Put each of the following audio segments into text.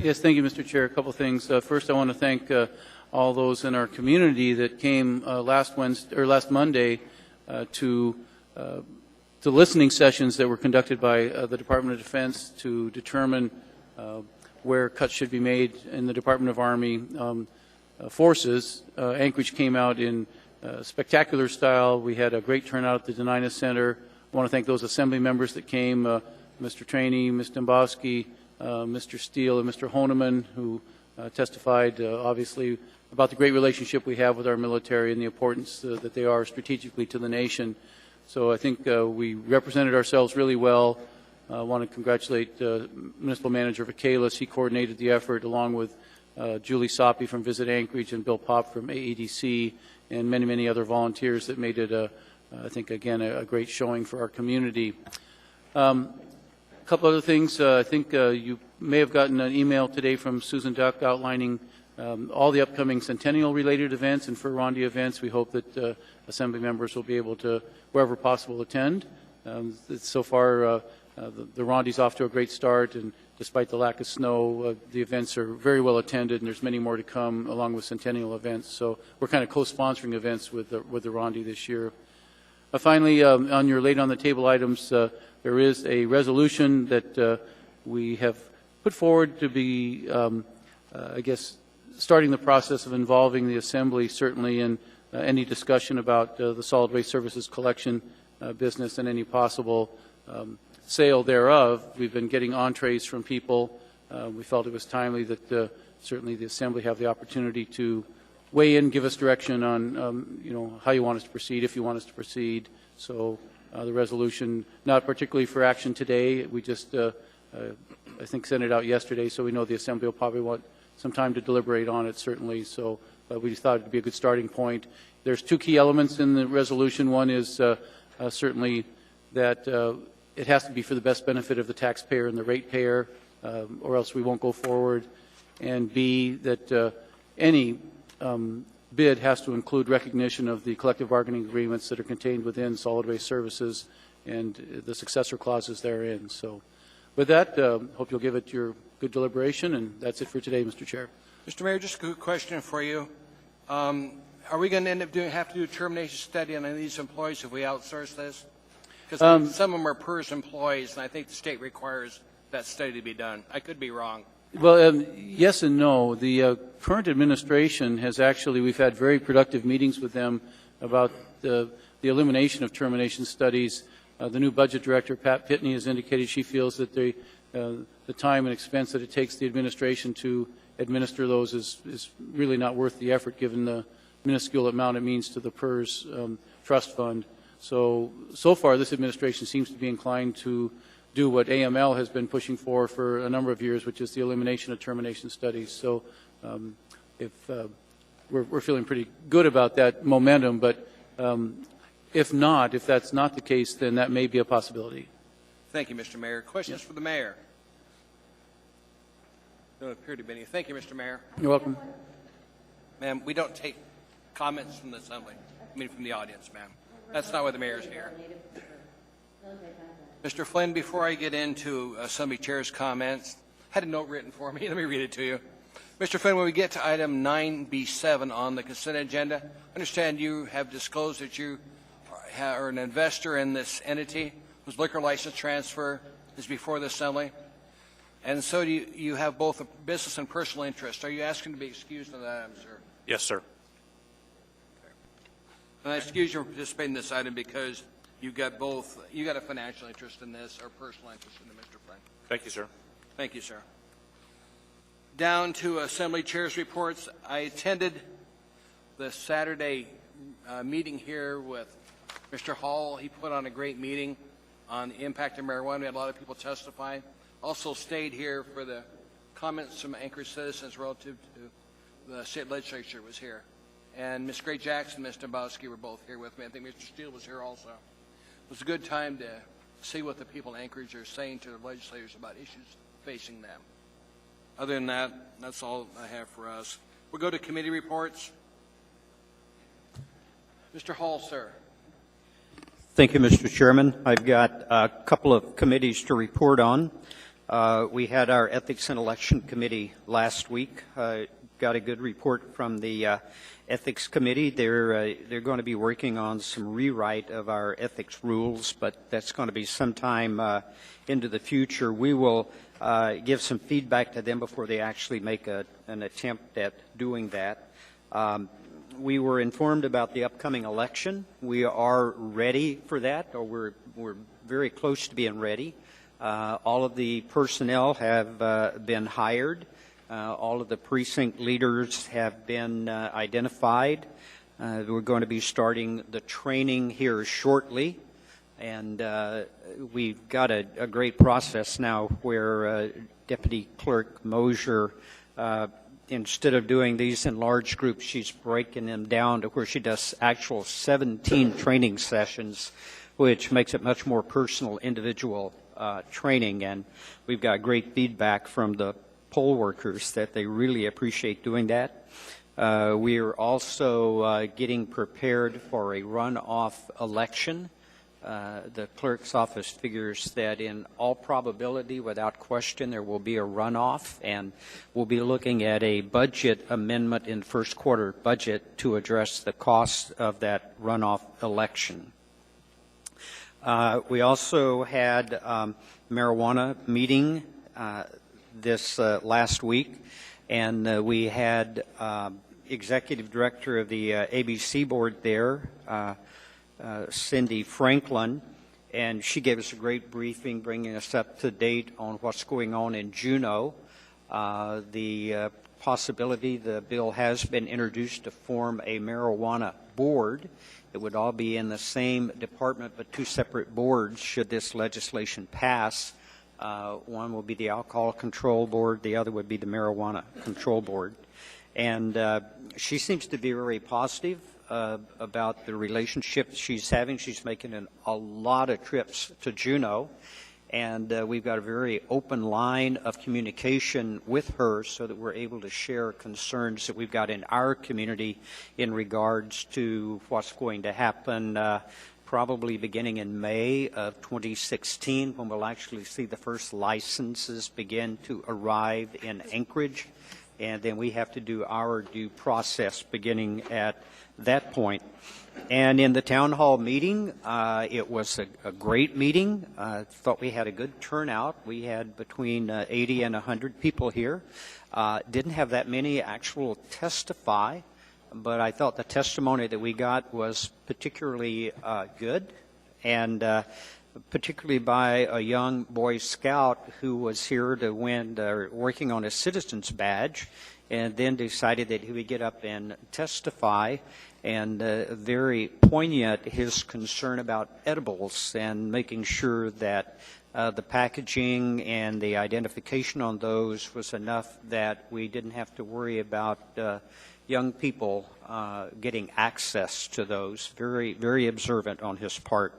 Yes, thank you, Mr. Chair. A couple things. First, I want to thank all those in our community that came last Monday to listening sessions that were conducted by the Department of Defense to determine where cuts should be made in the Department of Army forces. Anchorage came out in spectacular style. We had a great turnout at the Denina Center. I want to thank those assembly members that came, Mr. Trainee, Ms. Dombowski, Mr. Steele, and Mr. Honeman, who testified, obviously, about the great relationship we have with our military and the importance that they are strategically to the nation. So I think we represented ourselves really well. I want to congratulate Municipal Manager Vacalis. He coordinated the effort along with Julie Soppy from Visit Anchorage and Bill Pop from AEDC and many, many other volunteers that made it, I think, again, a great showing for our community. A couple other things. I think you may have gotten an email today from Susan Duck outlining all the upcoming Centennial-related events and Fur-Rondy events. We hope that Assembly members will be able to, wherever possible, attend. So far, the Rondy's off to a great start, and despite the lack of snow, the events are very well attended, and there's many more to come along with Centennial events. So we're kind of co-sponsoring events with the Rondy this year. Finally, on your late on the table items, there is a resolution that we have put forward to be, I guess, starting the process of involving the Assembly certainly in any discussion about the solid waste services collection business and any possible sale thereof. We've been getting entrees from people. We felt it was timely that certainly the Assembly have the opportunity to weigh in, give us direction on how you want us to proceed, if you want us to proceed. So the resolution, not particularly for action today. We just, I think, sent it out yesterday, so we know the Assembly will probably want some time to deliberate on it, certainly. So we just thought it would be a good starting point. There's two key elements in the resolution. One is certainly that it has to be for the best benefit of the taxpayer and the ratepayer, or else we won't go forward. And B, that any bid has to include recognition of the collective bargaining agreements that are contained within solid waste services and the successor clauses therein. So with that, hope you'll give it your good deliberation, and that's it for today, Mr. Chair. Mr. Mayor, just a quick question for you. Are we going to end up have to do a termination study on any of these employees if we outsource this? Because some of them are PERS employees, and I think the state requires that study to be done. I could be wrong. Well, yes and no. The current administration has actually, we've had very productive meetings with them about the elimination of termination studies. The new budget director, Pat Pitney, has indicated she feels that the time and expense that it takes the administration to administer those is really not worth the effort given the minuscule amount it means to the PERS trust fund. So far this administration seems to be inclined to do what AML has been pushing for a number of years, which is the elimination of termination studies. So if we're feeling pretty good about that momentum, but if that's not the case, then that may be a possibility. Thank you, Mr. Mayor. Questions for the mayor? Don't appear to be any. Thank you, Mr. Mayor. You're welcome. Ma'am, we don't take comments from the Assembly. I mean, from the audience, ma'am. That's not why the mayor's here. Mr. Flynn, before I get into Assembly Chair's comments, I had a note written for me. Let me read it to you. Mr. Flynn, when we get to item 9B7 on the consent agenda, I understand you have disclosed that you are an investor in this entity whose liquor license transfer is before the Assembly. And so you have both a business and personal interest. Are you asking to be excused on that item, sir? Yes, sir. Okay. And I excuse you for participating in this item because you got a financial interest in this or personal interest in it, Mr. Flynn. Thank you, sir. Thank you, sir. Down to Assembly Chair's reports. I attended the Saturday meeting here with Mr. Hall. He put on a great meeting on the impact of marijuana. We had a lot of people testify. Also stayed here for the comments from Anchorage citizens relative to the state legislature was here. And Ms. Gray Jackson and Ms. Dombowski were both here with me. I think Mr. Steele was here also. It was a good time to see what the people in Anchorage are saying to the legislators about issues facing them. Other than that, that's all I have for us. We'll go to committee reports. Mr. Hall, sir. Thank you, Mr. Chairman. I've got a couple of committees to report on. We had our Ethics and Election Committee last week. Got a good report from the Ethics Committee. They're going to be working on some rewrite of our ethics rules, but that's going to be sometime into the future. We will give some feedback to them before they actually make an attempt at doing that. We were informed about the upcoming election. We are ready for that, or we're very close to being ready. All of the personnel have been hired. All of the precinct leaders have been identified. We're going to be starting the training here shortly. And we've got a great process now where Deputy Clerk Mosier, instead of doing these in large groups, she's breaking them down to where she does actual 17 training sessions, which makes it much more personal, individual training. And we've got great feedback from the poll workers that they really appreciate doing that. We are also getting prepared for a runoff election. The clerk's office figures that in all probability, without question, there will be a runoff, and we'll be looking at a budget amendment in first quarter budget to address the cost of that runoff election. We also had marijuana meeting this last week, and we had executive director of the ABC board there, Cindy Franklin, and she gave us a great briefing, bringing us up to date on what's going on in Juneau. The possibility, the bill has been introduced to form a marijuana board. It would all be in the same department, but two separate boards should this legislation pass. One will be the Alcohol Control Board, the other would be the Marijuana Control Board. And she seems to be very positive about the relationship she's having. She's making a lot of trips to Juneau, and we've got a very open line of communication with her so that we're able to share concerns that we've got in our community in regards to what's going to happen probably beginning in May of 2016, when we'll actually see the first licenses begin to arrive in Anchorage, and then we have to do our due process beginning at that point. And in the town hall meeting, it was a great meeting. I thought we had a good turnout. We had between 80 and 100 people here. Didn't have that many actual testify, but I thought the testimony that we got was particularly good, and particularly by a young Boy Scout who was here to win, working on a citizen's badge, and then decided that he would get up and testify, and very poignant his concern about edibles and making sure that the packaging and the identification on those was enough that we didn't have to worry about young people getting access to those. Very, very observant on his part.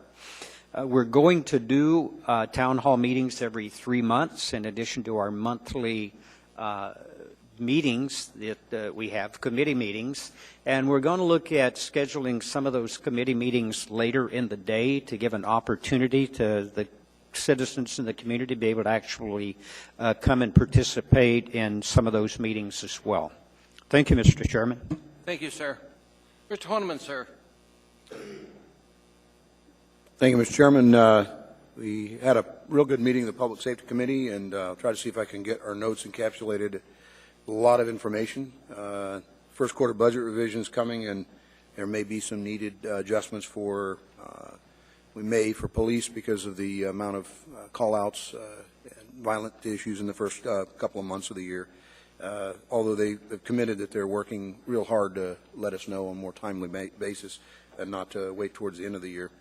We're going to do town hall meetings every 3 months in addition to our monthly meetings that we have, committee meetings, and we're going to look at scheduling some of those committee meetings later in the day to give an opportunity to the citizens in the community to be able to actually come and participate in some of those meetings as well. Thank you, Mr. Chairman. Thank you, sir. Mr. Honeman, sir. Thank you, Mr. Chairman. We had a real good meeting of the Public Safety Committee, and I'll try to see if I can get our notes encapsulated. A lot of information. First quarter budget revisions coming, and there may be some needed adjustments for police because of the amount of call-outs and violent issues in the first couple of months of the year. Although they've committed that they're working real hard to let us know on a more timely basis and not to wait towards the end of the year.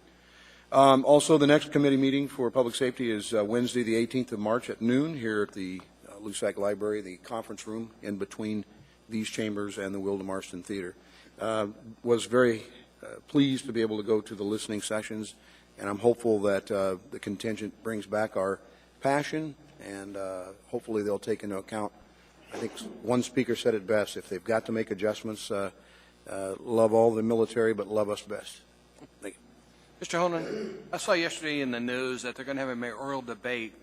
Also, the next committee meeting for public safety is Wednesday, the 18th of March at noon here at the Lusac Library, the conference room in between these chambers and the Wilda Marston Theater. Was very pleased to be able to go to the listening sessions, and I'm hopeful that the contingent brings back our passion, and hopefully they'll take into account. I think one speaker said it best: if they've got to make adjustments, love all the military, but love us best. Thank you. Mr. Honan, I saw yesterday in the news that they're going to have a mayoral debate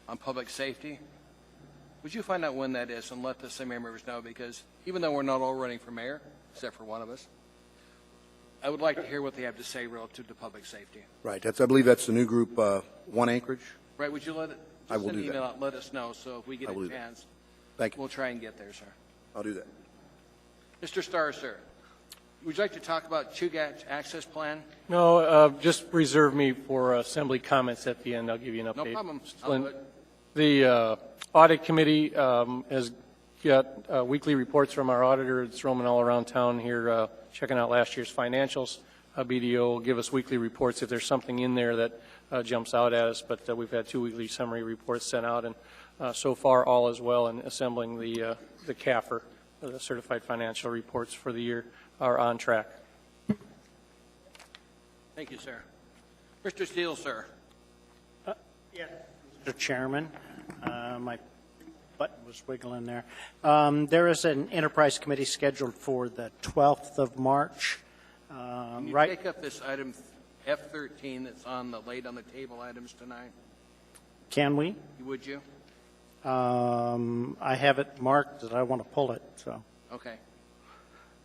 on public safety. Would you find out when that is and let the Assembly members know? Because even though we're not all running for mayor, except for one of us, I would like to hear what they have to say relative to public safety. Right, I believe that's the new group, One Anchorage. Right, would you let it, I will send an do that. email out, let us know, so if we get I will a do that. chance, Thank you. we'll try and get there, sir. I'll do that. Mr. Starr, sir, would you like to talk about Chugach access plan? No, just reserve me for Assembly comments at the end. I'll give you an update. No problem. Mr. I'll Flynn. do it. The Audit Committee has got weekly reports from our auditor. It's roaming all around town here, checking out last year's financials. BDO will give us weekly reports if there's something in there that jumps out at us, but we've had 2 weekly summary reports sent out, and so far all is well in assembling the CAFR, the Certified Financial Reports for the year, are on track. Thank you, sir. Mr. Steele, sir. Mr. Chairman, my button was wiggling there. There is an enterprise committee scheduled for the 12th of March. Can you Right, take up this item F13 that's on the laid on the table items tonight? can we? Would you? I have it marked that I want to pull it, so. Okay.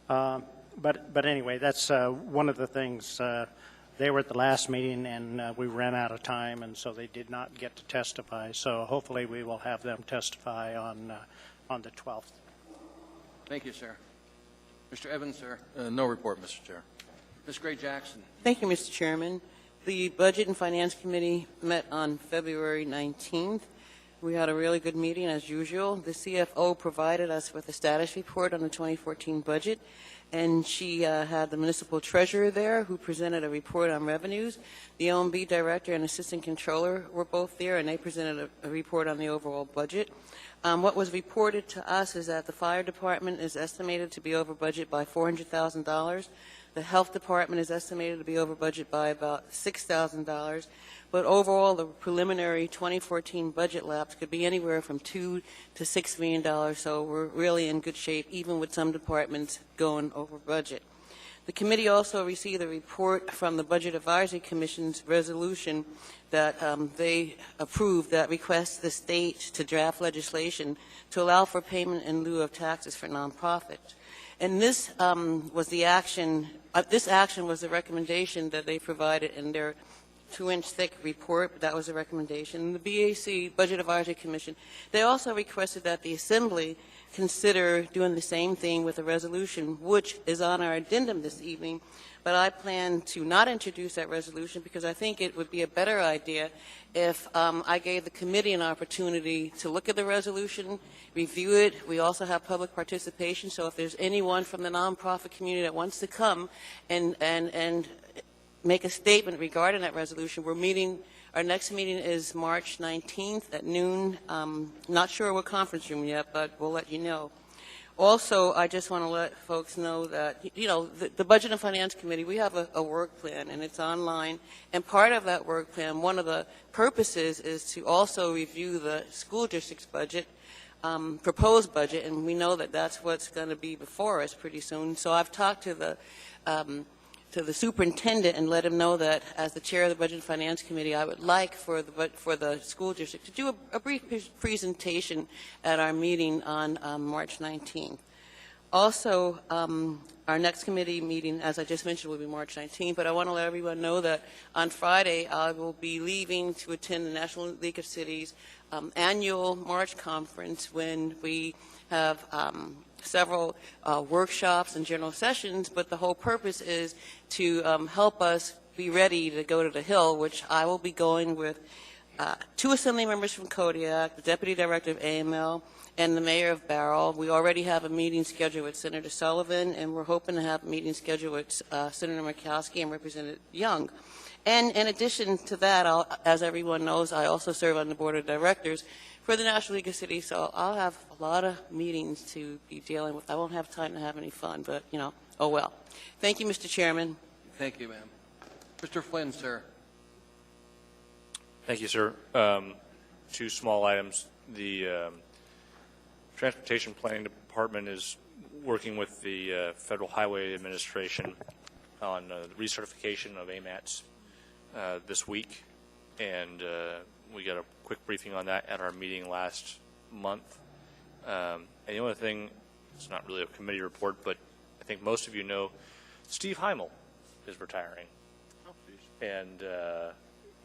But anyway, that's one of the things. They were at the last meeting, and we ran out of time, and so they did not get to testify. So hopefully we will have them testify on the 12th. Thank you, sir. Mr. Evans, sir. No report, Mr. Chair. Ms. Gray Jackson. Thank you, Mr. Chairman. The Budget and Finance Committee met on February 19th. We had a really good meeting, as usual. The CFO provided us with a status report on the 2014 budget, and she had the municipal treasurer there who presented a report on revenues. The OMB director and assistant controller were both there, and they presented a report on the overall budget. What was reported to us is that the fire department is estimated to be over budget by $400,000. The health department is estimated to be over budget by about $6,000. But overall, the preliminary 2014 budget lapse could be anywhere from $2 to $6 million, so we're really in good shape, even with some departments going over budget. The committee also received a report from the Budget Advisory Commission's resolution that they approved that requests the state to draft legislation to allow for payment in lieu of taxes for nonprofits. And this was the action, this action was the recommendation that they provided in their 2-inch thick report. That was a recommendation. The BAC, Budget Advisory Commission, they also requested that the Assembly consider doing the same thing with a resolution, which is on our addendum this evening, but I plan to not introduce that resolution because I think it would be a better idea if I gave the committee an opportunity to look at the resolution, review it. We also have public participation, so if there's anyone from the nonprofit community that wants to come and make a statement regarding that resolution, we're meeting. Our next meeting is March 19th at noon. Not sure what conference room yet, but we'll let you know. Also, I just want to let folks know that, you know, the Budget and Finance Committee, we have a work plan, and it's online. And part of that work plan, one of the purposes is to also review the school district's budget, proposed budget, and we know that that's what's going to be before us pretty soon. So I've talked to the superintendent and let him know that as the chair of the Budget and Finance Committee, I would like for the school district to do a brief presentation at our meeting on March 19th. Also, our next committee meeting, as I just mentioned, will be March 19th, but I want to let everyone know that on Friday I will be leaving to attend the National League of Cities annual March conference when we have several workshops and general sessions, but the whole purpose is to help us be ready to go to the Hill, which I will be going with 2 Assembly members from Kodiak, the Deputy Director of AML, and the Mayor of Barrel. We already have a meeting scheduled with Senator Sullivan, and we're hoping to have a meeting scheduled with Senator Murkowski and Representative Young. And in addition to that, as everyone knows, I also serve on the Board of Directors for the National League of Cities, so I'll have a lot of meetings to be dealing with. I won't have time to have any fun, but, you know, oh well. Thank you, Mr. Chairman. Thank you, ma'am. Mr. Flynn, sir. Thank you, sir. 2 small items. The Transportation Planning Department is working with the Federal Highway Administration on the recertification of AMATs this week, and We got a quick briefing on that at our meeting last month. And the only thing, it's not really a committee report, but I think most of you know Steve Heimel is retiring. And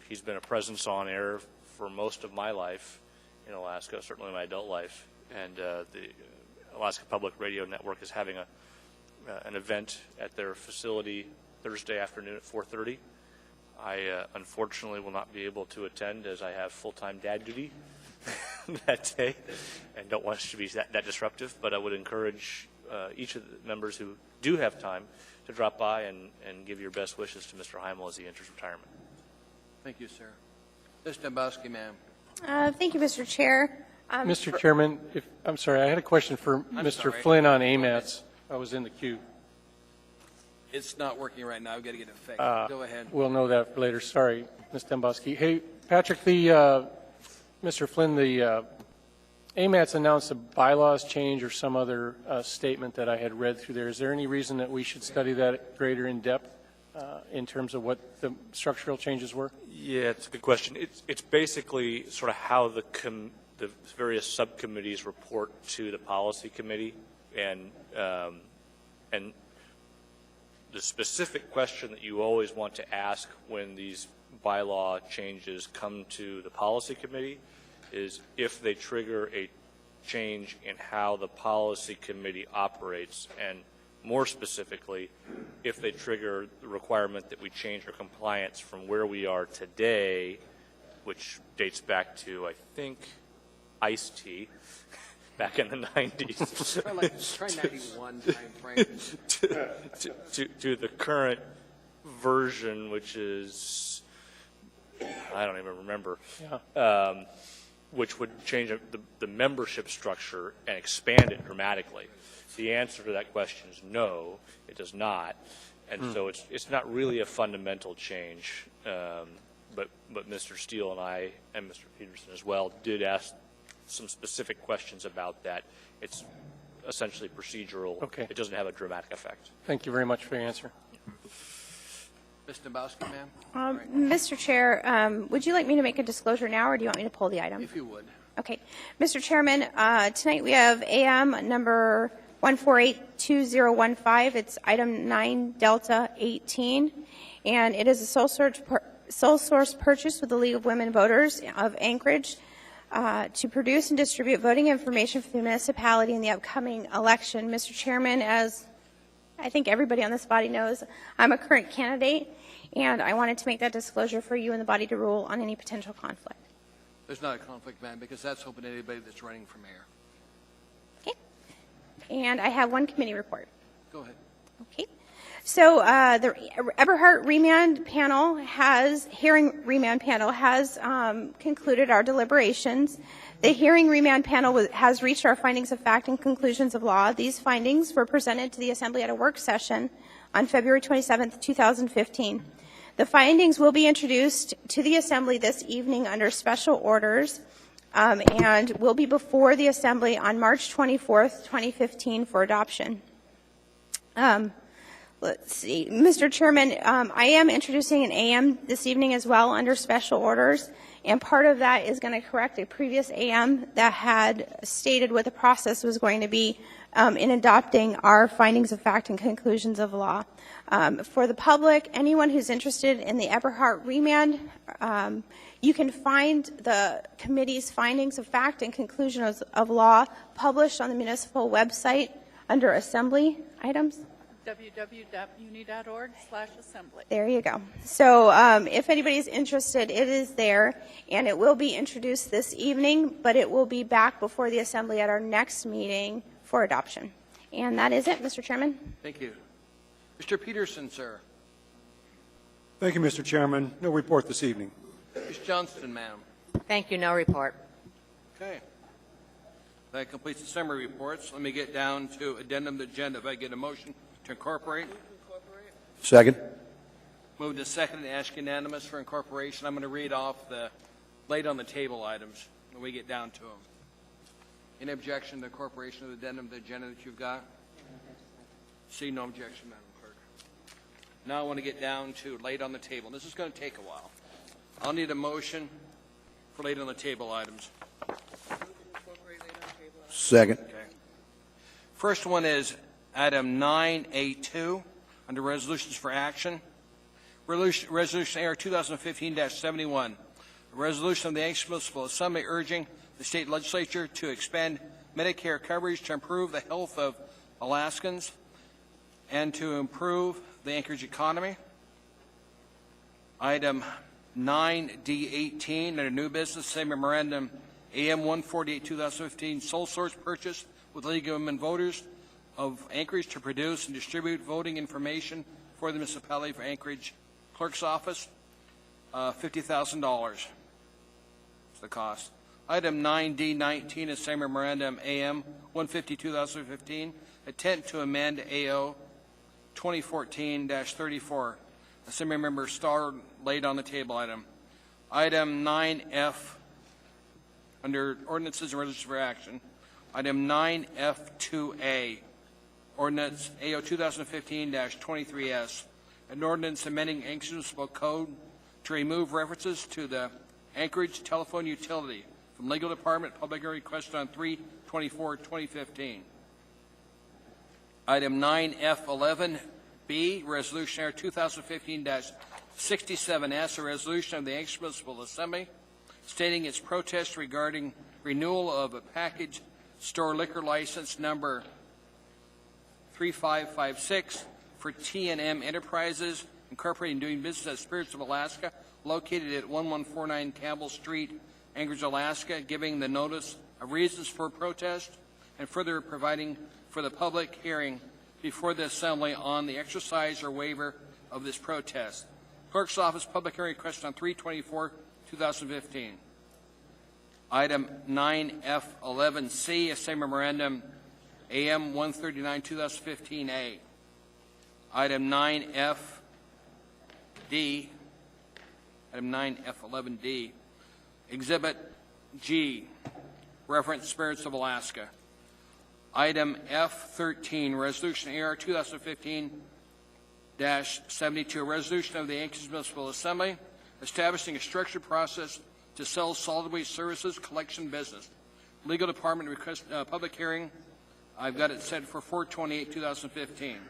he's been a presence on air for most of my life in Alaska, certainly my adult life. And the Alaska Public Radio Network is having an event at their facility Thursday afternoon at 4:30. I unfortunately will not be able to attend as I have full-time dad duty that day and don't want it to be that disruptive, but I would encourage each of the members who do have time to drop by and give your best wishes to Mr. Heimel as he enters retirement. Thank you, sir. Ms. Dombrowski, ma'am. Thank you, Mr. Chair. Mr. Chairman, I'm sorry, I had a question for Mr. Flynn on AMATs. I was in the queue. It's not working right now. I've got to get it fixed. Go ahead. We'll know that later. Sorry, Ms. Demboski. Hey, Patrick, Mr. Flynn, the AMATs announced a bylaws change or some other statement that I had read through there. Is there any reason that we should study that greater in depth in terms of what the structural changes were? Yeah, it's a good question. It's basically sort of how the various subcommittees report to the policy committee, and the specific question that you always want to ask when these bylaw changes come to the policy committee is if they trigger a change in how the policy committee operates, and more specifically, if they trigger the requirement that we change our compliance from where we are today, which dates back to, I think, iced tea back in the 90s. Try 91 time frame. to the current version, which is, I don't even remember, which would change the membership structure and expand it dramatically. The answer to that question is no, it does not. And so it's not really a fundamental change. But Mr. Steele and I, and Mr. Peterson as well, did ask some specific questions about that. It's essentially procedural. Okay. It doesn't have a dramatic effect. Thank you very much for your answer. Ms. Dombrowski, ma'am. Mr. Chair, would you like me to make a disclosure now, or do you want me to pull the item? If you would. Okay. Mr. Chairman, tonight we have AM number 1482015. It's item 9 Delta 18, and it is a sole source purchase with the League of Women Voters of Anchorage to produce and distribute voting information for the municipality in the upcoming election. Mr. Chairman, as I think everybody on this body knows, I'm a current candidate, and I wanted to make that disclosure for you and the body to rule on any potential conflict. There's not a conflict, ma'am, because that's open to anybody that's running for mayor. Okay. And I have one committee report. Go ahead. Okay. So the Eberhardt Remand Panel hearing remand panel has concluded our deliberations. The hearing remand panel has reached our findings of fact and conclusions of law. These findings were presented to the Assembly at a work session on February 27th, 2015. The findings will be introduced to the Assembly this evening under special orders and will be before the Assembly on March 24th, 2015 for adoption. Let's see. Mr. Chairman, I am introducing an AM this evening as well under special orders, and part of that is going to correct a previous AM that had stated what the process was going to be in adopting our findings of fact and conclusions of law. For the public, anyone who's interested in the Eberhardt remand, you can find the committee's findings of fact and conclusions of law published on the municipal website under Assembly items. www.muni.org/assembly. There you go. So if anybody's interested, it is there, and it will be introduced this evening, but it will be back before the Assembly at our next meeting for adoption. And that is it, Mr. Chairman. Thank you. Mr. Peterson, sir. Thank you, Mr. Chairman. No report this evening. Ms. Johnston, ma'am. Thank you. No report. Okay. That completes the summary reports. Let me get down to addendum to agenda. If I get a motion to incorporate. Second. Move to second and ask unanimous for incorporation. I'm going to read off the laid on the table items when we get down to them. Any objection to incorporation of the addendum to the agenda that you've got? See no objection, Madam Clerk. Now I want to get down to laid on the table. This is going to take a while. I'll need a motion for later on the table items. Second. First one is item 9A2 under resolutions for action. Resolution AR 2015-71, a resolution of the Anchorage Municipal Assembly urging the state legislature to expand Medicare coverage to improve the health of Alaskans and to improve the Anchorage economy. Item 9D18 under new business, same memorandum AM 148-2015, sole source purchase with League of Women Voters of Anchorage to produce and distribute voting information for the municipality for Anchorage Clerk's Office, $50,000 is the cost. Item 9D19 is same memorandum AM 150-2015, intent to amend AO 2014-34. Assembly member Starr laid on the table item. Item 9F under ordinances and resolutions for action. Item 9F2A, ordinance AO 2015-23S, an ordinance amending Anchorage Municipal Code to remove references to the Anchorage telephone utility from Legal Department, public hearing requested on 3/24/2015. Item 9F11B, resolution AR 2015-67S, a resolution of the Anchorage Municipal Assembly stating its protest regarding renewal of a package store liquor license number 3556 for T&M Enterprises, Incorporated, doing business as Spirits of Alaska, located at 1149 Campbell Street, Anchorage, Alaska, giving the notice of reasons for protest and further providing for the public hearing before the Assembly on the exercise or waiver of this protest. Clerk's Office public hearing requested on 3/24/2015. Item 9F11C, a same memorandum AM 139-2015A. Item 9F11D, Exhibit G, reference Spirits of Alaska. Item F13, resolution AR 2015-72, a resolution of the Anchorage Municipal Assembly establishing a structured process to sell solid waste services collection business. Legal Department request public hearing. I've got it set for 4/28/2015.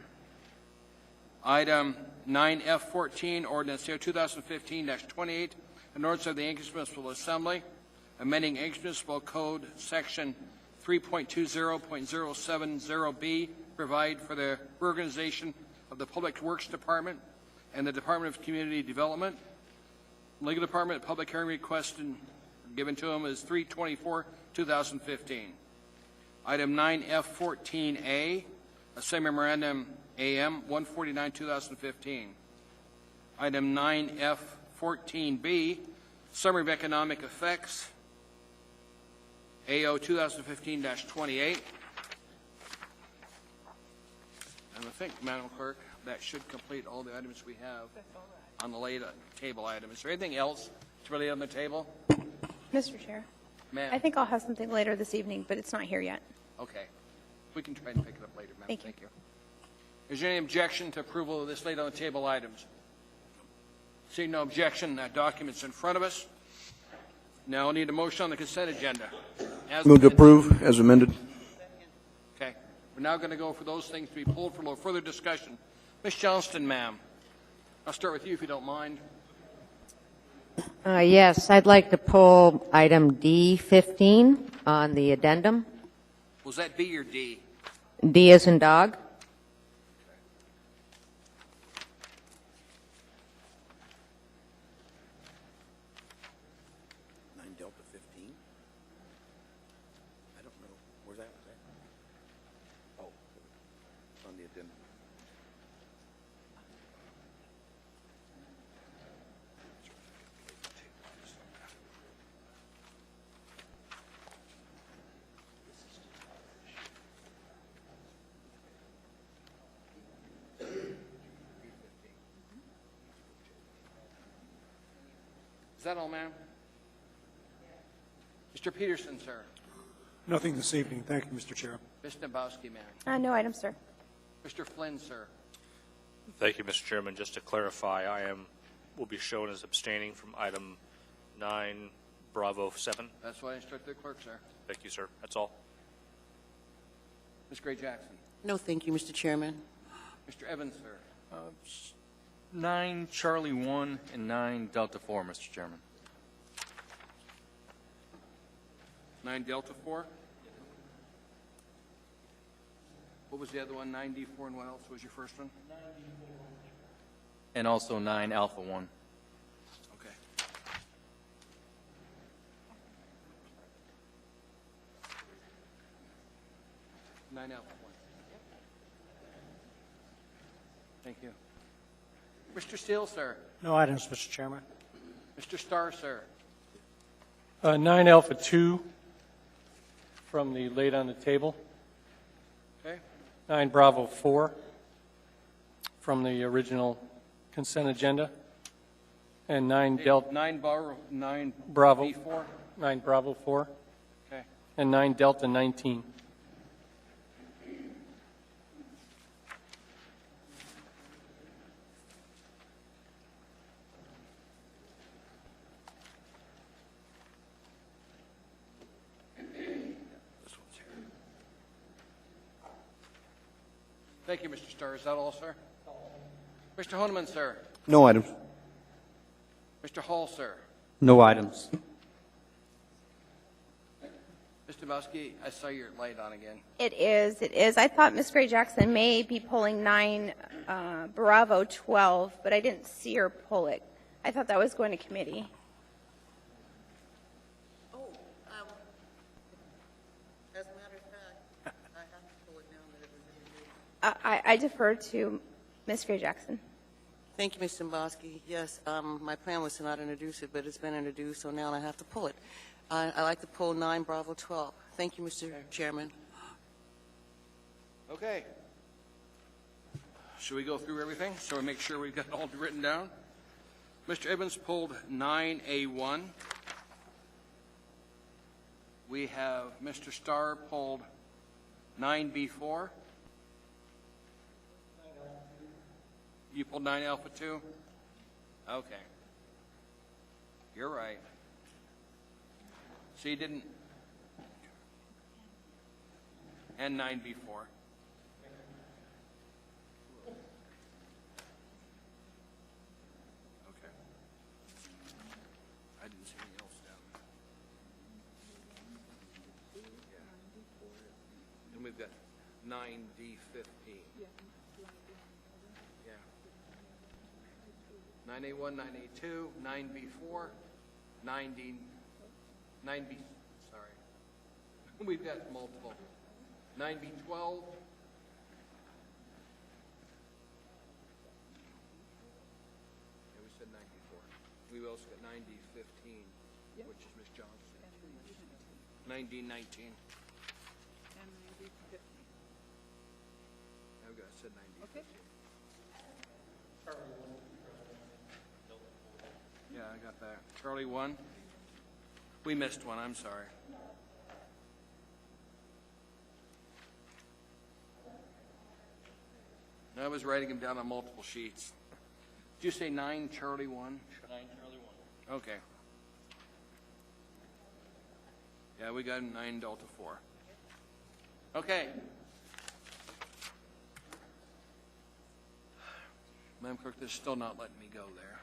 Item 9F14, ordinance AR 2015-28, an ordinance of the Anchorage Municipal Assembly amending Anchorage Municipal Code section 3.20.070B, provide for the reorganization of the Public Works Department and the Department of Community Development. Legal Department public hearing request given to them is 3/24/2015. Item 9F14A, a same memorandum AM 149/2015. Item 9F14B, summary of economic effects, AO 2015-28. And I think, Madam Clerk, that should complete all the items we have on the late table item. Is there anything else to really on the table? Mr. Chair, Ma'am? I think I'll have something later this evening, but it's not here yet. Okay. We can try and pick it up later, ma'am. Thank you. Is there any objection to approval of this late on the table items? Seeing no objection, that document's in front of us. Now I need a motion on the consent agenda. Move to approve as amended. Okay. We're now going to go for those things to be pulled for a little further discussion. Ms. Johnston, ma'am. I'll start with you if you don't mind. Yes, I'd like to pull item D15 on the addendum. Was that B or D? D as in dog. Delta 15? I don't know. Where's that? Oh, it's on the addendum. Is that all, ma'am? Mr. Peterson, sir. Nothing this evening. Thank you, Mr. Chair. Ms. Nabowski, ma'am. No item, sir. Mr. Flynn, sir. Thank you, Mr. Chairman. Just to clarify, will be shown as abstaining from item 9 Bravo 7. That's what I instructed the clerk, sir. Thank you, sir. That's all. Ms. Gray Jackson. No, thank you, Mr. Chairman. Mr. Evans, sir. 9 Charlie 1 and 9 Delta 4, Mr. Chairman. 9 Delta 4. What was the other one? 9D4, and what else was your first one? And also 9 Alpha 1. Okay. Nine Alpha 1. Thank you. Mr. Steele, sir. No items, Mr. Chairman. Mr. Starr, sir. 9 Alpha 2 from the late on the table. Okay. 9 Bravo 4 from the original consent agenda. And 9 Delta 9 Bravo. B4. 9 Bravo 4 Okay. and 9 Delta 19. This one's here. Thank you, Mr. Starr. Is that all, sir? Mr. Honeman, sir. No items. Mr. Hall, sir. No items. Mr. Muskie, I saw your light on again. It is, it is. I thought Ms. Gray Jackson may be pulling 9 Bravo 12, but I didn't see her pull it. I thought that was going to committee. Oh, as a matter of fact, I have to pull it now that it was introduced. I defer to Ms. Gray Jackson. Thank you, Mr. Dombrowski. Yes, my plan was to not introduce it, but it's been introduced, so now I have to pull it. I like to pull 9 Bravo 12. Thank you, Mr. Chairman. Okay. Should we go through everything so we make sure we've got it all written down? Mr. Evans pulled 9A1. We have Mr. Starr pulled 9B4. You pulled 9 Alpha 2? Okay. You're right. So you didn't. And 9B4. Okay. I didn't see anything else down there. Yeah. And we've got 9D15. Yeah. 9A1, 9A2, 9B4, 9B, sorry. We've got multiple. 9B12. Yeah, we said 9B4. We also got 9D15, which is Ms. Johnson. 9D19. And 9D15. I've got said 9D15. Okay. Yeah, I got that. Charlie 1. We missed one, I'm sorry. I was writing them down on multiple sheets. Did you say 9 Charlie 1? 9 Charlie 1. Okay. Yeah, we got 9 Delta 4. Okay. Madam Clerk, this is still not letting me go there.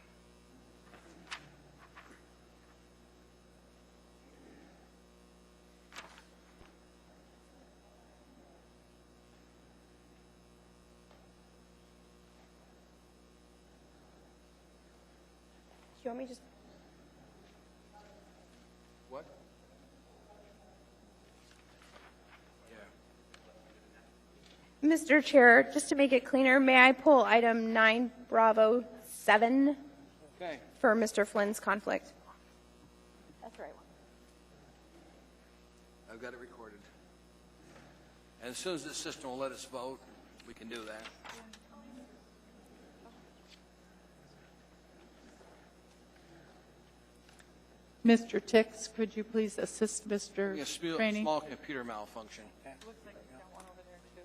Do you want me to just... What? Yeah. Mr. Chair, just to make it cleaner, may I pull item 9 Bravo 7 Okay. for Mr. Flynn's conflict? That's the right one. I've got it recorded. And as soon as the system will let us vote, we can do that. Mr. Tix, could you please assist Mr. Yeah, Craney? small computer malfunction. Looks like he's got one over there, too.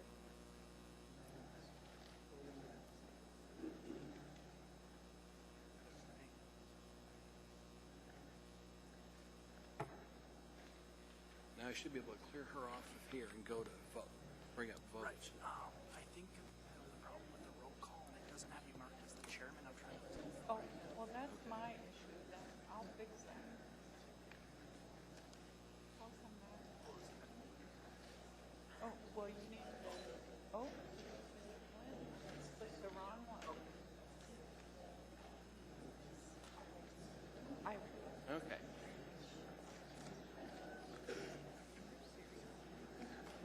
I should be able to clear her off of here and go to vote, bring up votes. I think the problem with the roll call, it doesn't have you marked as the chairman. I'm trying to. Oh, well, that's my issue, then I'll fix that. I'll come back. Oh, well, you need to, oh, click the wrong one. Okay.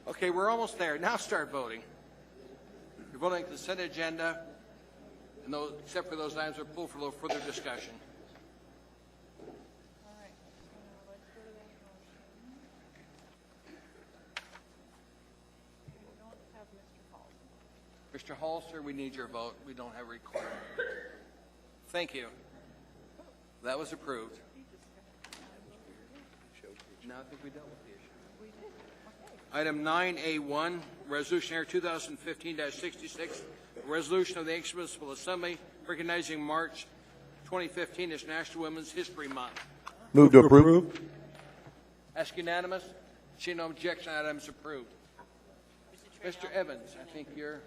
Okay, we're almost there. Now start voting. You're voting the consent agenda, and those, except for those items, are pulled for a little further discussion. All right, let's go to that motion. We don't have Mr. Hall. Mr. Hall, sir, we need your vote. We don't have a recording. Thank you. That was approved. Now I think we dealt with the issue. Item 9A1, Resolution Air 2015-66, resolution of the Anchorage Municipal Assembly recognizing March 2015 as National Women's History Month. Move to approve. Ask unanimous. See no objection. Item is approved. Mr. Evans, I think you're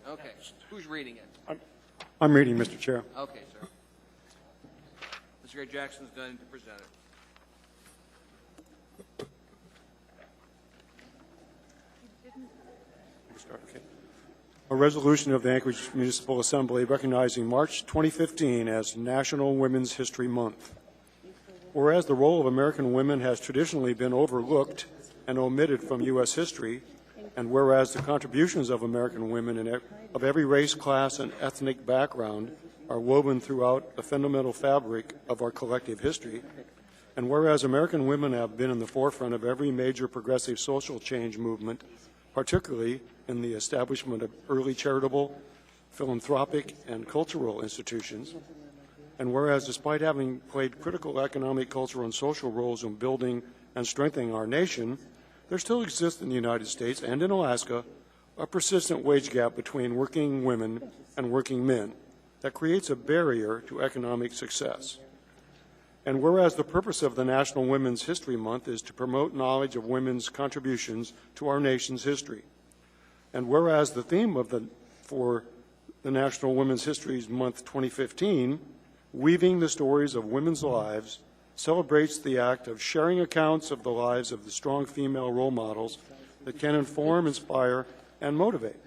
okay. Who's reading it? I'm reading, Mr. Chair. Okay, sir. Mr. Gray Jackson's going to present it. Okay. A resolution of the Anchorage Municipal Assembly recognizing March 2015 as National Women's History Month. Whereas the role of American women has traditionally been overlooked and omitted from U.S. history, and whereas the contributions of American women of every race, class, and ethnic background are woven throughout the fundamental fabric of our collective history, and whereas American women have been in the forefront of every major progressive social change movement, particularly in the establishment of early charitable, philanthropic, and cultural institutions. And whereas despite having played critical economic, cultural, and social roles in building and strengthening our nation, there still exists in the United States and in Alaska a persistent wage gap between working women and working men that creates a barrier to economic success. And whereas the purpose of the National Women's History Month is to promote knowledge of women's contributions to our nation's history, and whereas the theme for the National Women's History Month 2015, Weaving the Stories of Women's Lives, celebrates the act of sharing accounts of the lives of the strong female role models that can inform, inspire, and motivate.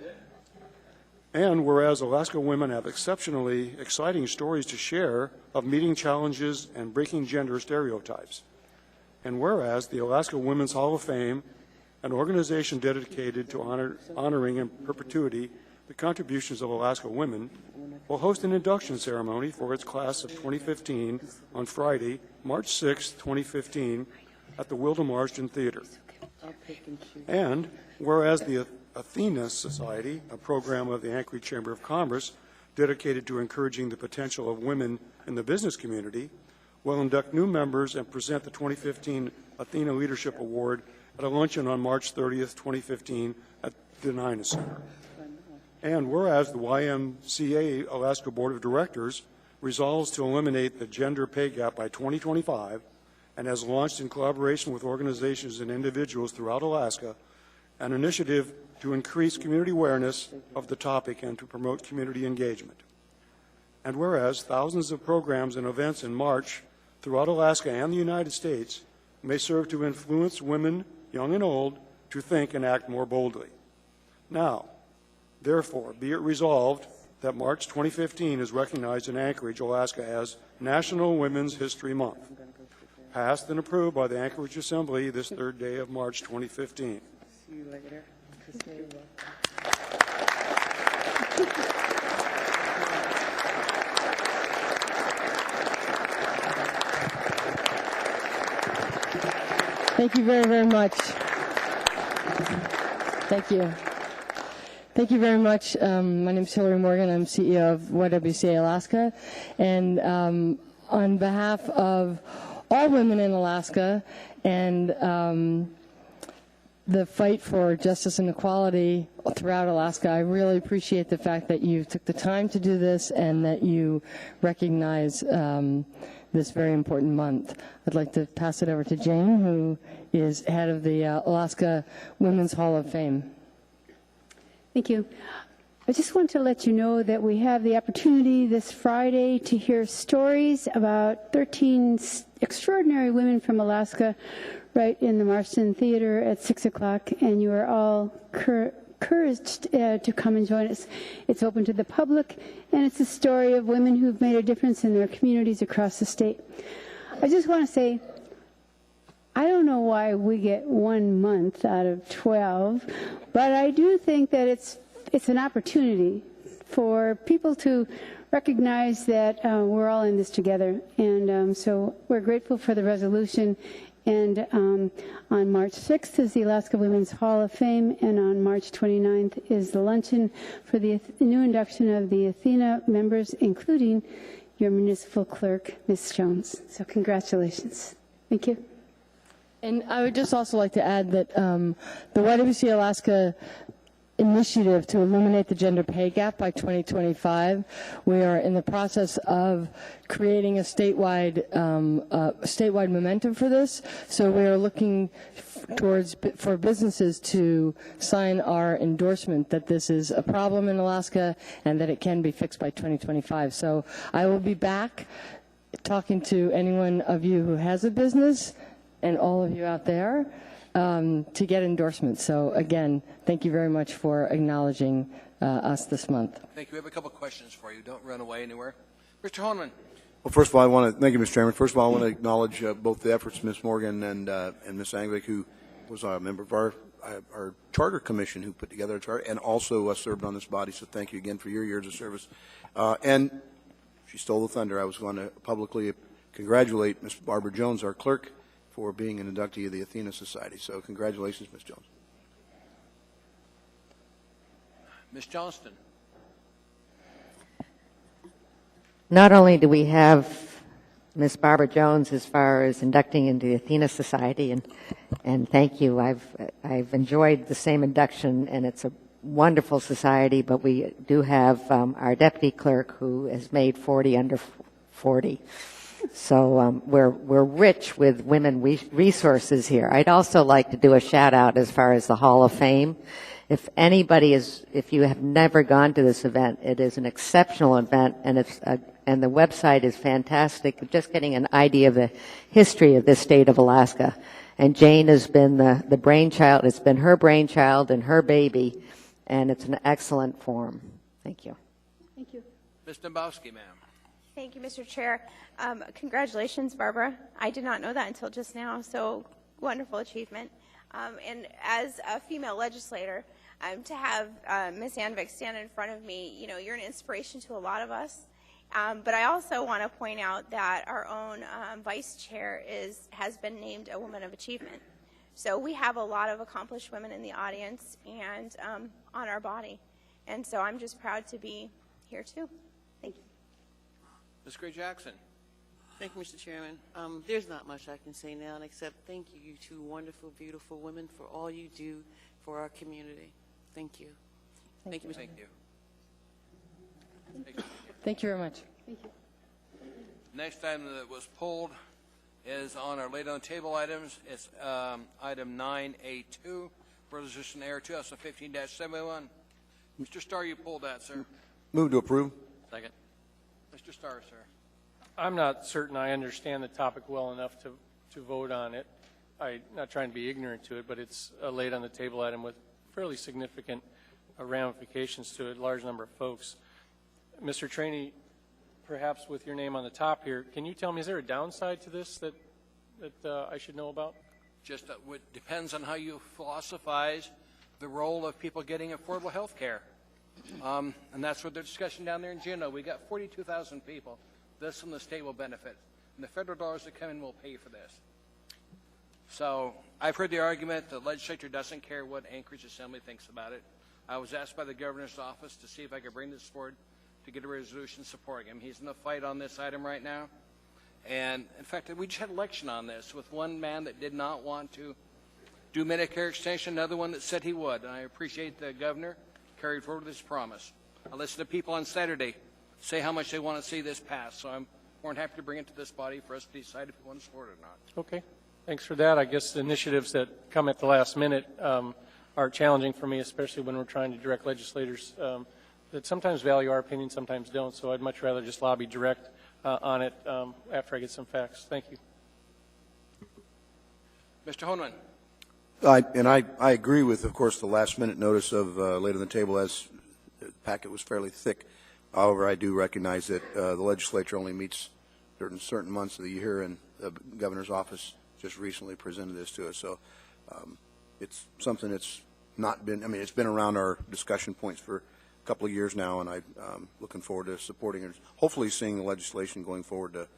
And whereas Alaska women have exceptionally exciting stories to share of meeting challenges and breaking gender stereotypes. And whereas the Alaska Women's Hall of Fame, an organization dedicated to honoring in perpetuity the contributions of Alaska women, will host an induction ceremony for its class of 2015 on Friday, March 6, 2015, at the Wilda Marsden Theater. And whereas the Athena Society, a program of the Anchorage Chamber of Commerce dedicated to encouraging the potential of women in the business community, will induct new members and present the 2015 Athena Leadership Award at a luncheon on March 30th, 2015 at the Denina Center. And whereas the YMCA Alaska Board of Directors resolves to eliminate the gender pay gap by 2025 and has launched in collaboration with organizations and individuals throughout Alaska an initiative to increase community awareness of the topic and to promote community engagement. And whereas thousands of programs and events in March throughout Alaska and the United States may serve to influence women, young and old, to think and act more boldly. Now, therefore, be it resolved that March 2015 is recognized in Anchorage, Alaska as National Women's History Month, passed and approved by the Anchorage Assembly this third day of March 2015. See you later. Thank you very, very much. Thank you. Thank you very much. My name is Hillary Morgan. I'm CEO of YWCA Alaska. And on behalf of all women in Alaska and the fight for justice and equality throughout Alaska. I really appreciate the fact that you took the time to do this and that you recognize this very important month. I'd like to pass it over to Jane, who is head of the Alaska Women's Hall of Fame. Thank you. I just want to let you know that we have the opportunity this Friday to hear stories about 13 extraordinary women from Alaska right in the Marston Theater at 6 o'clock, and you are all encouraged to come and join us. It's open to the public, and it's a story of women who've made a difference in their communities across the state. I just want to say, I don't know why we get 1 month out of 12, but I do think that it's an opportunity for people to recognize that we're all in this together. And so we're grateful for the resolution. And on March 6th is the Alaska Women's Hall of Fame, and on March 29th is the luncheon for the new induction of the Athena members, including your municipal clerk, Ms. Jones. So congratulations. Thank you. And I would just also like to add that the YWCA Alaska initiative to eliminate the gender pay gap by 2025. We are in the process of creating a statewide momentum for this. So we are looking for businesses to sign our endorsement that this is a problem in Alaska and that it can be fixed by 2025. So I will be back talking to anyone of you who has a business and all of you out there to get endorsements. So again, thank you very much for acknowledging us this month. Thank you. We have a couple of questions for you. Don't run away anywhere. Mr. Holman. Well, first of all, I want to thank you, Mr. Chairman. First of all, I want to acknowledge both the efforts of Ms. Morgan and Ms. Angvik, who was a member of our charter commission who put together a charter and also served on this body. So thank you again for your years of service. And she stole the thunder. I was going to publicly congratulate Ms. Barbara Jones, our clerk, for being an inductee of the Athena Society. So congratulations, Ms. Jones. Ms. Johnston. Not only do we have Ms. Barbara Jones as far as inducting into the Athena Society, and thank you. I've enjoyed the same induction, and it's a wonderful society, but we do have our deputy clerk who has made 40 under 40. So we're rich with women resources here. I'd also like to do a shout out as far as the Hall of Fame. If you have never gone to this event, it is an exceptional event, and the website is fantastic. Just getting an idea of the history of this state of Alaska. And Jane has been the brainchild. It's been her brainchild and her baby, and it's an excellent forum. Thank you. Thank you. Ms. Dombowski, ma'am. Thank you, Mr. Chair. Congratulations, Barbara. I did not know that until just now, so wonderful achievement. And as a female legislator, to have Ms. Angvik stand in front of me, you're an inspiration to a lot of us. But I also want to point out that our own vice chair has been named a Woman of Achievement. So we have a lot of accomplished women in the audience and on our body. And so I'm just proud to be here, too. Thank you. Ms. Gray Jackson. Thank you, Mr. Chairman. There's not much I can say now except thank you, you two wonderful, beautiful women, for all you do for our community. Thank you. Thank you, Mr. Thank you. Thank you very much. Thank you. Next item that was pulled is on our laid on table items. It's item 9A2, Resolution AR 2015-71. Mr. Starr, you pulled that, sir. Move to approve. Second. Mr. Starr, sir. I'm not certain I understand the topic well enough to vote on it. I'm not trying to be ignorant to it, but it's a laid on the table item with fairly significant ramifications to a large number of folks. Mr. Trainee, perhaps with your name on the top here, can you tell me, is there a downside to this that I should know about? Just it depends on how you philosophize the role of people getting affordable health care. And that's what the discussion down there in Juneau. We got 42,000 people. This from the state will benefit. And the federal dollars that come in will pay for this. So I've heard the argument the legislature doesn't care what Anchorage Assembly thinks about it. I was asked by the governor's office to see if I could bring this forward to get a resolution supporting him. He's in the fight on this item right now. And in fact, we just had an election on this with one man that did not want to do Medicare extension, another one that said he would. And I appreciate the governor carried forward this promise. I listened to people on Saturday say how much they want to see this passed, so I'm more than happy to bring it to this body for us to decide if we want to support it or not. Okay, thanks for that. I guess the initiatives that come at the last minute are challenging for me, especially when we're trying to direct legislators that sometimes value our opinion, sometimes don't. So I'd much rather just lobby direct on it after I get some facts. Thank you. Mr. Honeman. I agree with, of course, the last-minute notice of laid on the table, as the packet was fairly thick. However, I do recognize that the legislature only meets during certain months of the year, and the governor's office just recently presented this to us. So it's something that's not been, I mean, it's been around our discussion points for a couple of years now, and I'm looking forward to supporting it, hopefully seeing the legislation going forward to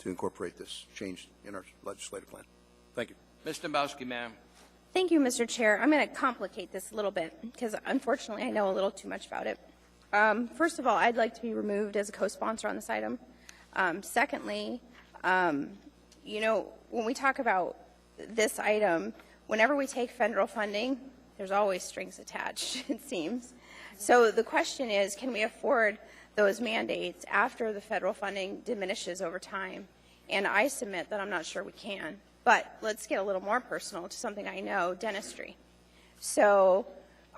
incorporate this change in our legislative plan. Thank you. Ms. Dombowski, ma'am. Thank you, Mr. Chair. I'm going to complicate this a little bit because, unfortunately, I know a little too much about it. First of all, I'd like to be removed as a co-sponsor on this item. Secondly, you know, when we talk about this item, whenever we take federal funding, there's always strings attached, it seems. So the question is, can we afford those mandates after the federal funding diminishes over time? And I submit that I'm not sure we can. But let's get a little more personal to something I know, dentistry. So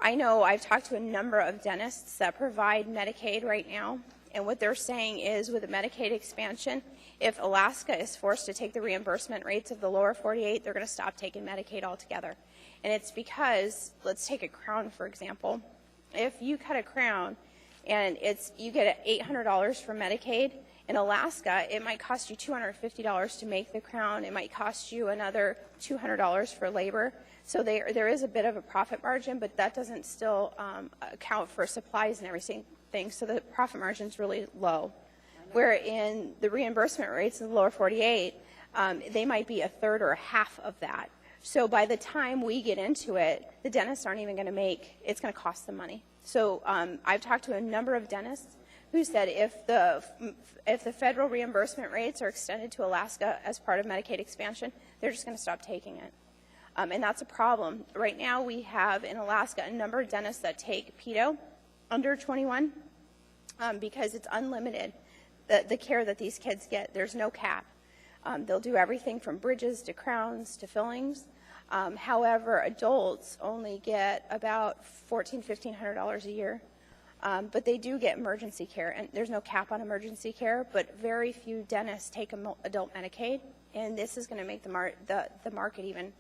I know I've talked to a number of dentists that provide Medicaid right now, and what they're saying is with the Medicaid expansion, if Alaska is forced to take the reimbursement rates of the lower 48, they're going to stop taking Medicaid altogether. And it's because, let's take a crown, for example. If you cut a crown and you get $800 for Medicaid, in Alaska, it might cost you $250 to make the crown. It might cost you another $200 for labor. So there is a bit of a profit margin, but that doesn't still account for supplies and everything. So the profit margin is really low. Where in the reimbursement rates in the lower 48, they might be a third or a half of that. So by the time we get into it, the dentists aren't even going to make, it's going to cost them money. So I've talked to a number of dentists who said if the federal reimbursement rates are extended to Alaska as part of Medicaid expansion, they're just going to stop taking it. And that's a problem. Right now we have in Alaska a number of dentists that take pedo under 21 because it's unlimited, the care that these kids get. There's no cap. They'll do everything from bridges to crowns to fillings. However, adults only get about $1,400, $1,500 a year. But they do get emergency care, and there's no cap on emergency care, but very few dentists take adult Medicaid, and this is going to make the market even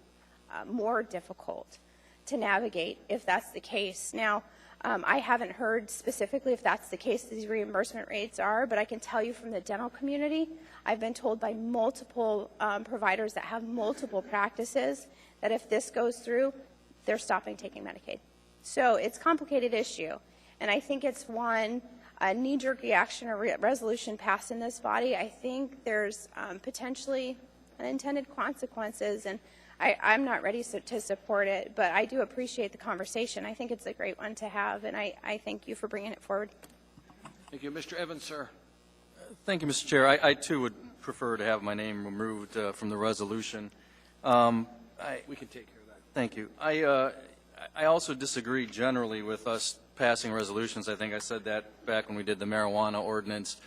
more difficult to navigate if that's the case. Now, I haven't heard specifically if that's the case these reimbursement rates are, but I can tell you from the dental community, I've been told by multiple providers that have multiple practices that if this goes through, they're stopping taking Medicaid. So it's a complicated issue. And I think it's a knee-jerk reaction or resolution passed in this body. I think there's potentially unintended consequences, and I'm not ready to support it, but I do appreciate the conversation. I think it's a great one to have, and I thank you for bringing it forward. Thank you. Mr. Evans, sir. Thank you, Mr. Chair. I too would prefer to have my name removed from the resolution. We can take care of that. Thank you. I also disagree generally with us passing resolutions. I think I said that back when we did the marijuana ordinance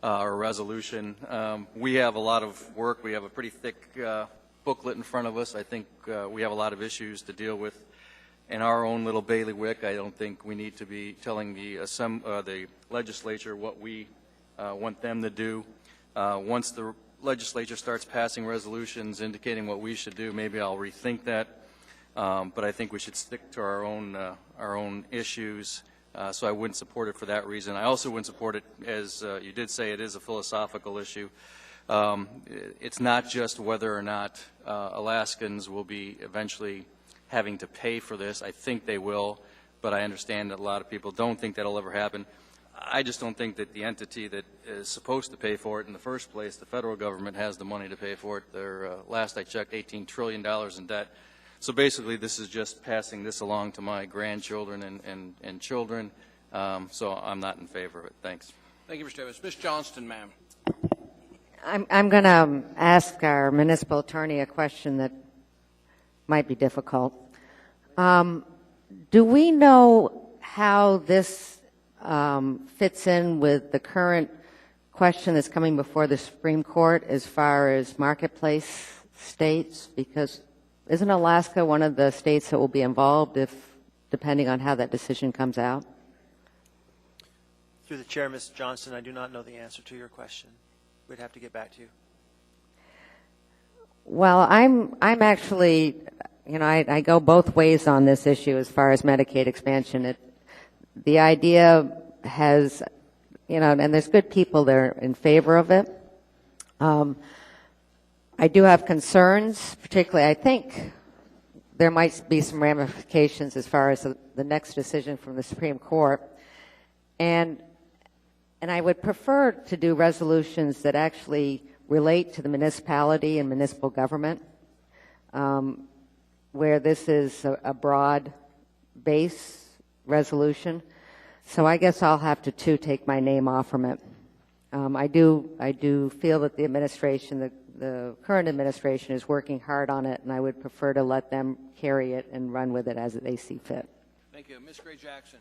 or resolution. We have a lot of work. We have a pretty thick booklet in front of us. I think we have a lot of issues to deal with in our own little bailiwick. I don't think we need to be telling the legislature what we want them to do. Once the legislature starts passing resolutions indicating what we should do, maybe I'll rethink that. But I think we should stick to our own issues. So I wouldn't support it for that reason. I also wouldn't support it, as you did say, it is a philosophical issue. It's not just whether or not Alaskans will be eventually having to pay for this. I think they will, but I understand that a lot of people don't think that'll ever happen. I just don't think that the entity that is supposed to pay for it in the first place, the federal government, has the money to pay for it. They're, last I checked, $18 trillion in debt. So basically, this is just passing this along to my grandchildren and children. So I'm not in favor of it. Thanks. Thank you, Mr. Evans. Ms. Johnston, ma'am. I'm going to ask our municipal attorney a question that might be difficult. Do we know how this fits in with the current question that's coming before the Supreme Court as far as marketplace states? Because isn't Alaska one of the states that will be involved depending on how that decision comes out? Through the chair, Ms. Johnston, I do not know the answer to your question. We'd have to get back to you. Well, I'm actually, I go both ways on this issue as far as Medicaid expansion. The idea has, and there's good people there in favor of it. I do have concerns, particularly I think there might be some ramifications as far as the next decision from the Supreme Court. And I would prefer to do resolutions that actually relate to the municipality and municipal government, where this is a broad base resolution. So I guess I'll have to take my name off from it. I do feel that the administration, the current administration, is working hard on it, and I would prefer to let them carry it and run with it as they see fit. Thank you. Ms. Gray Jackson.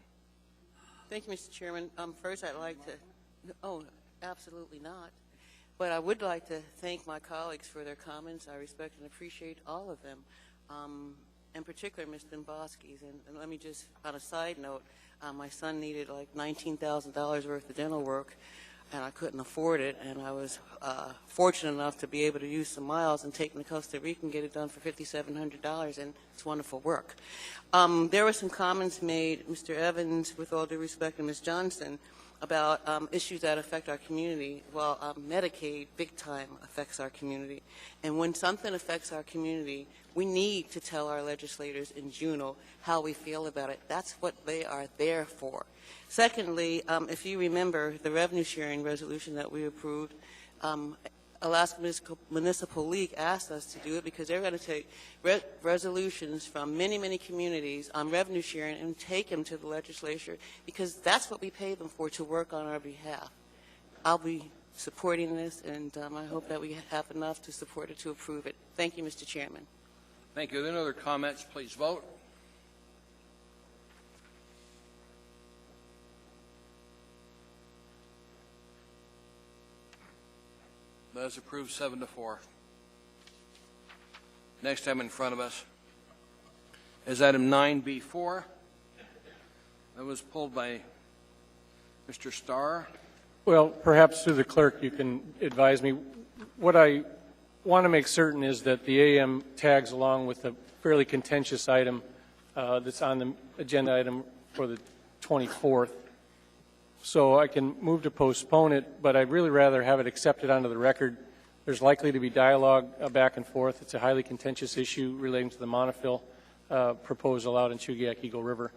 Thank you, Mr. Chairman. First, I'd like to, absolutely not. But I would like to thank my colleagues for their comments. I respect and appreciate all of them, in particular Ms. Dombowski's. And let me just, on a side note, my son needed like $19,000 worth of dental work, and I couldn't afford it. And I was fortunate enough to be able to use some miles and take him to Costa Rica and get it done for $5,700, and it's wonderful work. There were some comments made, Mr. Evans, with all due respect, and Ms. Johnson, about issues that affect our community. Well, Medicaid, big time, affects our community. And when something affects our community, we need to tell our legislators in Juneau how we feel about it. That's what they are there for. Secondly, if you remember the revenue sharing resolution that we approved, Alaska Municipal League asked us to do it because they're going to take resolutions from many, many communities on revenue sharing and take them to the legislature, because that's what we pay them for, to work on our behalf. I'll be supporting this, and I hope that we have enough to support it to approve it. Thank you, Mr. Chairman. Thank you. Are there any other comments? Please vote. That is approved 7-4. Next item in front of us is item 9B4. That was pulled by Mr. Starr. Well, perhaps through the clerk you can advise me. What I want to make certain is that the AM tags along with a fairly contentious item that's on the agenda item for the 24th. So I can move to postpone it, but I'd really rather have it accepted onto the record. There's likely to be dialogue back and forth. It's a highly contentious issue relating to the monofill proposal out in Chugiak Eagle River.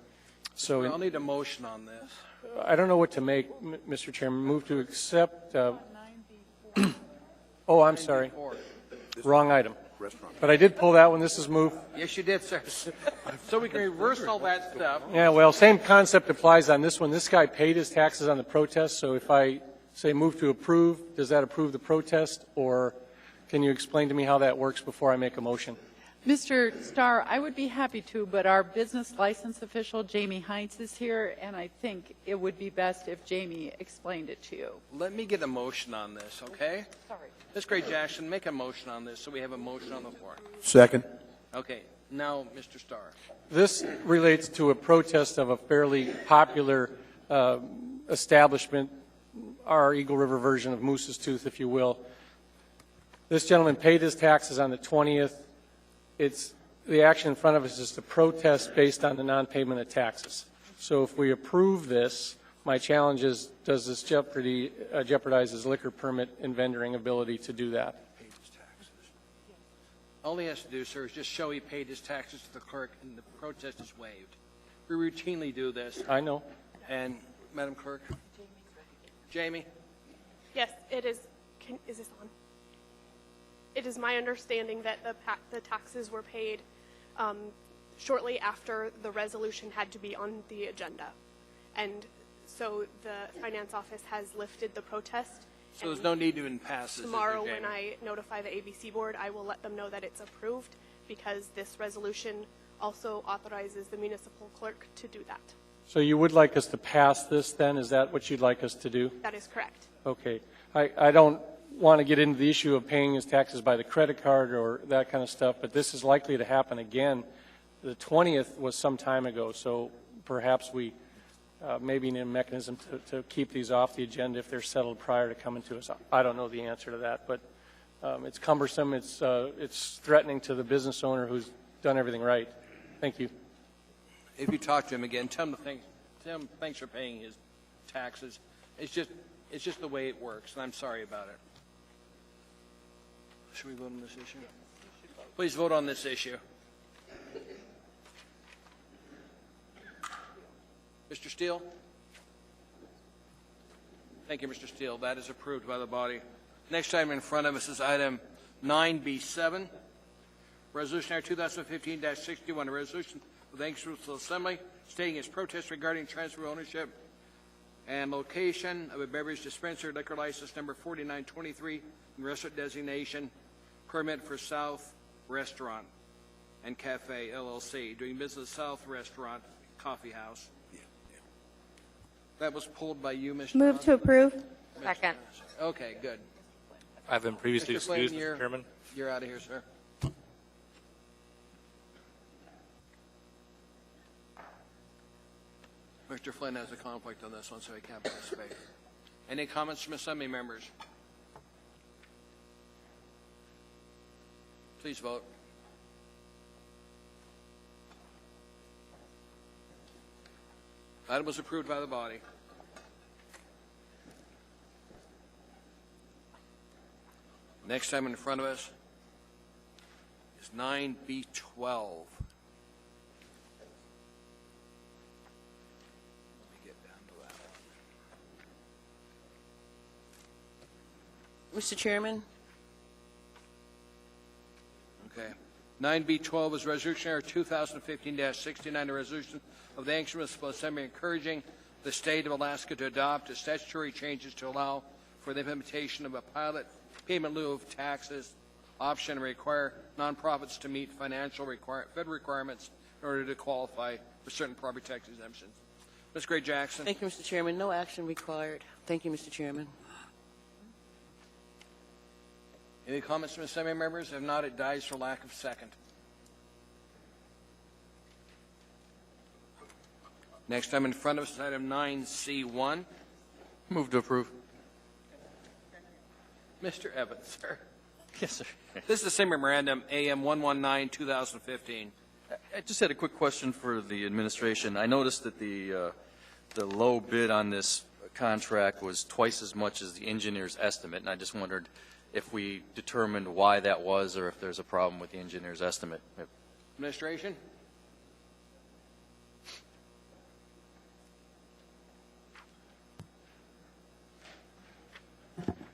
So I'll need a motion on this. I don't know what to make, Mr. Chairman. Move to accept. Oh, I'm sorry. Wrong item. But I did pull that one. This is moved. Yes, you did, sir. So we can reverse all that stuff. Yeah, well, same concept applies on this one. This guy paid his taxes on the protest, so if I say move to approve, does that approve the protest, or can you explain to me how that works before I make a motion? Mr. Starr, I would be happy to, but our business license official, Jamie Heinz, is here, and I think it would be best if Jamie explained it to you. Let me get a motion on this, okay? Sorry. Ms. Gray Jackson, make a motion on this so we have a motion on the floor. Second. Okay. Now, Mr. Starr. This relates to a protest of a fairly popular establishment, our Eagle River version of Moose's Tooth, if you will. This gentleman paid his taxes on the 20th. The action in front of us is to protest based on the non-payment of taxes. So if we approve this, my challenge is, does this jeopardize his liquor permit and vendoring ability to do that? All he has to do, sir, is just show he paid his taxes to the clerk and the protest is waived. We routinely do this. I know. And, Madam Clerk? Jamie? Yes, it is. Is this on? It is my understanding that the taxes were paid shortly after the resolution had to be on the agenda. And so the finance office has lifted the protest. So there's no need to even pass this. Tomorrow when I notify the ABC board, I will let them know that it's approved because this resolution also authorizes the municipal clerk to do that. So you would like us to pass this then? Is that what you'd like us to do? That is correct. Okay. I don't want to get into the issue of paying his taxes by the credit card or that kind of stuff, but this is likely to happen again. The 20th was some time ago, so perhaps we maybe need a mechanism to keep these off the agenda if they're settled prior to coming to us. I don't know the answer to that, but it's cumbersome. It's threatening to the business owner who's done everything right. Thank you. If you talk to him again, tell him thanks for paying his taxes. It's just the way it works, and I'm sorry about it. Should we vote on this issue? Please vote on this issue. Mr. Steele? Thank you, Mr. Steele. That is approved by the body. Next item in front of us is item 9B7, Resolution 2015-61, a resolution of the Anchorage Assembly stating its protest regarding transfer of ownership and location of a beverage dispenser liquor license number 4923 and restaurant designation permit for South Restaurant and Cafe LLC doing business South Restaurant Coffee House. That was pulled by you, Mr. Move to approve. Second. Okay, good. I've been previously Mr. Flynn, excused, Mr. Chairman. You're out of here, sir. Mr. Flynn has a conflict on this one, so he can't participate. Any comments from Assembly members? Please vote. Item was approved by the body. Next item in front of us is 9B12. Mr. Chairman? Okay. 9B12 is Resolution Number 2015-69, a resolution of the Anchorage Municipal Assembly encouraging the state of Alaska to adopt statutory changes to allow for the implementation of a pilot payment in lieu of taxes option and require nonprofits to meet financial federal requirements in order to qualify for certain property tax exemptions. Ms. Gray Jackson. Thank you, Mr. Chairman. No action required. Thank you, Mr. Chairman. Any comments from Assembly members? If not, it dies for lack of second. Next item in front of us is item 9C1. Move to approve. Mr. Evans, sir. Yes, sir. This is the same memorandum, AM 119-2015. I just had a quick question for the administration. I noticed that the low bid on this contract was twice as much as the engineer's estimate, and I just wondered if we determined why that was or if there's a problem with the engineer's estimate. Administration?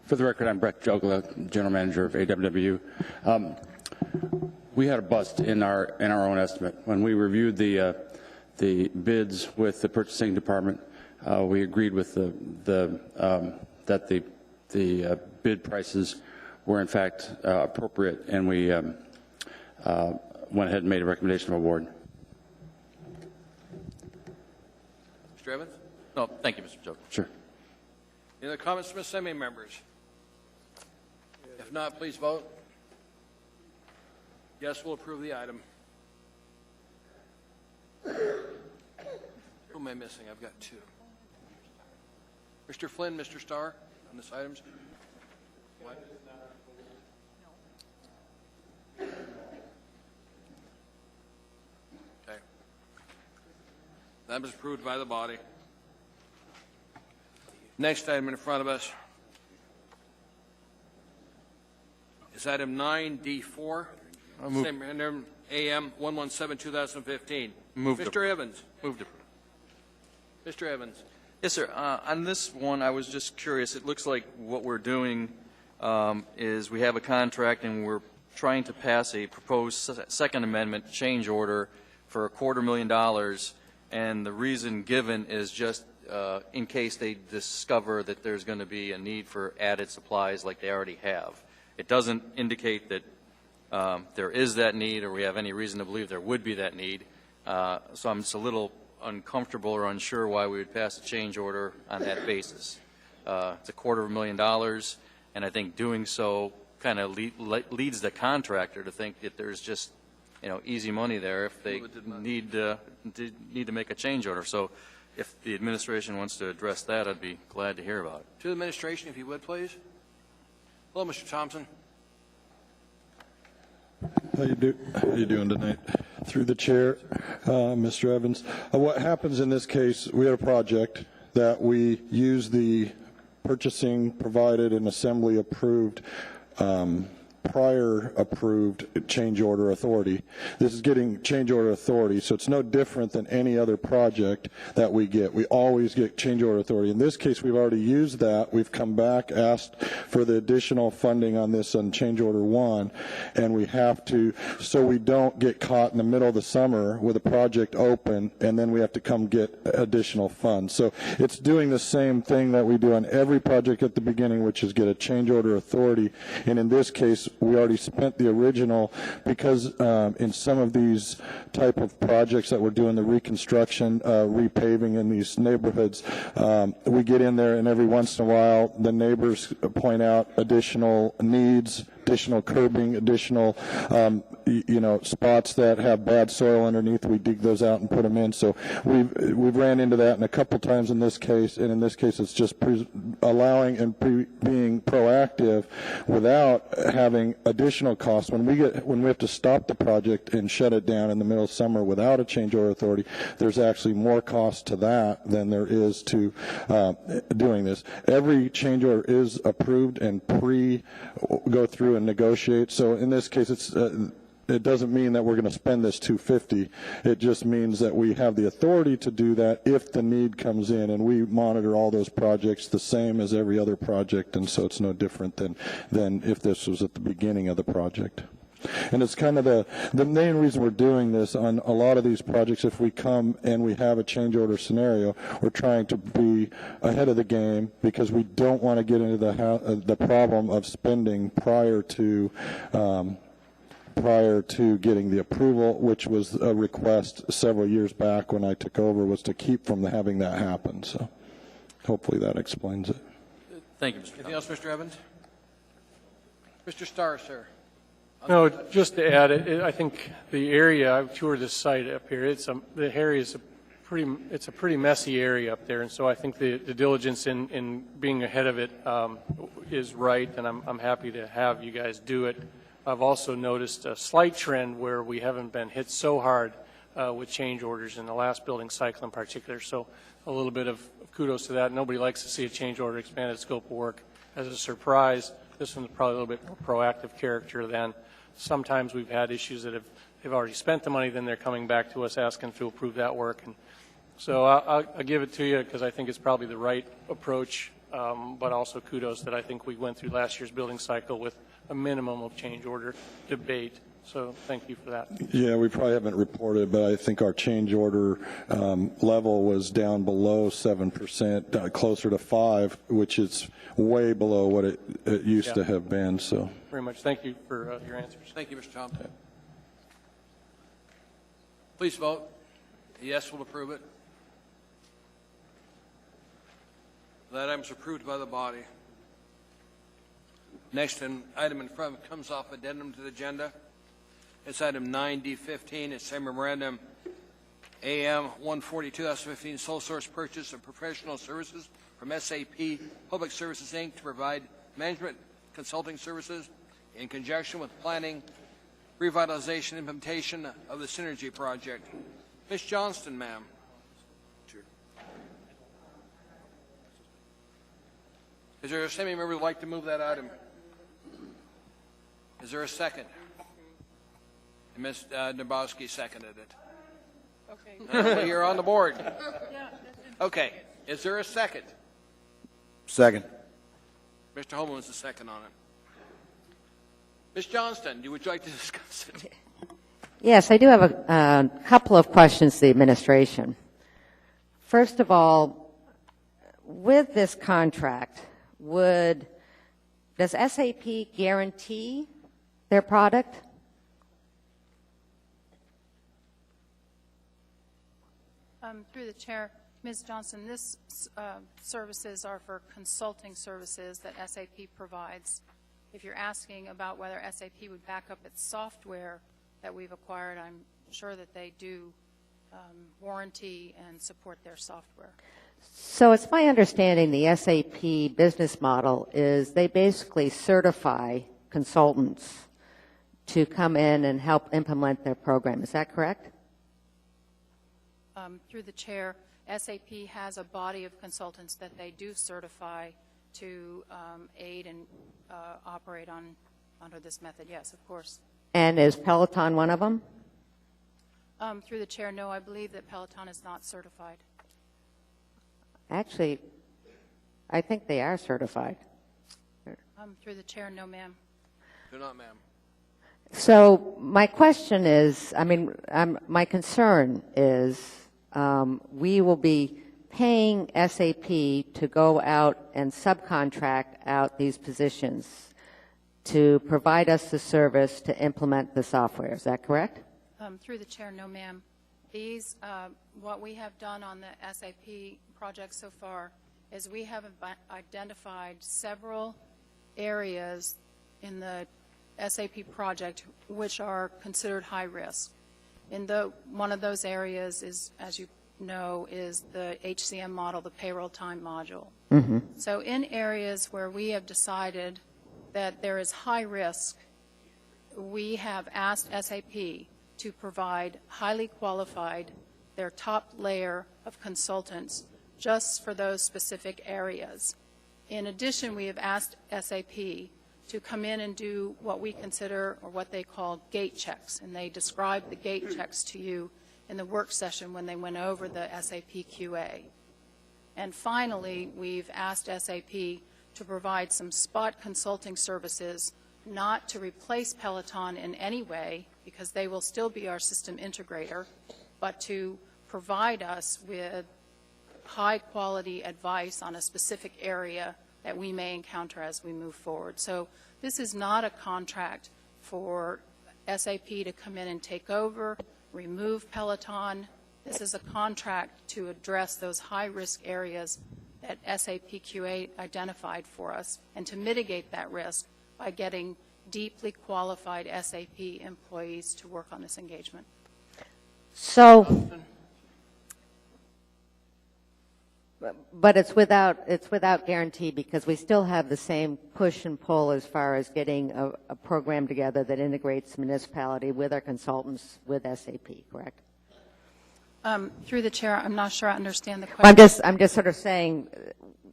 For the record, I'm Brett Jogla, General Manager of AWW. We had a bust in our own estimate. When we reviewed the bids with the purchasing department, we agreed with that the bid prices were in fact appropriate, and we went ahead and made a recommendation of award. Mr. Evans? No, thank you, Mr. Jogla. Sure. Any other comments from Assembly members? If not, please vote. Yes, we'll approve the item. Who am I missing? I've got two. Mr. Flynn, Mr. Starr, on this items. What? Okay. That was approved by the body. Next item in front of us is item 9D4, same item, AM 117-2015. Mr. Evans. Move to approve. Mr. Evans. Yes, sir. On this one, I was just curious. It looks like what we're doing is we have a contract and we're trying to pass a proposed Second Amendment change order for $250,000, and the reason given is just in case they discover that there's going to be a need for added supplies like they already have. It doesn't indicate that there is that need, or we have any reason to believe there would be that need. So I'm just a little uncomfortable or unsure why we would pass a change order on that basis. It's $250,000, and I think doing so kind of leads the contractor to think that there's just, easy money there if they need to make a change order. So if the administration wants to address that, I'd be glad to hear about it. To the administration, if you would, please. Hello, Mr. Thompson. How you doing tonight? Through the chair, Mr. Evans. What happens in this case, we had a project that we use the purchasing provided and assembly approved prior approved change order authority. This is getting change order authority, so it's no different than any other project that we get. We always get change order authority. In this case, we've already used that. We've come back, asked for the additional funding on this on change order 1, and we have to, so we don't get caught in the middle of the summer with a project open, and then we have to come get additional funds. So it's doing the same thing that we do on every project at the beginning, which is get a change order authority. And in this case, we already spent the original because in some of these type of projects that we're doing, the reconstruction, repaving in these neighborhoods, we get in there and every once in a while the neighbors point out additional needs, additional curbing, additional, spots that have bad soil underneath. We dig those out and put them in. So we've ran into that and a couple times in this case, and in this case it's just allowing and being proactive without having additional costs. When we have to stop the project and shut it down in the middle of summer without a change order authority, there's actually more cost to that than there is to doing this. Every change order is approved and go through and negotiate. So in this case, it doesn't mean that we're going to spend this $250. It just means that we have the authority to do that if the need comes in, and we monitor all those projects the same as every other project, and so it's no different than if this was at the beginning of the project. And it's kind of the main reason we're doing this on a lot of these projects. If we come and we have a change order scenario, we're trying to be ahead of the game because we don't want to get into the problem of spending prior to getting the approval, which was a request several years back when I took over, was to keep from having that happen. So hopefully that explains it. Thank you, Mr. Anything else, Mr. Evans? Mr. Starr, sir. No, just to add, I think the area, I've toured this site up here, the area is it's a pretty messy area up there, and so I think the diligence in being ahead of it is right, and I'm happy to have you guys do it. I've also noticed a slight trend where we haven't been hit so hard with change orders in the last building cycle in particular, so a little bit of kudos to that. Nobody likes to see a change order expanded scope of work as a surprise. This one's probably a little bit more proactive character than sometimes we've had issues that they've already spent the money, then they're coming back to us asking to approve that work. And so I'll give it to you because I think it's probably the right approach, but also kudos that I think we went through last year's building cycle with a minimum of change order debate. So thank you for that. Yeah, we probably haven't reported, but I think our change order level was down below 7%, closer to 5%, which is way below what it used to have been. So very much. Thank you for your answers. Thank you, Mr. Thompson. Please vote. Yes will approve it. That item is approved by the body. Next item in front comes off addendum to the agenda. It's item 9D15. It's a memorandum AM 142-2015 sole source purchase of professional services from SAP Public Services, Inc. to provide management consulting services in conjunction with planning, revitalization, implementation of the Synergy project. Ms. Johnston, ma'am. Is there a assembly member who would like to move that item? Is there a second? Ms. Nabowski seconded it. Okay. You're on the board. Okay. Is there a second? Second. Mr. Holman is the second on it. Ms. Johnston, would you like to discuss it? Yes, I do have a couple of questions to the administration. First of all, with this contract, does SAP guarantee their product? Through the chair, Ms. Johnson, this services are for consulting services that SAP provides. If you're asking about whether SAP would back up its software that we've acquired, I'm sure that they do warranty and support their software. So it's my understanding the SAP business model is they basically certify consultants to come in and help implement their program. Is that correct? Through the chair, SAP has a body of consultants that they do certify to aid and operate under this method. Yes, of course. And is Peloton one of them? Through the chair, no, I believe that Peloton is not certified. Actually, I think they are certified. Through the chair, no, ma'am. They're not, ma'am. So my question is, my concern is we will be paying SAP to go out and subcontract out these positions to provide us the service to implement the software. Is that correct? Through the chair, no, ma'am. These, what we have done on the SAP project so far is we have identified several areas in the SAP project which are considered high risk. One of those areas is, as you know, is the HCM model, the payroll time module. Mm-hmm. So in areas where we have decided that there is high risk, we have asked SAP to provide highly qualified, their top layer of consultants just for those specific areas. In addition, we have asked SAP to come in and do what we consider, or what they call gate checks, and they described the gate checks to you in the work session when they went over the SAP QA. And finally, we've asked SAP to provide some spot consulting services, not to replace Peloton in any way, because they will still be our system integrator, but to provide us with high-quality advice on a specific area that we may encounter as we move forward. So this is not a contract for SAP to come in and take over, remove Peloton. This is a contract to address those high-risk areas that SAP QA identified for us, and to mitigate that risk by getting deeply qualified SAP employees to work on this engagement. So, but it's without guarantee, because we still have the same push and pull as far as getting a program together that integrates municipality with our consultants with SAP, correct? Through the chair, I'm not sure I understand the question. I'm just sort of saying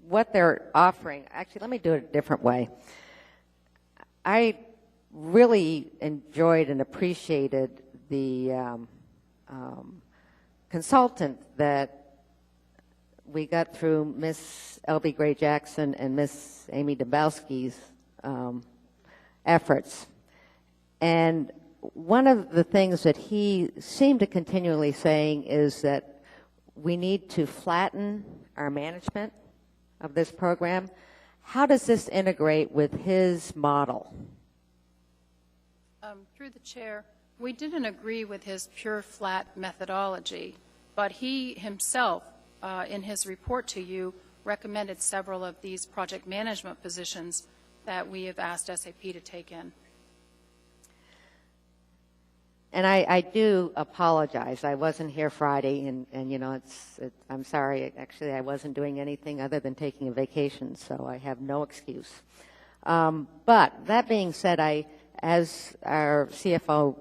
what they're offering. Actually, let me do it a different way. I really enjoyed and appreciated the consultant that we got through Miss L.B. Gray Jackson and Miss Amy Dabowski's efforts. And one of the things that he seemed to continually saying is that we need to flatten our management of this program. How does this integrate with his model? Through the chair, we didn't agree with his pure flat methodology, but he himself, in his report to you, recommended several of these project management positions that we have asked SAP to take in. And I do apologize. I wasn't here Friday, and you know, I'm sorry. Actually, I wasn't doing anything other than taking a vacation, so I have no excuse. But that being said, as our CFO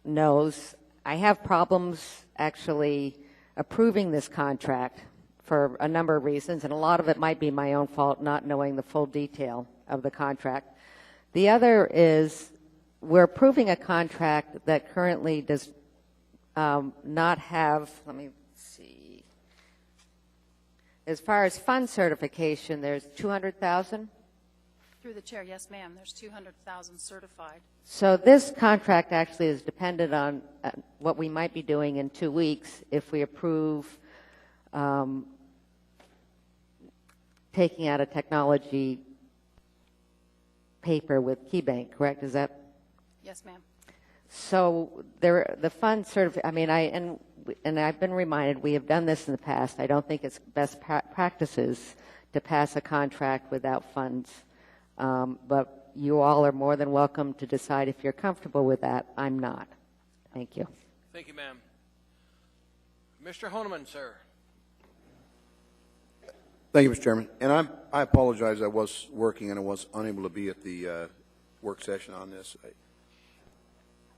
knows, I have problems actually approving this contract for a number of reasons, and a lot of it might be my own fault, not knowing the full detail of the contract. The other is we're approving a contract that currently does not have, let me see, as far as fund certification, there's 200,000. Through the chair, yes, ma'am. There's 200,000 certified. So this contract actually is dependent on what we might be doing in 2 weeks if we approve taking out a technology paper with KeyBank, correct? Is that? Yes, ma'am. So the fund I mean, and I've been reminded, we have done this in the past. I don't think it's best practices to pass a contract without funds. But you all are more than welcome to decide if you're comfortable with that. I'm not. Thank you. Thank you, ma'am. Mr. Honeman, sir. Thank you, Mr. Chairman. And I apologize. I was working and I was unable to be at the work session on this.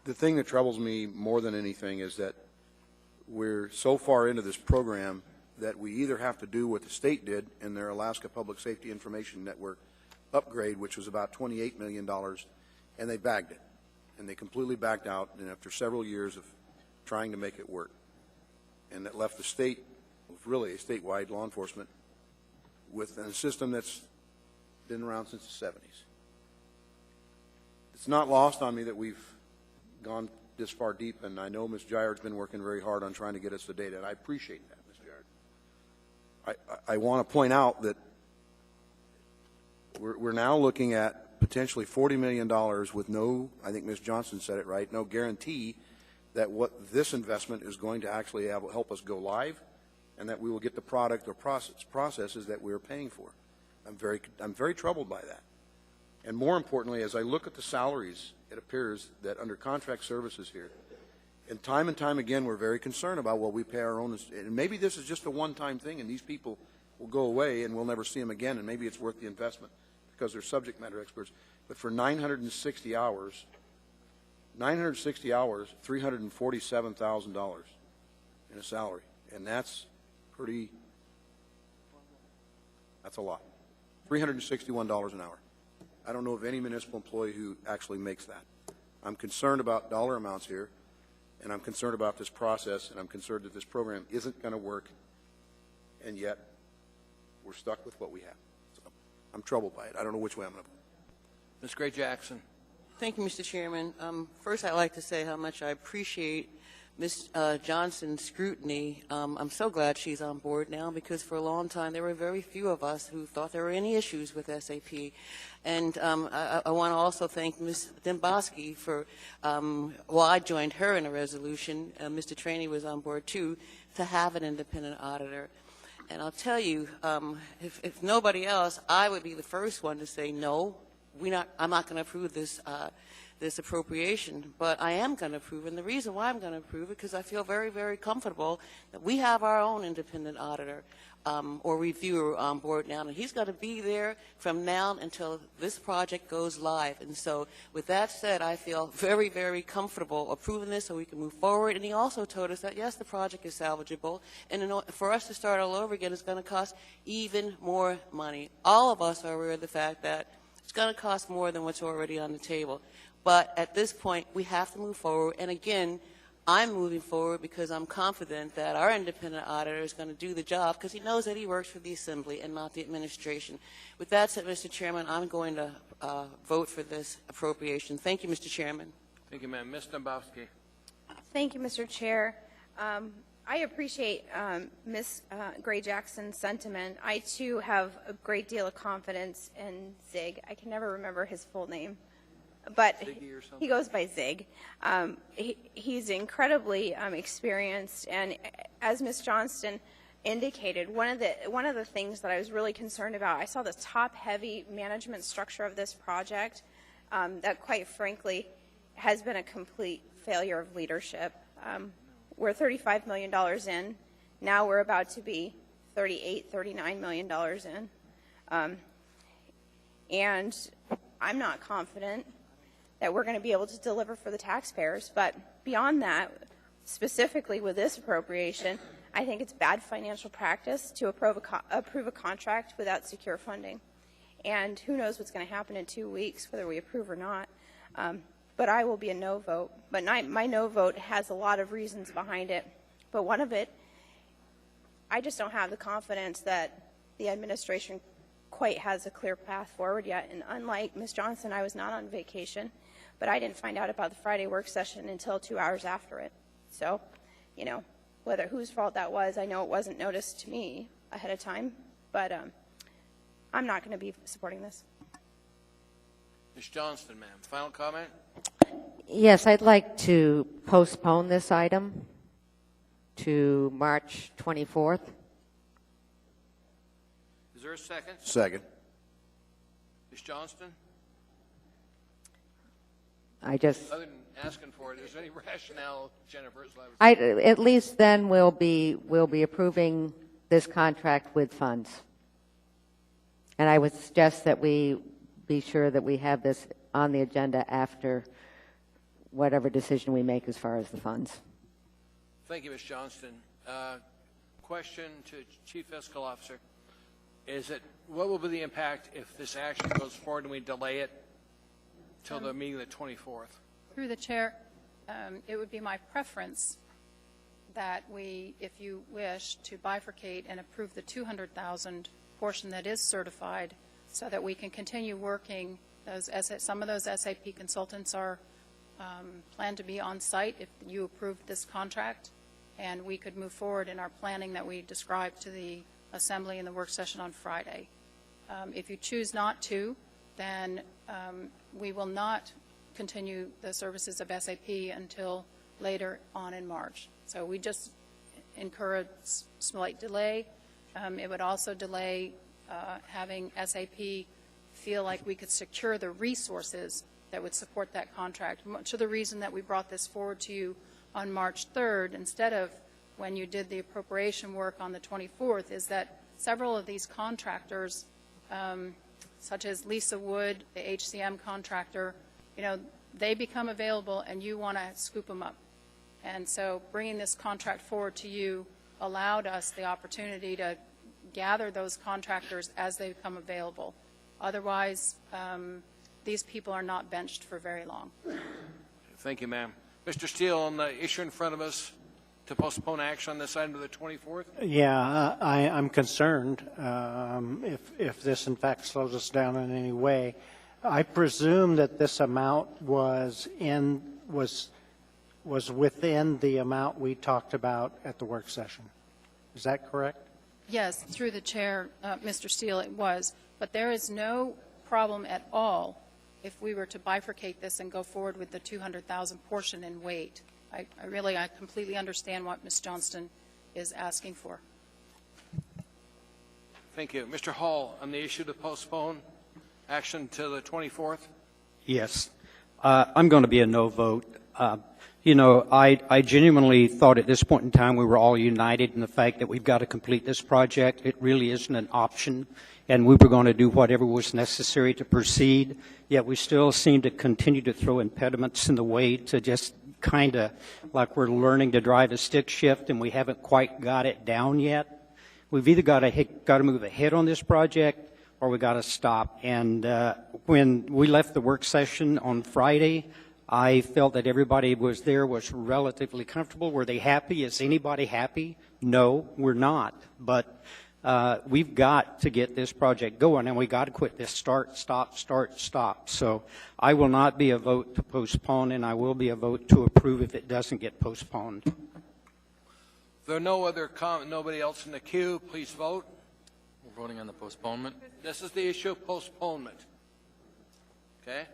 The thing that troubles me more than anything is that we're so far into this program that we either have to do what the state did in their Alaska Public Safety Information Network upgrade, which was about $28 million, and they bagged it. And they completely backed out, and after several years of trying to make it work. And that left the state, really a statewide law enforcement, with a system that's been around since the 70s. It's not lost on me that we've gone this far deep, and I know Ms. Gyard's been working very hard on trying to get us the data, and I appreciate that, Ms. Gyard. I want to point out that we're now looking at potentially $40 million with no, I think Ms. Johnson said it right, no guarantee that what this investment is going to actually help us go live, and that we will get the product or processes that we're paying for. I'm very troubled by that. And more importantly, as I look at the salaries, it appears that under contract services here, and time again, we're very concerned about what we pay our own. And maybe this is just a one-time thing, and these people will go away, and we'll never see them again, and maybe it's worth the investment because they're subject matter experts. But for 960 hours, $347,000 in a salary, and that's a lot. $361 an hour. I don't know of any municipal employee who actually makes that. I'm concerned about dollar amounts here, and I'm concerned about this process, and I'm concerned that this program isn't going to work, and yet we're stuck with what we have. So I'm troubled by it. I don't know which way I'm going to go. Ms. Gray Jackson. Thank you, Mr. Chairman. First, I'd like to say how much I appreciate Ms. Johnson's scrutiny. I'm so glad she's on board now, because for a long time there were very few of us who thought there were any issues with SAP. And I want to also thank Ms. Demboski for, I joined her in a resolution, Mr. Traney was on board too, to have an independent auditor. And I'll tell you, if nobody else, I would be the first one to say no. I'm not going to approve this appropriation, but I am going to approve, and the reason why I'm going to approve it because I feel very, very comfortable that we have our own independent auditor or reviewer on board now, and he's going to be there from now until this project goes live. And so with that said, I feel very, very comfortable approving this so we can move forward. And he also told us that, yes, the project is salvageable, and for us to start all over again, it's going to cost even more money. All of us are aware of the fact that it's going to cost more than what's already on the table. But at this point, we have to move forward. And again, I'm moving forward because I'm confident that our independent auditor is going to do the job because he knows that he works for the Assembly and not the administration. With that said, Mr. Chairman, I'm going to vote for this appropriation. Thank you, Mr. Chairman. Thank you, ma'am. Ms. Dombowski. Thank you, Mr. Chair. I appreciate Ms. Gray Jackson's sentiment. I, too, have a great deal of confidence in Zig. I can never remember his full name, but he goes by Zig. He's incredibly experienced, and as Ms. Johnston indicated, one of the things that I was really concerned about, I saw the top-heavy management structure of this project that, quite frankly, has been a complete failure of leadership. We're $35 million in. Now we're about to be $39 million in. And I'm not confident that we're going to be able to deliver for the taxpayers. But beyond that, specifically with this appropriation, I think it's bad financial practice to approve a contract without secure funding. And who knows what's going to happen in 2 weeks, whether we approve or not. But I will be a no vote. But my no vote has a lot of reasons behind it. But one of it, I just don't have the confidence that the administration quite has a clear path forward yet. And unlike Ms. Johnson, I was not on vacation, but I didn't find out about the Friday work session until 2 hours after it. So, whether whose fault that was, I know it wasn't noticed to me ahead of time, but I'm not going to be supporting this. Ms. Johnston, ma'am. Final comment? Yes, I'd like to postpone this item to March 24th. Is there a second? Second. Ms. Johnston? I just, Other than asking for it, is there any rationale, Jennifer? at least then we'll be approving this contract with funds. And I would suggest that we be sure that we have this on the agenda after whatever decision we make as far as the funds. Thank you, Ms. Johnston. Question to Chief Fiscal Officer. What will be the impact if this action goes forward and we delay it till the meeting of the 24th? Through the chair, it would be my preference that we, if you wish, to bifurcate and approve the 200,000 portion that is certified so that we can continue working. Some of those SAP consultants are planned to be on site if you approve this contract, and we could move forward in our planning that we described to the Assembly in the work session on Friday. If you choose not to, then we will not continue the services of SAP until later on in March. So we just incur a slight delay. It would also delay having SAP feel like we could secure the resources that would support that contract. Much of the reason that we brought this forward to you on March 3rd instead of when you did the appropriation work on the 24th is that several of these contractors, such as Lisa Wood, the HCM contractor, they become available and you want to scoop them up. And so bringing this contract forward to you allowed us the opportunity to gather those contractors as they become available. Otherwise, these people are not benched for very long. Thank you, ma'am. Mr. Steele, on the issue in front of us, to postpone action on this item to the 24th? Yeah, I'm concerned if this in fact slows us down in any way. I presume that this amount was within the amount we talked about at the work session. Is that correct? Yes, through the chair, Mr. Steele, it was. But there is no problem at all if we were to bifurcate this and go forward with the 200,000 portion and wait. I completely understand what Ms. Johnston is asking for. Thank you. Mr. Hall, on the issue to postpone action to the 24th? Yes. I'm going to be a no vote. I genuinely thought at this point in time we were all united in the fact that we've got to complete this project. It really isn't an option, and we were going to do whatever was necessary to proceed, yet we still seem to continue to throw impediments in the way to just kind of like we're learning to drive a stick shift and we haven't quite got it down yet. We've either got to move ahead on this project or we got to stop. And when we left the work session on Friday, I felt that everybody was relatively comfortable. Were they happy? Is anybody happy? No, we're not. But we've got to get this project going, and we got to quit this start, stop. So I will not be a vote to postpone, and I will be a vote to approve if it doesn't get postponed. If there are no other nobody else in the queue, please vote. We're voting on the postponement. This is the issue of postponement. Okay?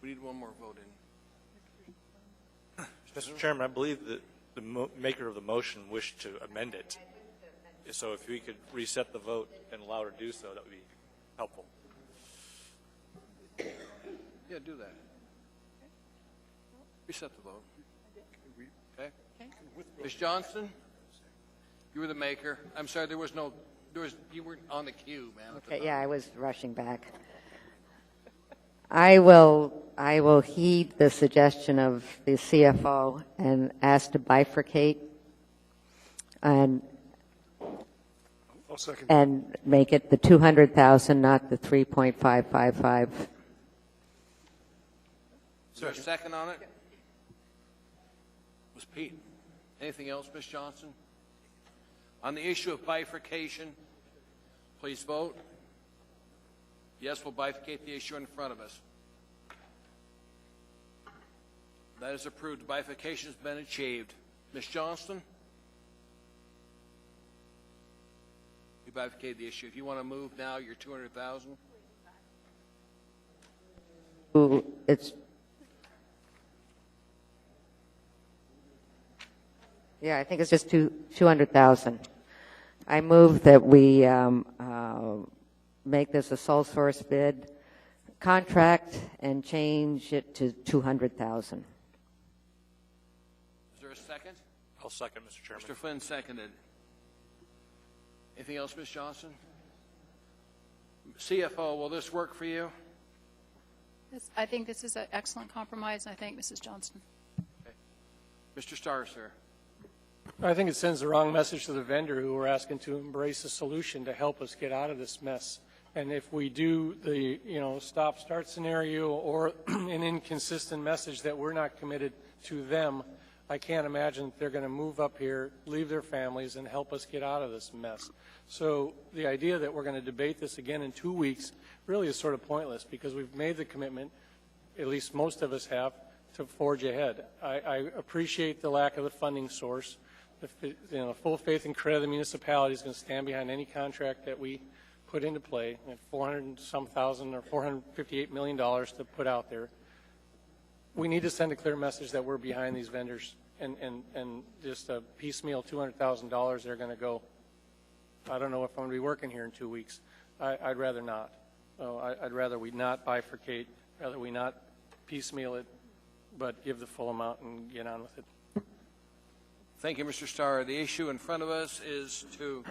We need one more vote in. Mr. Chairman, I believe that the maker of the motion wished to amend it. So if we could reset the vote and allow her to do so, that would be helpful. Yeah, do that. Reset the vote. Okay? Ms. Johnston, you were the maker. I'm sorry, you weren't on the queue, man. Okay, yeah, I was rushing back. I will heed the suggestion of the CFO and ask to bifurcate and make it the 200,000, not the 3.555. Is there a second on it? Was Pete? Anything else, Ms. Johnson? On the issue of bifurcation, please vote. Yes, we'll bifurcate the issue in front of us. That is approved. Bifurcation has been achieved. Ms. Johnston? bifurcated the issue. If you want to move now, you're 200,000. It's, yeah, I think it's just 200,000. I move that we make this a sole source bid contract and change it to 200,000. Is there a second? I'll second, Mr. Chairman. Mr. Flynn seconded. Anything else, Ms. Johnson? CFO, will this work for you? I think this is an excellent compromise, and I thank Mrs. Johnston. Okay. Mr. Starr, sir. I think it sends the wrong message to the vendor who we're asking to embrace a solution to help us get out of this mess. And if we do the, stop-start scenario or an inconsistent message that we're not committed to them, I can't imagine that they're going to move up here, leave their families, and help us get out of this mess. So the idea that we're going to debate this again in 2 weeks really is sort of pointless because we've made the commitment, at least most of us have, to forge ahead. I appreciate the lack of the funding source. The full faith and credit of the municipality is going to stand behind any contract that we put into play. And $400-some thousand or $458 million to put out there. We need to send a clear message that we're behind these vendors, and just a piecemeal $200,000 they're going to go. I don't know if I'm going to be working here in 2 weeks. I'd rather not. I'd rather we not bifurcate, rather we not piecemeal it, but give the full amount and get on with it. Thank you, Mr. Starr. The issue in front of us is to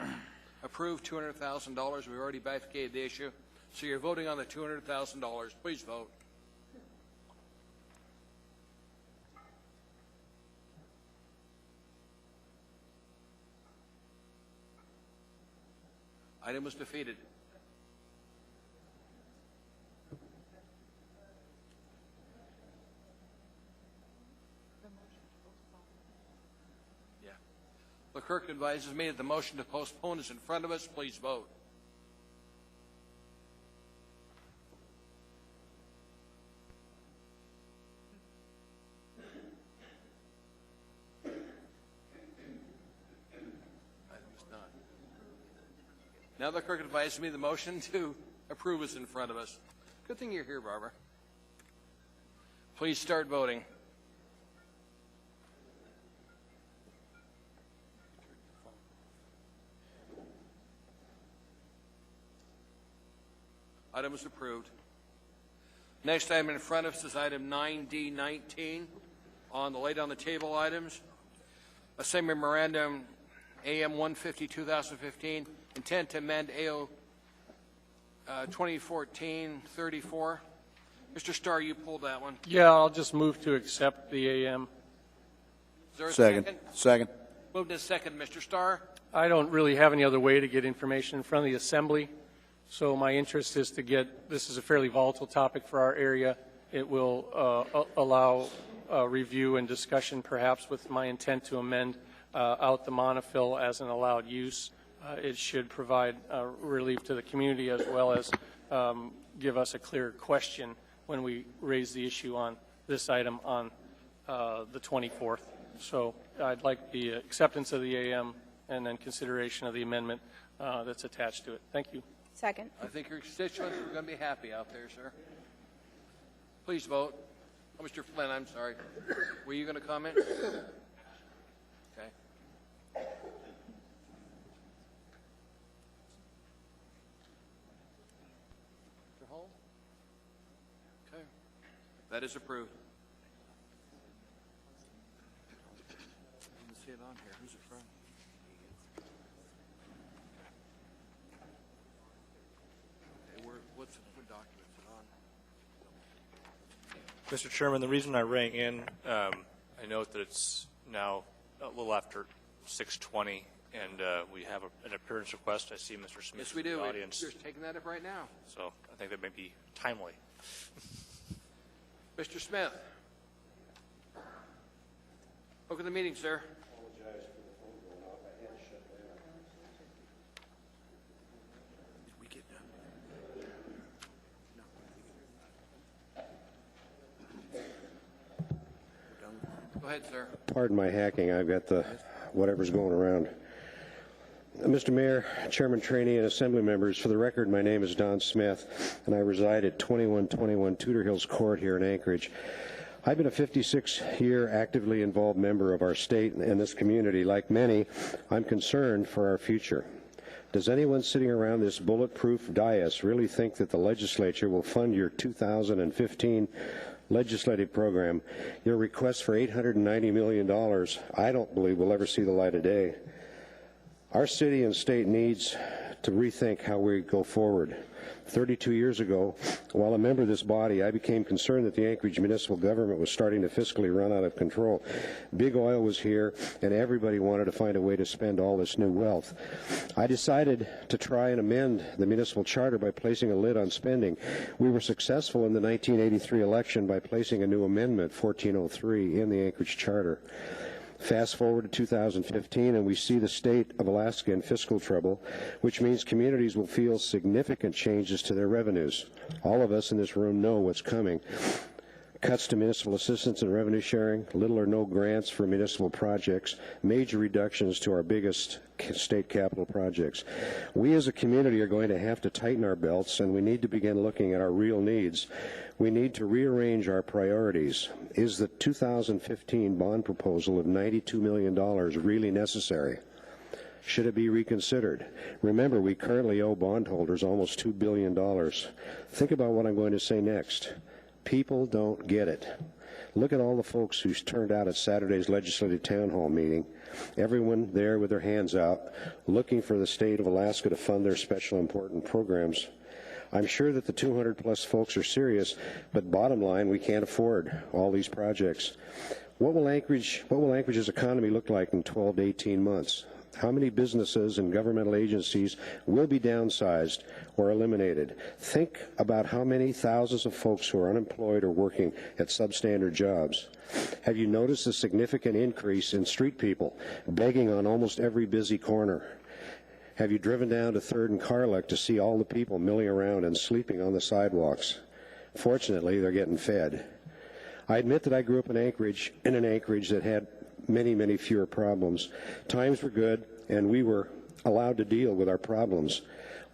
approve $200,000. We've already bifurcated the issue. So you're voting on the $200,000. Please vote. Item was defeated. Yeah. The clerk advises me that the motion to postpone is in front of us. Please vote. Now the clerk advises me the motion to approve is in front of us. Good thing you're here, Barbara. Please start voting. Item is approved. Next item in front of us is item 9D19 on the laid on the table items. A same memorandum AM 150-2015. Intent to amend AO 2014-34. Mr. Starr, you pulled that one. Yeah, I'll just move to accept the AM. Is there a Second. Second. Moved in second. Mr. Starr? I don't really have any other way to get information in front of the assembly, so my interest is to get, this is a fairly volatile topic for our area. It will allow review and discussion perhaps with my intent to amend out the monofill as an allowed use. It should provide relief to the community as well as give us a clear question when we raise the issue on this item on the 24th. So I'd like the acceptance of the AM and then consideration of the amendment that's attached to it. Thank you. Second. I think your constituents are going to be happy out there, sir. Please vote. Oh, Mr. Flynn, I'm sorry. Were you going to comment? Okay. Mr. Hall? Okay. That is approved. I didn't see it on here. Who's it from? What document is it on? Mr. Chairman, the reason I rang in, I note that it's now a little after 6:20, and we have an appearance request. I see Mr. Smith Yes, we in do. the audience. We're taking that up right now. So I think that may be timely. Mr. Smith. Open the meeting, sir. Go ahead, sir. Pardon my hacking. I've got the whatever's going around. Mr. Mayor, Chairman Trainee, and Assembly members, for the record, my name is Don Smith, and I reside at 2121 Tudor Hills Court here in Anchorage. I've been a 56-year actively involved member of our state and this community. Like many, I'm concerned for our future. Does anyone sitting around this bulletproof dais really think that the legislature will fund your 2015 legislative program? Your request for $890 million, I don't believe will ever see the light of day. Our city and state needs to rethink how we go forward. 32 years ago, while a member of this body, I became concerned that the Anchorage municipal government was starting to fiscally run out of control. Big oil was here, and everybody wanted to find a way to spend all this new wealth. I decided to try and amend the municipal charter by placing a lid on spending. We were successful in the 1983 election by placing a new amendment, 1403, in the Anchorage charter. Fast forward to 2015, and we see the state of Alaska in fiscal trouble, which means communities will feel significant changes to their revenues. All of us in this room know what's coming. Cuts to municipal assistance and revenue sharing, little or no grants for municipal projects, major reductions to our biggest state capital projects. We as a community are going to have to tighten our belts, and we need to begin looking at our real needs. We need to rearrange our priorities. Is the 2015 bond proposal of $92 million really necessary? Should it be reconsidered? Remember, we currently owe bondholders almost $2 billion. Think about what I'm going to say next. People don't get it. Look at all the folks who turned out at Saturday's legislative town hall meeting. Everyone there with their hands out, looking for the state of Alaska to fund their special important programs. I'm sure that the 200-plus folks are serious, but bottom line, we can't afford all these projects. What will Anchorage's economy look like in 12 to 18 months? How many businesses and governmental agencies will be downsized or eliminated? Think about how many thousands of folks who are unemployed or working at substandard jobs. Have you noticed the significant increase in street people begging on almost every busy corner? Have you driven down to 3rd and Carluck to see all the people milling around and sleeping on the sidewalks? Fortunately, they're getting fed. I admit that I grew up in an Anchorage that had many, many fewer problems. Times were good, and we were allowed to deal with our problems.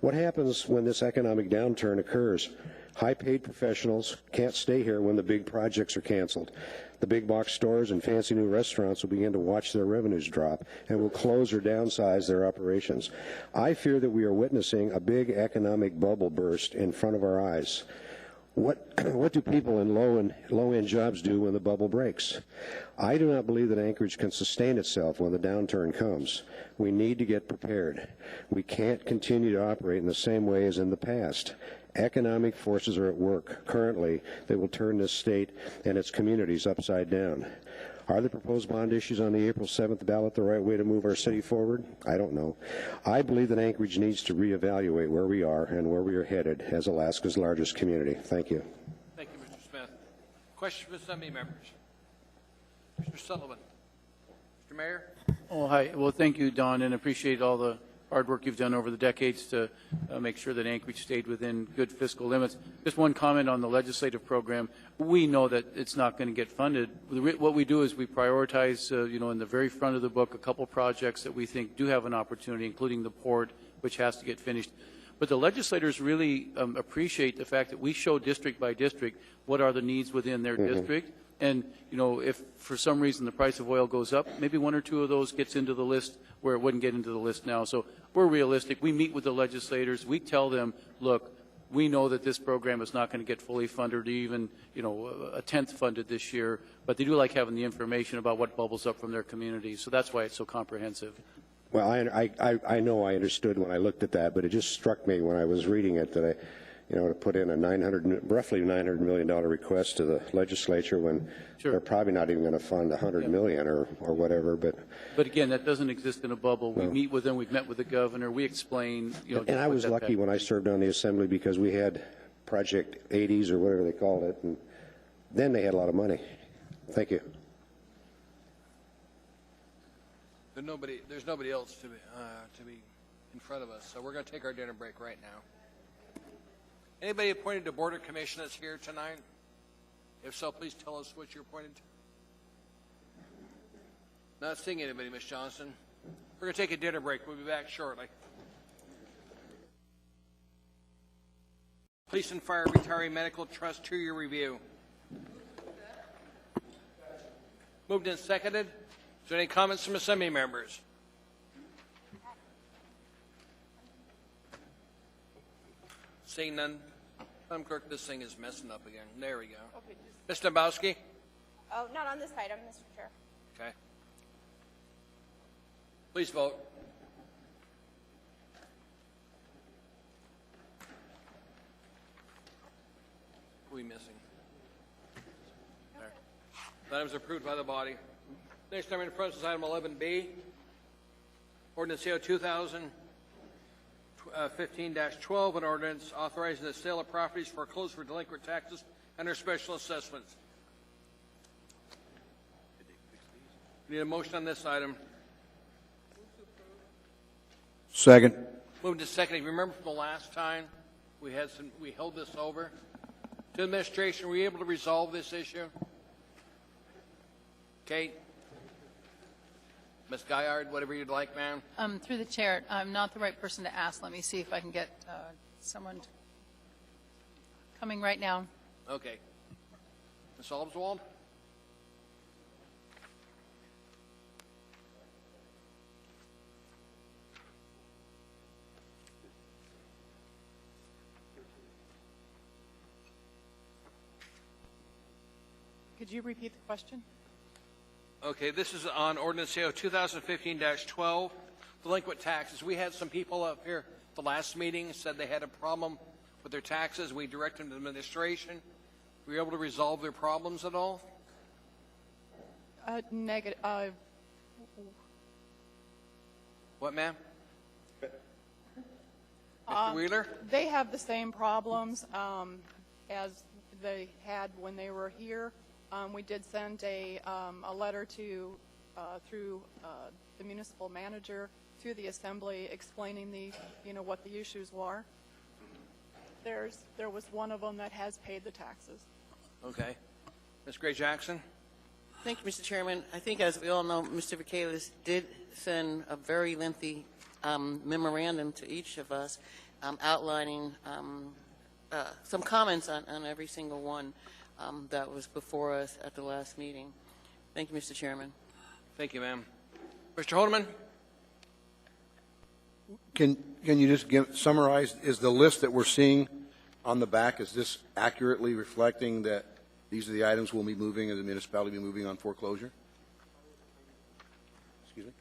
What happens when this economic downturn occurs? High-paid professionals can't stay here when the big projects are canceled. The big box stores and fancy new restaurants will begin to watch their revenues drop and will close or downsize their operations. I fear that we are witnessing a big economic bubble burst in front of our eyes. What do people in low-end jobs do when the bubble breaks? I do not believe that Anchorage can sustain itself when the downturn comes. We need to get prepared. We can't continue to operate in the same way as in the past. Economic forces are at work currently that will turn this state and its communities upside down. Are the proposed bond issues on the April 7th ballot the right way to move our city forward? I don't know. I believe that Anchorage needs to reevaluate where we are and where we are headed as Alaska's largest community. Thank you. Thank you, Mr. Smith. Questions from Assembly members? Mr. Sullivan. Mr. Mayor? Oh, hi. Well, thank you, Don, and appreciate all the hard work you've done over the decades to make sure that Anchorage stayed within good fiscal limits. Just one comment on the legislative program. We know that it's not going to get funded. What we do is we prioritize, in the very front of the book, a couple projects that we think do have an opportunity, including the port, which has to get finished. But the legislators really appreciate the fact that we show district by district what are the needs within their district. And, if for some reason the price of oil goes up, maybe one or two of those gets into the list where it wouldn't get into the list now. So we're realistic. We meet with the legislators. We tell them, look, we know that this program is not going to get fully funded or even, a tenth funded this year, but they do like having the information about what bubbles up from their communities. So that's why it's so comprehensive. Well, I know I understood when I looked at that, but it just struck me when I was reading it that to put in a roughly $900 million request to the legislature when they're probably not even going to fund $100 million or whatever. But again, that doesn't exist in a bubble. We meet with them. We've met with the governor. We explain. And I was lucky when I served on the assembly because we had Project 80s or whatever they called it, and then they had a lot of money. Thank you. There's nobody else to be in front of us, so we're going to take our dinner break right now. Anybody appointed to Border Commission that's here tonight? If so, please tell us what you're appointed to. Not seeing anybody, Ms. Johnson. We're going to take a dinner break. We'll be back shortly. Police and Fire Retiree Medical Trust 2-year review. Moved and seconded. Is there any comments from Assembly members? Seeing none. Madam Clerk, this thing is messing up again. There we go. Okay, Ms. Dombrowski? Oh, not on this item, Mr. Chair. Okay. Please vote. Who are we missing? There. The item is approved by the body. Next item in front is item 11B. Ordinance CO 2015-12, an ordinance authorizing the sale of properties foreclosed for delinquent taxes under special assessments. We need a motion on this item. Second. Moved to second. If you remember from the last time, we held this over. To administration, were you able to resolve this issue? Kate? Ms. Gaillard, whatever you'd like, ma'am. Through the chair, I'm not the right person to ask. Let me see if I can get someone coming right now. Okay. Ms. Oswald? Could you repeat the question? Okay, this is on ordinance CO 2015-12, delinquent taxes. We had some people up here at the last meeting said they had a problem with their taxes. We directed them to administration. Were you able to resolve their problems at all? Negative. What, ma'am? Mr. Wheeler? They have the same problems as they had when they were here. We did send a letter to through the municipal manager to the assembly explaining what the issues were. There was one of them that has paid the taxes. Okay. Ms. Gray Jackson? Thank you, Mr. Chairman. I think, as we all know, Mr. Vacalis did send a very lengthy memorandum to each of us outlining some comments on every single one that was before us at the last meeting. Thank you, Mr. Chairman. Thank you, ma'am. Mr. Haldeman? Can you just summarize, is the list that we're seeing on the back, is this accurately reflecting that these are the items we'll be moving and the municipality will be moving on foreclosure? Excuse me?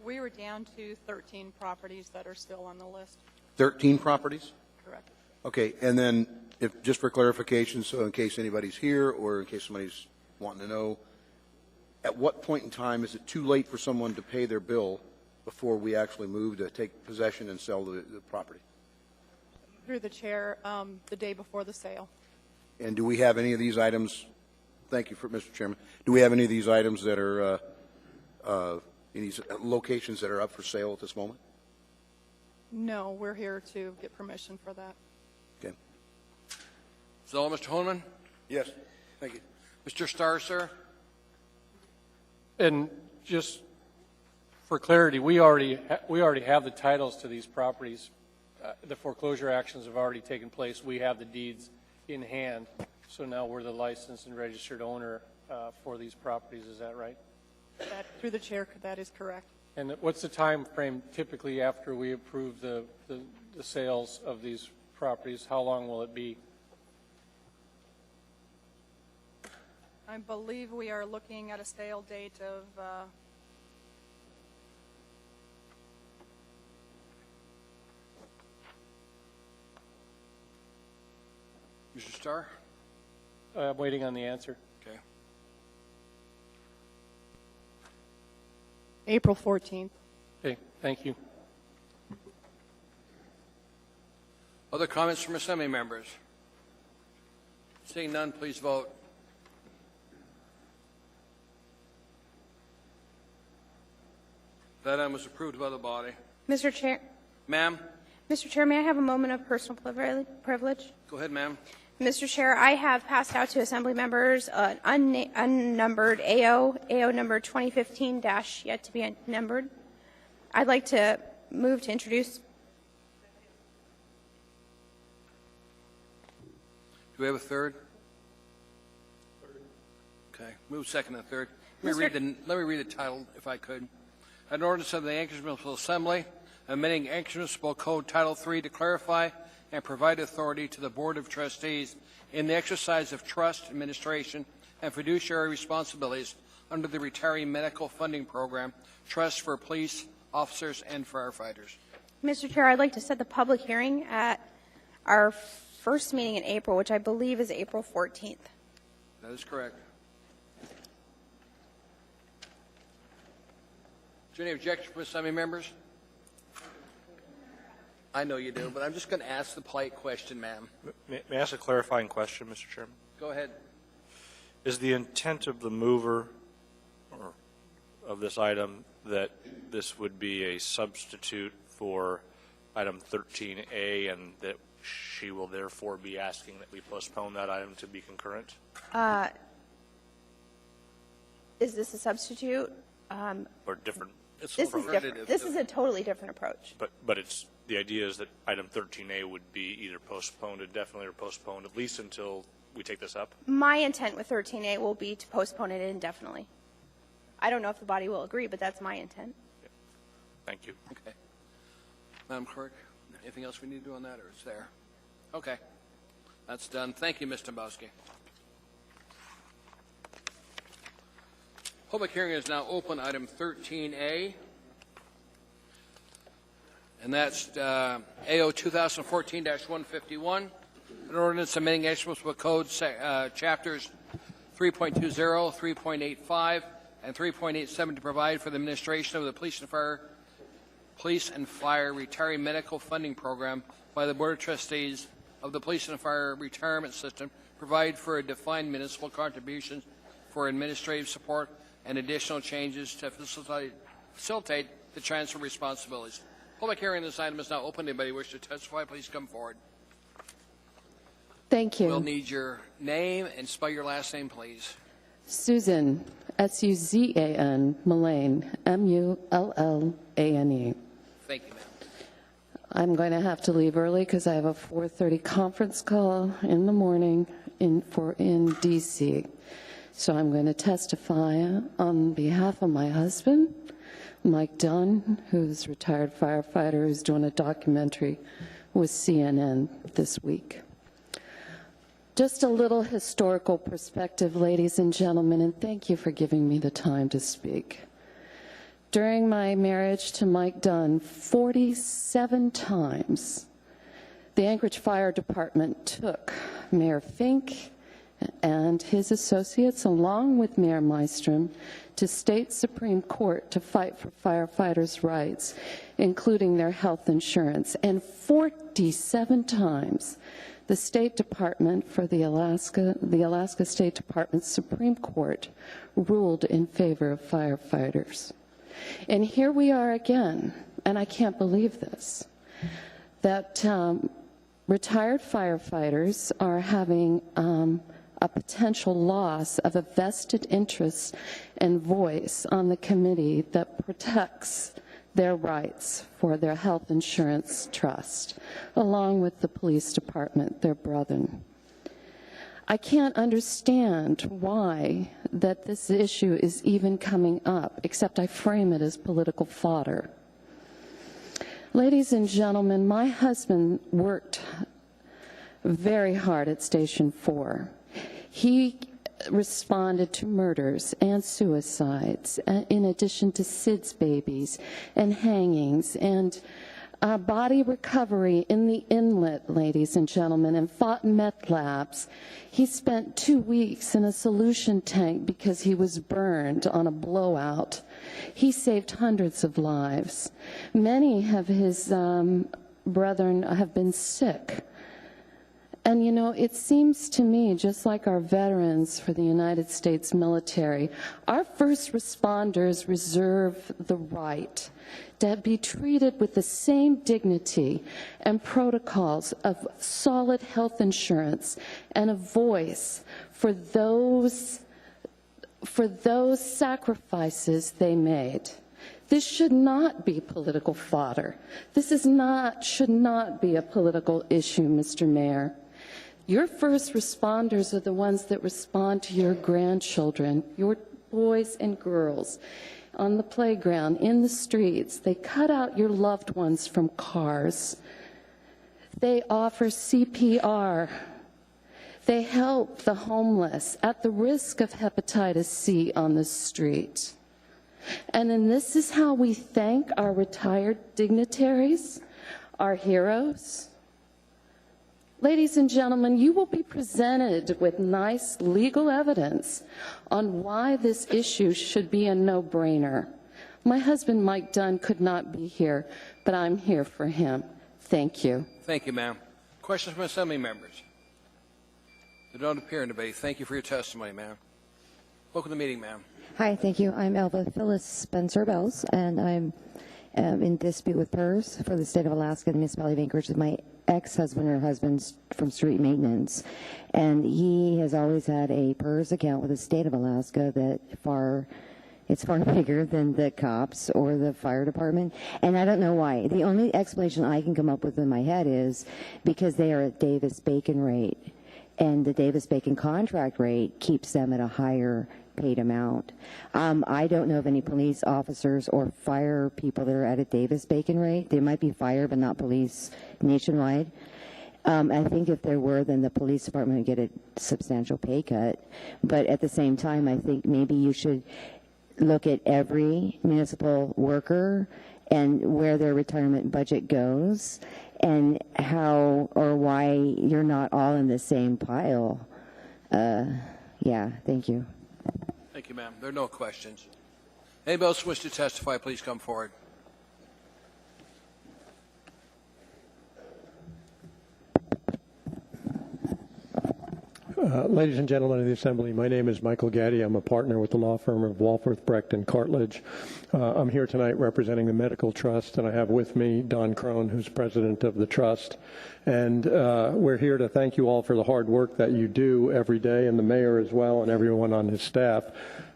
We were down to 13 properties that are still on the list. 13 properties? Correct. Okay, and then if, just for clarification, so in case anybody's here or in case somebody's wanting to know, at what point in time is it too late for someone to pay their bill before we actually move to take possession and sell the property? Through the chair, the day before the sale. And do we have any of these items, thank you, Mr. Chairman, do we have any of these items that are, in these locations that are up for sale at this moment? No, we're here to get permission for that. Okay. So, Mr. Holman? Yes, thank you. Mr. Starr, sir? And just for clarity, we already have the titles to these properties. The foreclosure actions have already taken place. We have the deeds in hand. So now we're the licensed and registered owner for these properties. Is that right? Through the chair, that is correct. And what's the time frame typically after we approve the sales of these properties? How long will it be? I believe we are looking at a sale date of Mr. Starr? I'm waiting on the answer. Okay. April 14th. Okay, thank you. Other comments from Assembly members? Seeing none, please vote. That item was approved by the body. Mr. Chair, Ma'am? Mr. Chair, may I have a moment of personal privilege? Go ahead, ma'am. Mr. Chair, I have passed out to Assembly members an unnumbered AO number 2015- yet to be numbered. I'd like to move to introduce. Do we have a third? Okay, move second and third. Let me read the title, if I could. An ordinance of the Anchorage Municipal Assembly amending Anchorage Municipal Code Title III to clarify and provide authority to the Board of Trustees in the exercise of trust, administration, and fiduciary responsibilities under the Retiree Medical Funding Program, Trust for Police Officers and Firefighters. Mr. Chair, I'd like to set the public hearing at our first meeting in April, which I believe is April 14th. That is correct. Is there any objection from Assembly members? I know you do, but I'm just going to ask the polite question, ma'am. May I ask a clarifying question, Mr. Chairman? Go ahead. Is the intent of the mover of this item that this would be a substitute for item 13A and that she will therefore be asking that we postpone that item to be concurrent? Is this a substitute? Or different? This is different. This is a totally different approach. But it's the idea is that item 13A would be either postponed indefinitely or postponed at least until we take this up? My intent with 13A will be to postpone it indefinitely. I don't know if the body will agree, but that's my intent. Thank you. Okay. Madam Clerk, anything else we need to do on that, or it's there? Okay. That's done. Thank you, Ms. Dombrowski. Public hearing is now open, item 13A. And that's AO 2014-151, an ordinance amending Anchorage Municipal Code chapters 3.20, 3.85, and 3.87 to provide for the administration of the Police and Fire Retiree Medical Funding Program by the Board of Trustees of the Police and Fire Retirement System, provide for a defined municipal contribution for administrative support and additional changes to facilitate the transfer of responsibilities. Public hearing on this item is now open. Anybody wish to testify, please come forward. Thank you. We'll need your name and spell your last name, please. Susan, S-U-Z-A-N, Mullane, M-U-L-L-A-N-E. Thank you, ma'am. I'm going to have to leave early because I have a 4:30 conference call in the morning in D.C. So I'm going to testify on behalf of my husband, Mike Dunn, who's a retired firefighter who's doing a documentary with CNN this week. Just a little historical perspective, ladies and gentlemen, and thank you for giving me the time to speak. During my marriage to Mike Dunn, 47 times, the Anchorage Fire Department took Mayor Fink and his associates, along with Mayor Mystrom, to state Supreme Court to fight for firefighters' rights, including their health insurance. And 47 times, the State Department for the Alaska State Department Supreme Court ruled in favor of firefighters. And here we are again, and I can't believe this, that retired firefighters are having a potential loss of a vested interest and voice on the committee that protects their rights for their health insurance trust, along with the police department, their brethren. I can't understand why that this issue is even coming up, except I frame it as political fodder. Ladies and gentlemen, my husband worked very hard at Station 4. He responded to murders and suicides, in addition to SIDS babies and hangings and body recovery in the inlet, ladies and gentlemen, and fought meth labs. He spent 2 weeks in a solution tank because he was burned on a blowout. He saved hundreds of lives. Many of his brethren have been sick. And you know, it seems to me, just like our veterans for the United States military, our first responders reserve the right to be treated with the same dignity and protocols of solid health insurance and a voice for those sacrifices they made. This should not be political fodder. This should not be a political issue, Mr. Mayor. Your first responders are the ones that respond to your grandchildren, your boys and girls on the playground, in the streets. They cut out your loved ones from cars. They offer CPR. They help the homeless at the risk of hepatitis C on the street. And then this is how we thank our retired dignitaries, our heroes. Ladies and gentlemen, you will be presented with nice legal evidence on why this issue should be a no-brainer. My husband, Mike Dunn, could not be here, but I'm here for him. Thank you. Thank you, ma'am. Questions from Assembly members? There don't appear in debate. Thank you for your testimony, ma'am. Welcome to the meeting, ma'am. Hi, thank you. I'm Elva Phyllis Spencer-Bells, and I'm in dispute with PERS for the state of Alaska and the municipality of Anchorage. My ex-husband or husband's from street maintenance, and he has always had a PERS account with the state of Alaska that it's far bigger than the cops or the fire department, and I don't know why. The only explanation I can come up with in my head is because they are at Davis-Bacon rate, and the Davis-Bacon contract rate keeps them at a higher paid amount. I don't know of any police officers or fire people that are at a Davis-Bacon rate. There might be fire, but not police nationwide. I think if there were, then the police department would get a substantial pay cut. But at the same time, I think maybe you should look at every municipal worker and where their retirement budget goes and how or why you're not all in the same pile. Yeah, thank you. Thank you, ma'am. There are no questions. Anybody else wish to testify, please come forward. Ladies and gentlemen of the Assembly, my name is Michael Gaddy. I'm a partner with the law firm of Walforth, Brecht, and Cartledge. I'm here tonight representing the Medical Trust, and I have with me Don Crone, who's president of the trust. And we're here to thank you all for the hard work that you do every day, and the mayor as well, and everyone on his staff.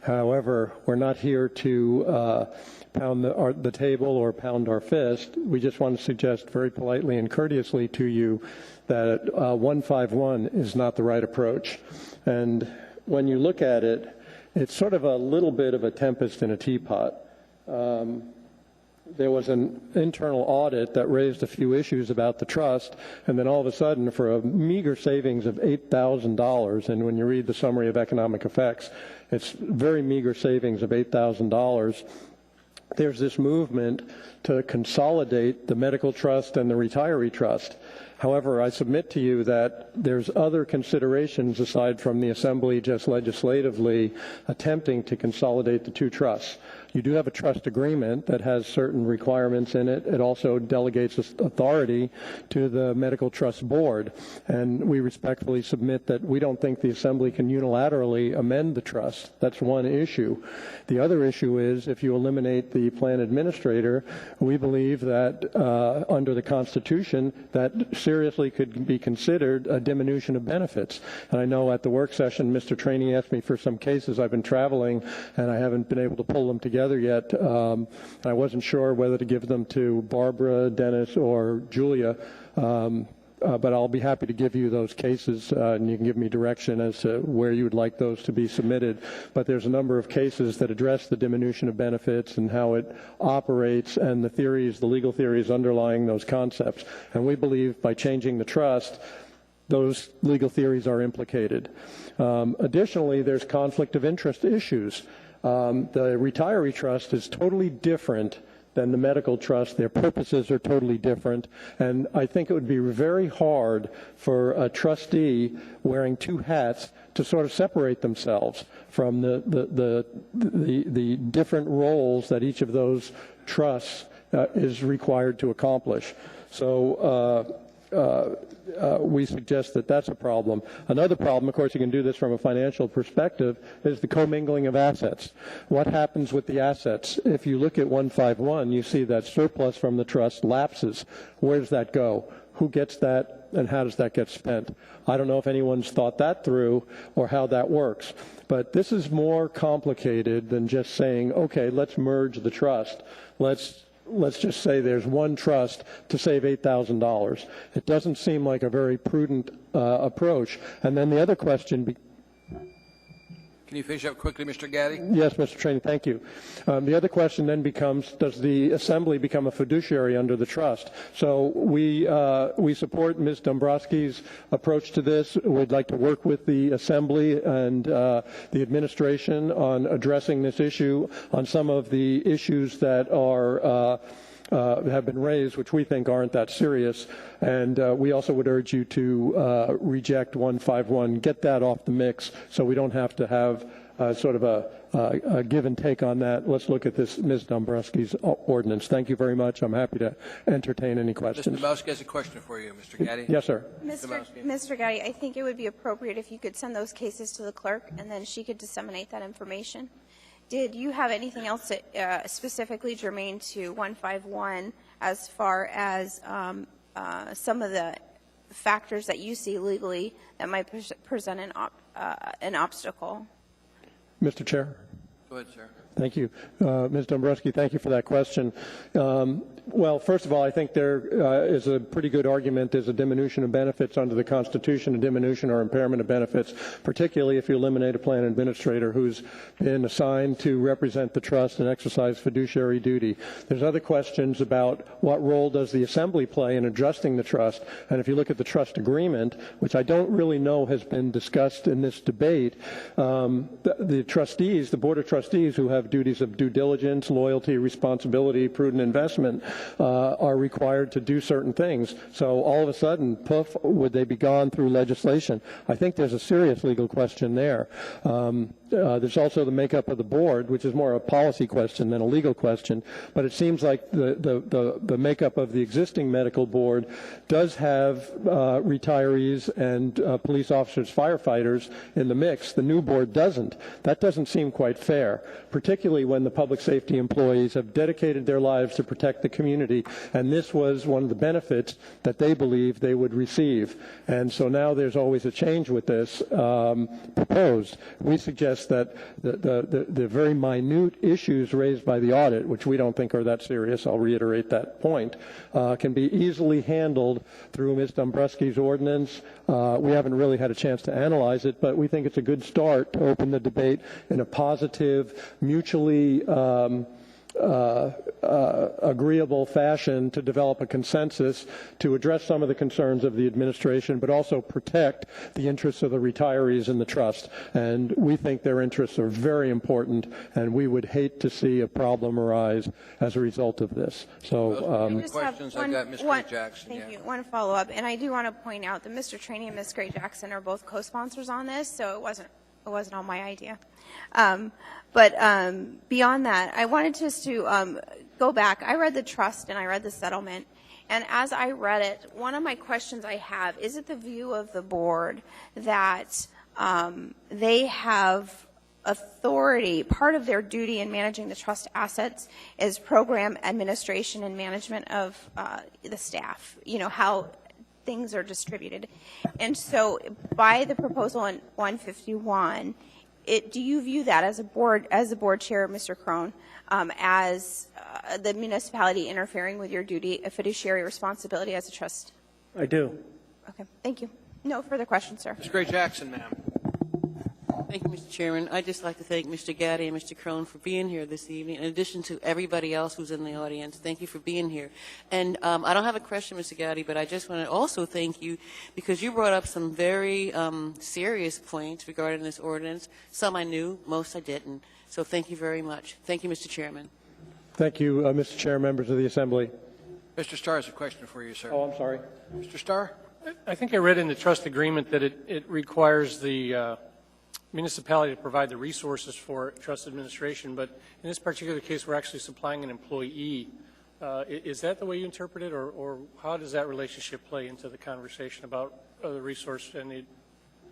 However, we're not here to pound the table or pound our fist. We just want to suggest very politely and courteously to you that 151 is not the right approach. And when you look at it, it's sort of a little bit of a tempest in a teapot. There was an internal audit that raised a few issues about the trust, and then all of a sudden, for a meager savings of $8,000, and when you read the summary of economic effects, it's very meager savings of $8,000, there's this movement to consolidate the medical trust and the retiree trust. However, I submit to you that there's other considerations aside from the Assembly just legislatively attempting to consolidate the two trusts. You do have a trust agreement that has certain requirements in it. It also delegates authority to the Medical Trust Board, and we respectfully submit that we don't think the Assembly can unilaterally amend the trust. That's one issue. The other issue is if you eliminate the plan administrator, we believe that under the Constitution that seriously could be considered a diminution of benefits. And I know at the work session, Mr. Trainee asked me for some cases. I've been traveling, and I haven't been able to pull them together yet. I wasn't sure whether to give them to Barbara, Dennis, or Julia, but I'll be happy to give you those cases, and you can give me direction as to where you would like those to be submitted. But there's a number of cases that address the diminution of benefits and how it operates and the theories, the legal theories underlying those concepts. And we believe by changing the trust, those legal theories are implicated. Additionally, there's conflict of interest issues. The retiree trust is totally different than the medical trust. Their purposes are totally different, and I think it would be very hard for a trustee wearing two hats to sort of separate themselves from the different roles that each of those trusts is required to accomplish. So we suggest that that's a problem. Another problem, of course, you can do this from a financial perspective, is the commingling of assets. What happens with the assets? If you look at 151, you see that surplus from the trust lapses. Where does that go? Who gets that, and how does that get spent? I don't know if anyone's thought that through or how that works. But this is more complicated than just saying, okay, let's merge the trust. Let's just say there's one trust to save $8,000. It doesn't seem like a very prudent approach. And then the other question. Can you finish up quickly, Mr. Gaddy? Yes, Mr. Trainee, thank you. The other question then becomes, does the Assembly become a fiduciary under the trust? So we support Ms. Dombrowski's approach to this. We'd like to work with the Assembly and the administration on addressing this issue, on some of the issues that are have been raised, which we think aren't that serious. And we also would urge you to reject 151, get that off the mix so we don't have to have sort of a give and take on that. Let's look at this Ms. Dombrowski's ordinance. Thank you very much. I'm happy to entertain any questions. Mr. Dombrowski has a question for you, Mr. Gaddy. Yes, sir. Mr. Gaddy, I think it would be appropriate if you could send those cases to the clerk, and then she could disseminate that information. Did you have anything else that, specifically germane to 151 as far as some of the factors that you see legally that might present an obstacle? Mr. Chair. Go ahead, sir. Thank you. Ms. Dombrowski, thank you for that question. Well, first of all, I think there is a pretty good argument there's a diminution of benefits under the Constitution, a diminution or impairment of benefits, particularly if you eliminate a plan administrator who's been assigned to represent the trust and exercise fiduciary duty. There's other questions about what role does the Assembly play in adjusting the trust, and if you look at the trust agreement, which I don't really know has been discussed in this debate, the trustees, the Board of Trustees who have duties of due diligence, loyalty, responsibility, prudent investment, are required to do certain things. So all of a sudden, poof, would they be gone through legislation? I think there's a serious legal question there. There's also the makeup of the board, which is more a policy question than a legal question. But it seems like the makeup of the existing medical board does have retirees and police officers, firefighters in the mix. The new board doesn't. That doesn't seem quite fair, particularly when the public safety employees have dedicated their lives to protect the community, and this was one of the benefits that they believe they would receive. And so now there's always a change with this proposed. We suggest that the very minute issues raised by the audit, which we don't think are that serious, I'll reiterate that point, can be easily handled through Ms. Dombrowski's ordinance. We haven't really had a chance to analyze it, but we think it's a good start to open the debate in a positive, mutually agreeable fashion to develop a consensus to address some of the concerns of the administration, but also protect the interests of the retirees in the trust. And we think their interests are very important, and we would hate to see a problem arise as a result of this. So, questions? I've got Ms. Gray Jackson. Thank you. One follow-up, and I do want to point out that Mr. Trainee and Ms. Gray Jackson are both co-sponsors on this, so it wasn't all my idea. But beyond that, I wanted just to go back. I read the trust and I read the settlement, and as I read it, one of my questions I have, is it the view of the board that they have authority, part of their duty in managing the trust assets is program administration and management of the staff, you know, how things are distributed. And so by the proposal in 151, do you view that as a board chair, Mr. Crone, as the municipality interfering with your duty, a fiduciary responsibility as a trust? I do. Okay, thank you. No further questions, sir. Ms. Gray Jackson, ma'am. Thank you, Mr. Chairman. I'd just like to thank Mr. Gaddy and Mr. Crone for being here this evening, in addition to everybody else who's in the audience. Thank you for being here. And I don't have a question, Mr. Gaddy, but I just want to also thank you because you brought up some very serious points regarding this ordinance. Some I knew, most I didn't. So thank you very much. Thank you, Mr. Chairman. thank you, Mr. Chair, members of the Assembly. Mr. Starr has a question for you, sir. Oh, I'm sorry. Mr. Starr? I think I read in the trust agreement that it requires the municipality to provide the resources for trust administration, but in this particular case, we're actually supplying an employee Is that the way you interpret it, or how does that relationship play into the conversation about the resource and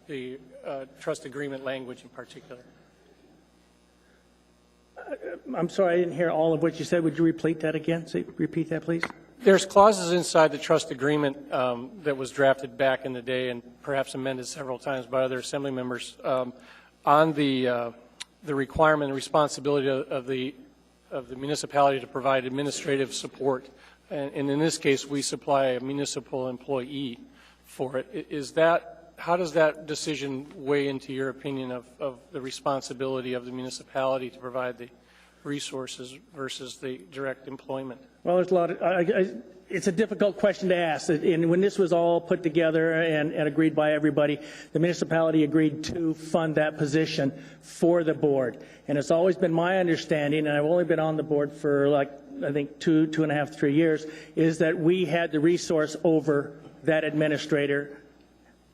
the trust agreement language in particular? I'm sorry, I didn't hear all of what you said. Would you repeat that again? Repeat that, please. There's clauses inside the trust agreement that was drafted back in the day and perhaps amended several times by other assembly members on the requirement and responsibility of the municipality to provide administrative support. And in this case, we supply a municipal employee for it. How does that decision weigh into your opinion of the responsibility of the municipality to provide the resources versus the direct employment? Well, there's a lot of, it's a difficult question to ask. And when this was all put together and agreed by everybody, the municipality agreed to fund that position for the board. And it's always been my understanding, and I've only been on the board for I think 2.5, 3 years, is that we had the resource over that administrator,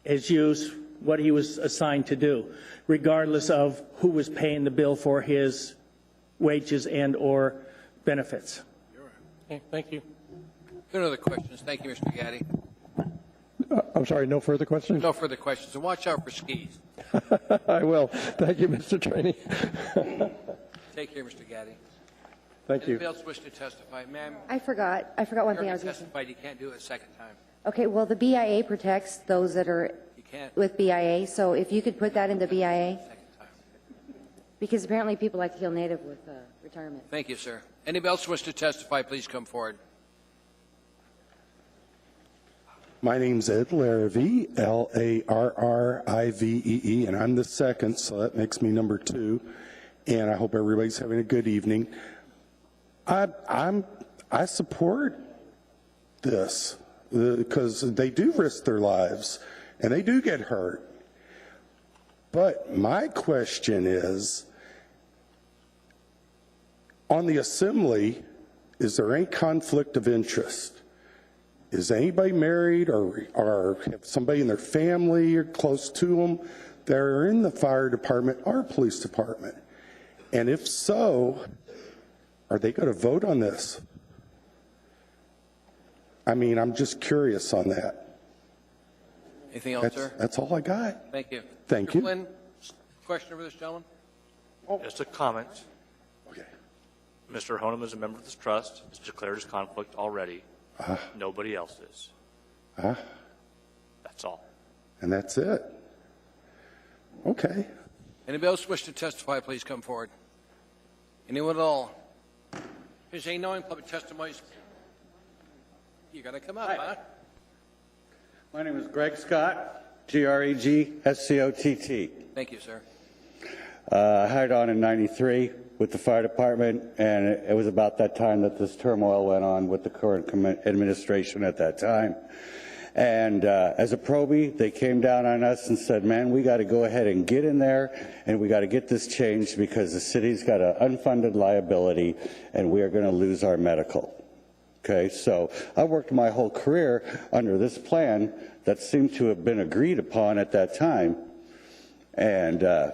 his use, what he was assigned to do, regardless of who was paying the bill for his wages and or benefits. Okay, thank you. No other questions. Thank you, Mr. Gaddy. I'm sorry, no further questions? No further questions. And watch out for skis. I will. Thank you, Mr. Trainee. Take care, Mr. Gaddy. Thank you. Anybody else wish to testify? Ma'am? I forgot one thing I was going to say. Testified. You can't do it a second time. Okay, well, the BIA protects those that are with BIA, so if you could put that in the BIA, because apparently people like to feel native with retirement. Thank you, sir. Anybody else wish to testify, please come forward. My name's Ed Larrivee, Larrivee, and I'm the second, so that makes me number 2. And I hope everybody's having a good evening. I support this because they do risk their lives and they do get hurt. But my question is, on the assembly, is there any conflict of interest? Is anybody married or have somebody in their family or close to them that are in the fire department or police department? And if so, are they going to vote on this? I mean, I'm just curious on that. Anything else, sir? That's all I got. Thank you. Thank Mr. you. Flynn, question over this gentleman? Just a comment. Okay. Mr. Honum is a member of this trust. It's declared his conflict already. Nobody else is. That's all. And that's it. Okay. Anybody else wish to testify, please come forward. Anyone at all? Here's a knowing public testimonies. You got to come up, huh? My name is Greg Scott, G-R-E-G-S-C-O-T-T. Thank you, sir. I hired on in '93 with the fire department, and it was about that time that this turmoil went on with the current administration at that time. And as a probie, they came down on us and said, man, we got to go ahead and get in there, and we got to get this changed because the city's got an unfunded liability, and we are going to lose our medical. Okay, so I worked my whole career under this plan that seemed to have been agreed upon at that time. And I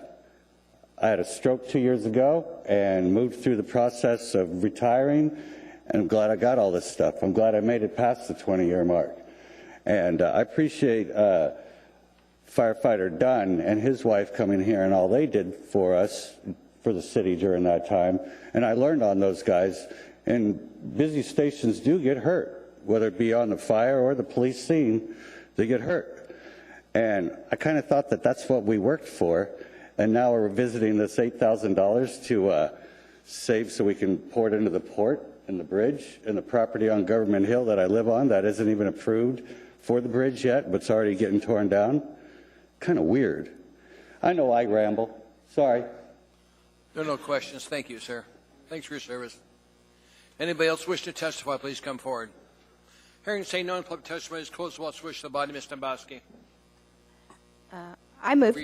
had a stroke 2 years ago and moved through the process of retiring, and I'm glad I got all this stuff. I'm glad I made it past the 20-year mark. And I appreciate Firefighter Dunn and his wife coming here and all they did for us, for the city during that time. And I learned on those guys. And busy stations do get hurt, whether it be on the fire or the police scene, they get hurt. And I kind of thought that that's what we worked for. And now we're visiting this $8,000 to save so we can pour it into the port and the bridge and the property on Government Hill that I live on that isn't even approved for the bridge yet, but it's already getting torn down. Kind of weird. I know I ramble. Sorry. There are no questions. Thank you, sir. Thanks for your service. Anybody else wish to testify, please come forward. Hearing saying none, public testimony is closed. What's wish the body, Ms. Dombrowski? I move to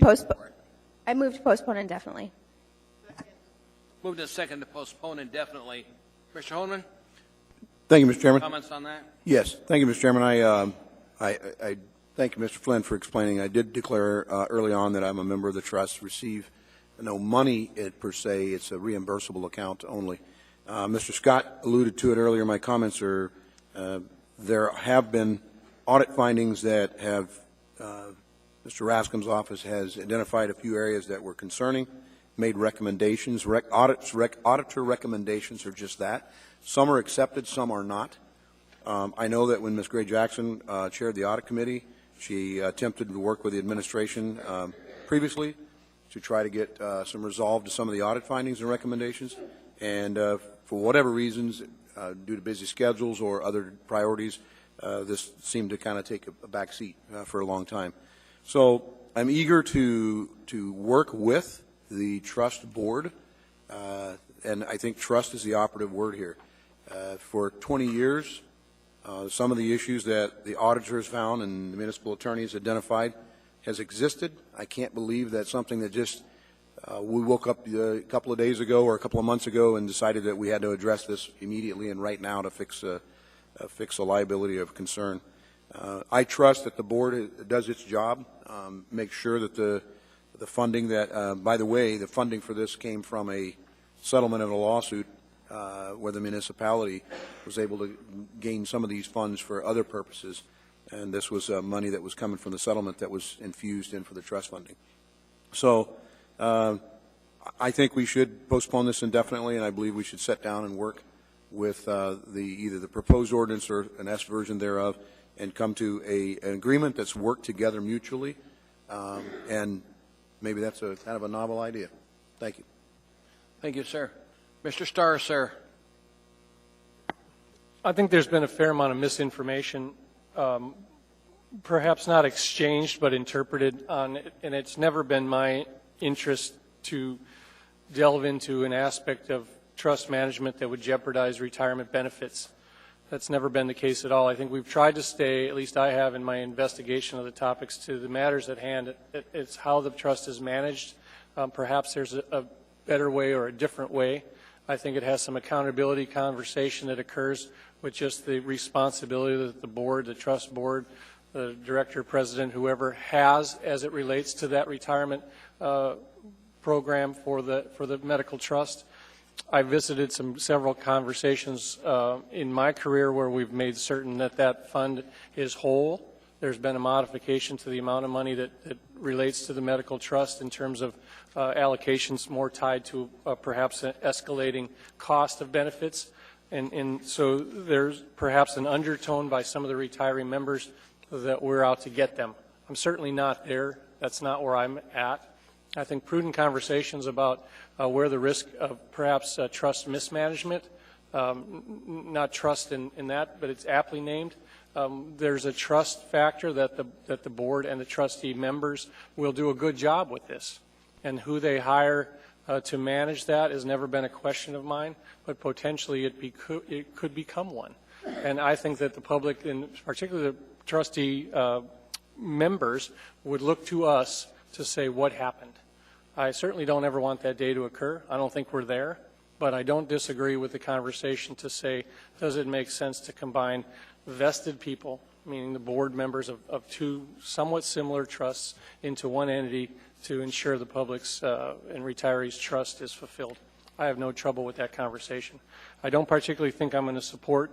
postpone indefinitely. Moved and second to postpone indefinitely. Mr. Holman? Thank you, Mr. Chairman. Comments on that? Yes, thank you, Mr. Chairman. I thank you, Mr. Flynn, for explaining. I did declare early on that I'm a member of the trust, receive no money per se. It's a reimbursable account only. Mr. Scott alluded to it earlier. My comments are there have been audit findings that have Mr. Raskin's office has identified a few areas that were concerning, made recommendations. Auditor recommendations are just that. Some are accepted, some are not. I know that when Ms. Gray Jackson chaired the audit committee, she attempted to work with the administration previously to try to get some resolve to some of the audit findings and recommendations. And for whatever reasons, due to busy schedules or other priorities, this seemed to kind of take a back seat for a long time. So I'm eager to work with the trust board, and I think trust is the operative word here. For 20 years, some of the issues that the auditors found and the municipal attorneys identified has existed. I can't believe that something that just we woke up a couple of days ago or a couple of months ago and decided that we had to address this immediately and right now to fix a liability of concern. I trust that the board does its job, make sure that the funding that, by the way, the funding for this came from a settlement of a lawsuit where the municipality was able to gain some of these funds for other purposes, and this was money that was coming from the settlement that was infused in for the trust funding. So I think we should postpone this indefinitely, and I believe we should sit down and work with either the proposed ordinance or an S version thereof and come to an agreement that's worked together mutually, and maybe that's a kind of a novel idea. Thank you. Thank you, sir. Mr. Starr, sir. I think there's been a fair amount of misinformation, perhaps not exchanged, but interpreted on it, and it's never been my interest to delve into an aspect of trust management that would jeopardize retirement benefits. That's never been the case at all. I think we've tried to stay, at least I have in my investigation of the topics, to the matters at hand. It's how the trust is managed. Perhaps there's a better way or a different way. I think it has some accountability conversation that occurs with just the responsibility that the board, the trust board, the director, president, whoever has as it relates to that retirement program for the medical trust. I visited several conversations in my career where we've made certain that that fund is whole. There's been a modification to the amount of money that relates to the medical trust in terms of allocations more tied to perhaps an escalating cost of benefits. And so there's perhaps an undertone by some of the retiree members that we're out to get them. I'm certainly not there. That's not where I'm at. I think prudent conversations about where the risk of perhaps trust mismanagement, not trust in that, but it's aptly named. There's a trust factor that the board and the trustee members will do a good job with this. And who they hire to manage that has never been a question of mine, but potentially it could become one. And I think that the public, and particularly the trustee members, would look to us to say what happened. I certainly don't ever want that day to occur. I don't think we're there, but I don't disagree with the conversation to say, does it make sense to combine vested people, meaning the board members of two somewhat similar trusts, into one entity to ensure the public's and retirees' trust is fulfilled? I have no trouble with that conversation. I don't particularly think I'm going to support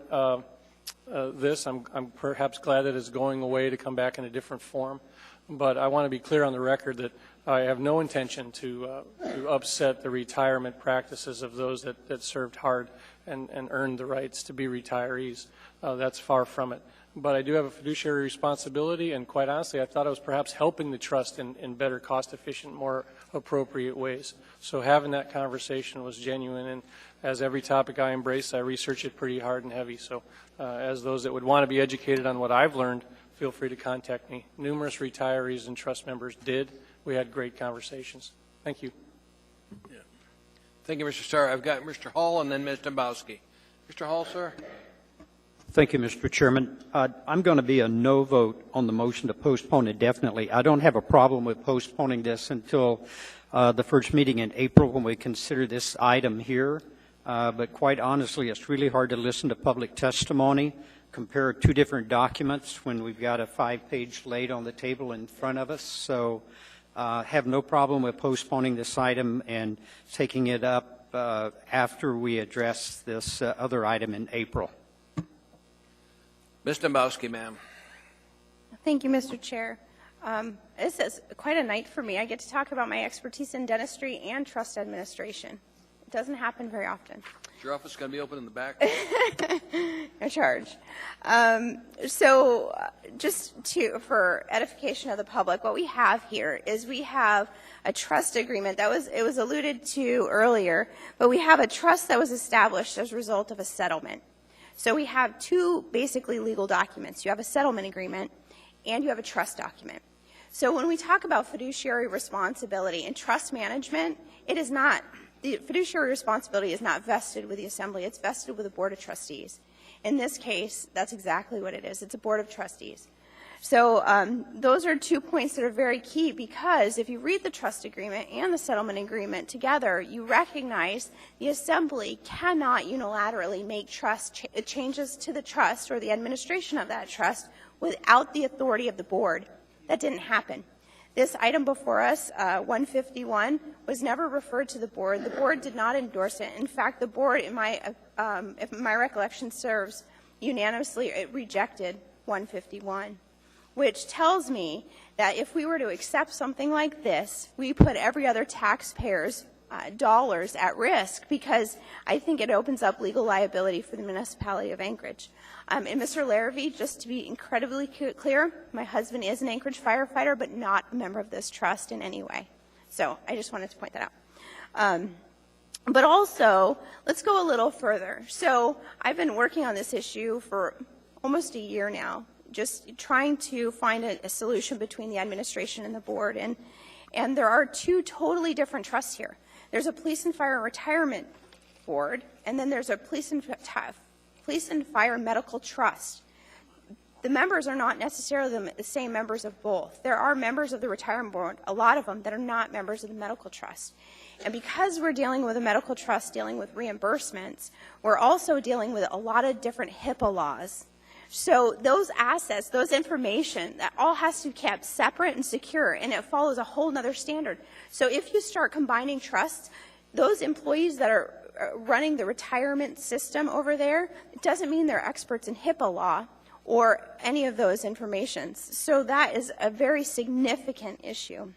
this. I'm perhaps glad that it's going away to come back in a different form, but I want to be clear on the record that I have no intention to upset the retirement practices of those that served hard and earned the rights to be retirees. That's far from it. But I do have a fiduciary responsibility, and quite honestly, I thought I was perhaps helping the trust in better, cost-efficient, more appropriate ways. So having that conversation was genuine, and as every topic I embrace, I research it pretty hard and heavy. So as those that would want to be educated on what I've learned, feel free to contact me. Numerous retirees and trust members did. We had great conversations. Thank you. Yeah. Thank you, Mr. Starr. I've got Mr. Hall and then Ms. Dombowski. Mr. Hall, sir. Thank you, Mr. Chairman. I'm going to be a no vote on the motion to postpone indefinitely. I don't have a problem with postponing this until the first meeting in April when we consider this item here. But quite honestly, it's really hard to listen to public testimony, compare two different documents when we've got a 5-page laid on the table in front of us. So have no problem with postponing this item and taking it up after we address this other item in April. Ms. Dombrowski, ma'am. Thank you, Mr. Chair. This is quite a night for me. I get to talk about my expertise in dentistry and trust administration. It doesn't happen very often. Is your office going to be open in the back? No charge. Just for edification of the public, what we have here is we have a trust agreement it was alluded to earlier, but we have a trust that was established as a result of a settlement. So we have two basically legal documents. You have a settlement agreement and you have a trust document. So when we talk about fiduciary responsibility and trust management, the fiduciary responsibility is not vested with the Assembly, it's vested with the Board of Trustees. In this case, that's exactly what it is. It's a Board of Trustees. So those are 2 points that are very key, because if you read the trust agreement and the settlement agreement together, you recognize the Assembly cannot unilaterally make changes to the trust or the administration of that trust without the authority of the Board. That didn't happen. This item before us, 151, was never referred to the Board. The Board did not endorse it. In fact, the Board, if my recollection serves, unanimously rejected 151, which tells me that if we were to accept something like this, we put every other taxpayer's dollars at risk, because I think it opens up legal liability for the municipality of Anchorage. And Mr. Larrabee, just to be incredibly clear, my husband is an Anchorage firefighter, but not a member of this trust in any way. So I just wanted to point that out. But also, let's go a little further. So I've been working on this issue for almost a year now, just trying to find a solution between the administration and the Board. And there are two totally different trusts here. There's a Police and Fire Retirement Board, and then there's a Police and Fire Medical Trust. The members are not necessarily the same members of both. There are members of the Retirement Board, a lot of them, that are not members of the Medical Trust. And because we're dealing with a medical trust, dealing with reimbursements, we're also dealing with a lot of different HIPAA laws. So those assets, those information, that all has to be kept separate and secure, and it follows a whole other standard. So if you start combining trusts, those employees that are running the retirement system over there, it doesn't mean they're experts in HIPAA law or any of those informations. So that is a very significant issue.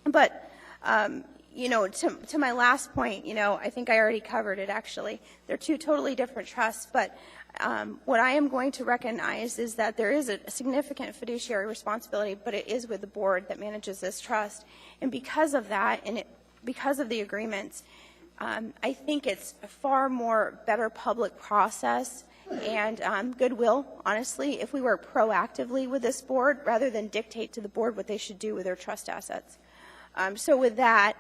But, to my last point, I think I already covered it, actually. They're two totally different trusts, but what I am going to recognize is that there is a significant fiduciary responsibility, but it is with the Board that manages this trust. And because of that, because of the agreements, I think it's a far more better public process and goodwill, honestly, if we work proactively with this Board rather than dictate to the Board what they should do with their trust assets. So with that,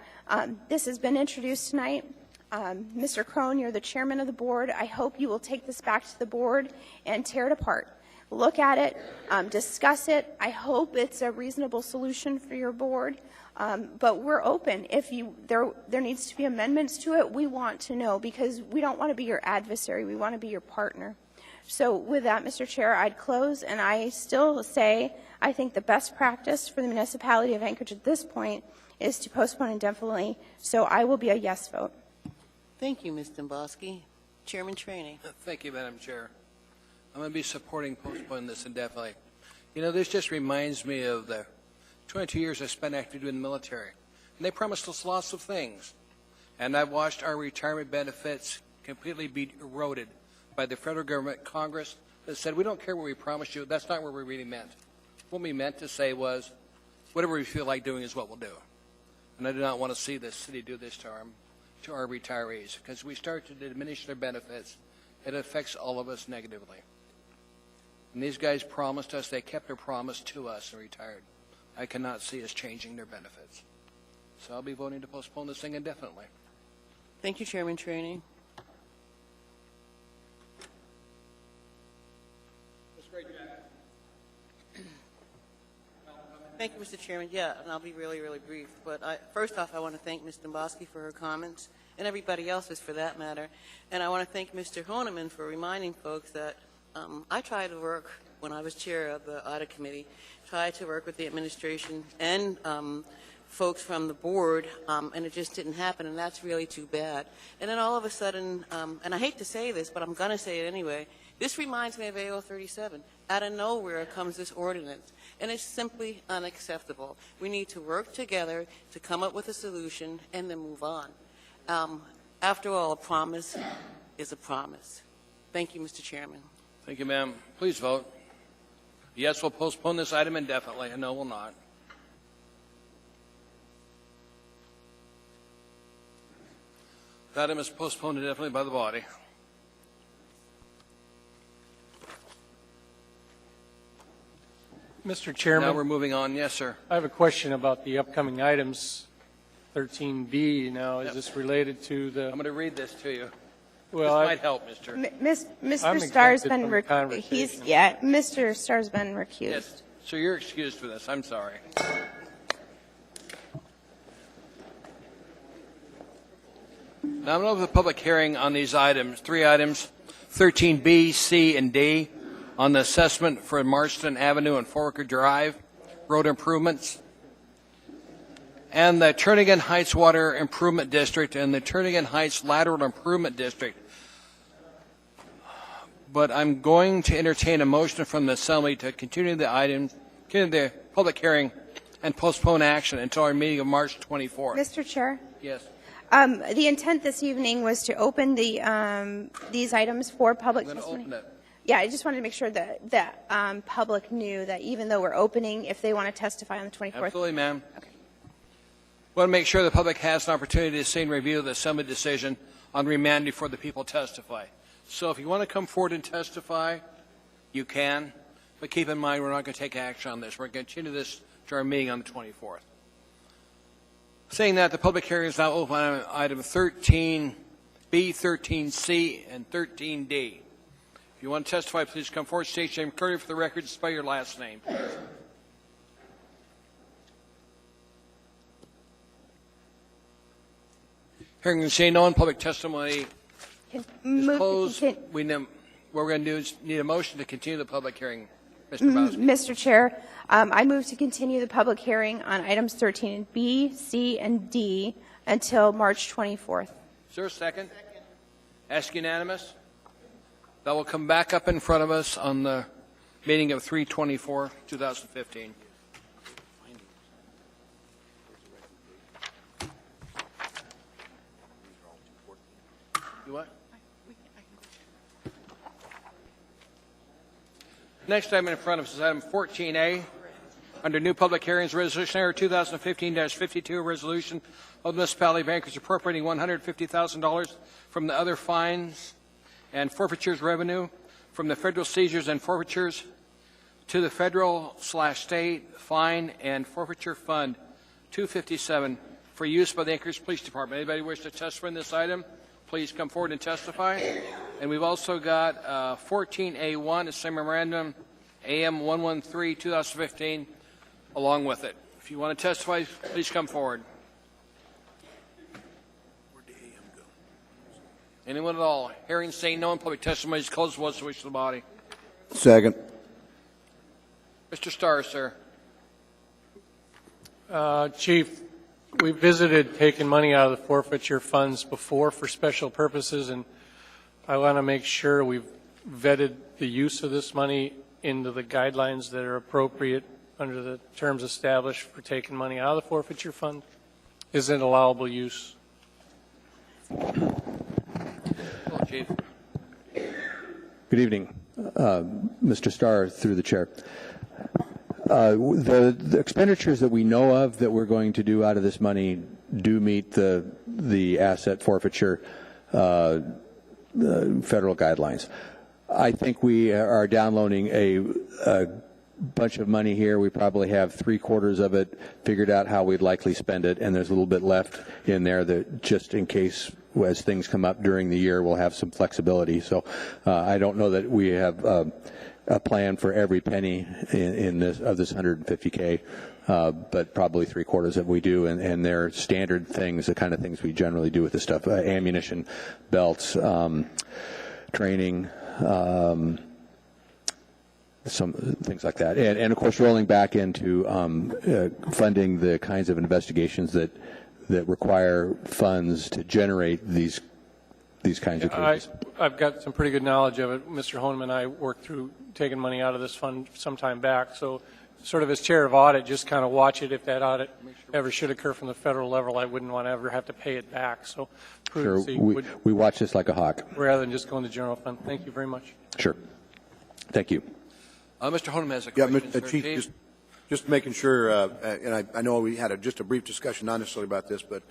this has been introduced tonight. Mr. Crone, you're the chairman of the Board. I hope you will take this back to the Board and tear it apart. Look at it, discuss it. I hope it's a reasonable solution for your Board. But we're open. If there needs to be amendments to it, we want to know, because we don't want to be your adversary. We want to be your partner. So with that, Mr. Chair, I'd close, and I still say I think the best practice for the municipality of Anchorage at this point is to postpone indefinitely. So I will be a yes vote. Thank you, Ms. Dombrowski. Chairman Traney. Thank you, Madam Chair. I'm going to be supporting postponing this indefinitely. This just reminds me of the 22 years I spent active in the military. And they promised us lots of things. And I've watched our retirement benefits completely be eroded by the federal government, Congress, that said, we don't care what we promised you. That's not what we really meant. What we meant to say was, whatever we feel like doing is what we'll do. And I do not want to see this city do this to our retirees, because we start to diminish their benefits. It affects all of us negatively. And these guys promised us, they kept their promise to us and retired. I cannot see us changing their benefits. So I'll be voting to postpone this thing indefinitely. Thank you, Chairman Traney. Thank you, Mr. Chairman. Yeah, and I'll be really, really brief. But first off, I want to thank Ms. Dombrowski for her comments, and everybody else's for that matter. And I want to thank Mr. Honeman for reminding folks that I tried to work, when I was chair of the audit committee, tried to work with the administration and folks from the board, and it just didn't happen, and that's really too bad. And then all of a sudden, and I hate to say this, but I'm going to say it anyway, this reminds me of AO 37. Out of nowhere comes this ordinance, and it's simply unacceptable. We need to work together to come up with a solution and then move on. After all, a promise is a promise. Thank you, Mr. Chairman. Thank you, ma'am. Please vote. Yes, we'll postpone this item indefinitely, and no, we'll not. The item is postponed indefinitely by the body. Mr. Chairman. Now we're moving on. Yes, sir. I have a question about the upcoming items. 13B now, is this related to the... I'm going to read this to you. Well, this might help, Mr. Mr. Starr's been Mr. Starr's been recused. Yes, so you're excused for this. I'm sorry. Now I'm going to open the public hearing on these items, 3 items, 13B, C, and D, on the assessment for Marston Avenue and Foraker Drive road improvements, and the Turnagain Heights Water Improvement District and the Turnagain Heights Lateral Improvement District. But I'm going to entertain a motion from the Assembly to continue the public hearing and postpone action until our meeting of March 24th. Mr. Chair? Yes. The intent this evening was to open these items for public testimony. Open it. Yeah, I just wanted to make sure that public knew that even though we're opening, if they want to testify on the 24th. Absolutely, ma'am. Okay. We want to make sure the public has an opportunity to see and review the Assembly decision on remand before the people testify. So if you want to come forward and testify, you can, but keep in mind we're not going to take action on this. We're going to continue this to our meeting on the 24th. Saying that, the public hearing is now open on item 13B, 13C, and 13D. If you want to testify, please come forward, state your name clearly for the record, spell your last name. Hearing and seeing no one, public testimony is closed. What we're going to do is need a motion to continue the public hearing. Mr. Bowski. Mr. Chair, I move to continue the public hearing on items 13B, C, and D until March 24th. Is there a second? Ask unanimous. That will come back up in front of us on the meeting of 3/24/2015. You what? Next item in front of us is item 14A. Under new public hearings, resolution error 2015-52, resolution of the municipality bankers appropriating $150,000 from the other fines and forfeitures revenue from the federal seizures and forfeitures to the federal/state fine and forfeiture fund 257 for use by the Anchorage Police Department. Anybody wish to testify on this item? Please come forward and testify. And we've also got 14A1, the same memorandum, AM 113-2015, along with it. If you want to testify, please come forward. Where'd the AM go? Anyone at all? Hearing, saying no, and public testimony is closed. What's the wish of the body? Second. Mr. Starr, sir. Chief, we visited taking money out of the forfeiture funds before for special purposes, and I want to make sure we've vetted the use of this money into the guidelines that are appropriate under the terms established for taking money out of the forfeiture fund. Is it allowable use? Hello, Chief. Good evening, Mr. Starr, through the chair. The expenditures that we know of that we're going to do out of this money do meet the asset forfeiture federal guidelines. I think we are downloading a bunch of money here. We probably have 3/4 of it figured out how we'd likely spend it, and there's a little bit left in there that just in case as things come up during the year, we'll have some flexibility. So I don't know that we have a plan for every penny in this of this 150K, but probably 3/4 that we do, and they're standard things, the kind of things we generally do with this stuff: ammunition, belts, training, some things like that. And of course, rolling back into funding the kinds of investigations that require funds to generate these kinds of cases. I've got some pretty good knowledge of it. Mr. Honeman and I worked through taking money out of this fund some time back. So sort of as chair of audit, just kind of watch it. If that audit ever should occur from the federal level, I wouldn't want to ever have to pay it back. So Sure, we watch this like a hawk. Rather than just go in the general fund. Thank you very much. Sure. Thank you. Mr. Honeman has a question. Yeah, Chief, just making sure, and I know we had just a brief discussion, not necessarily about this, but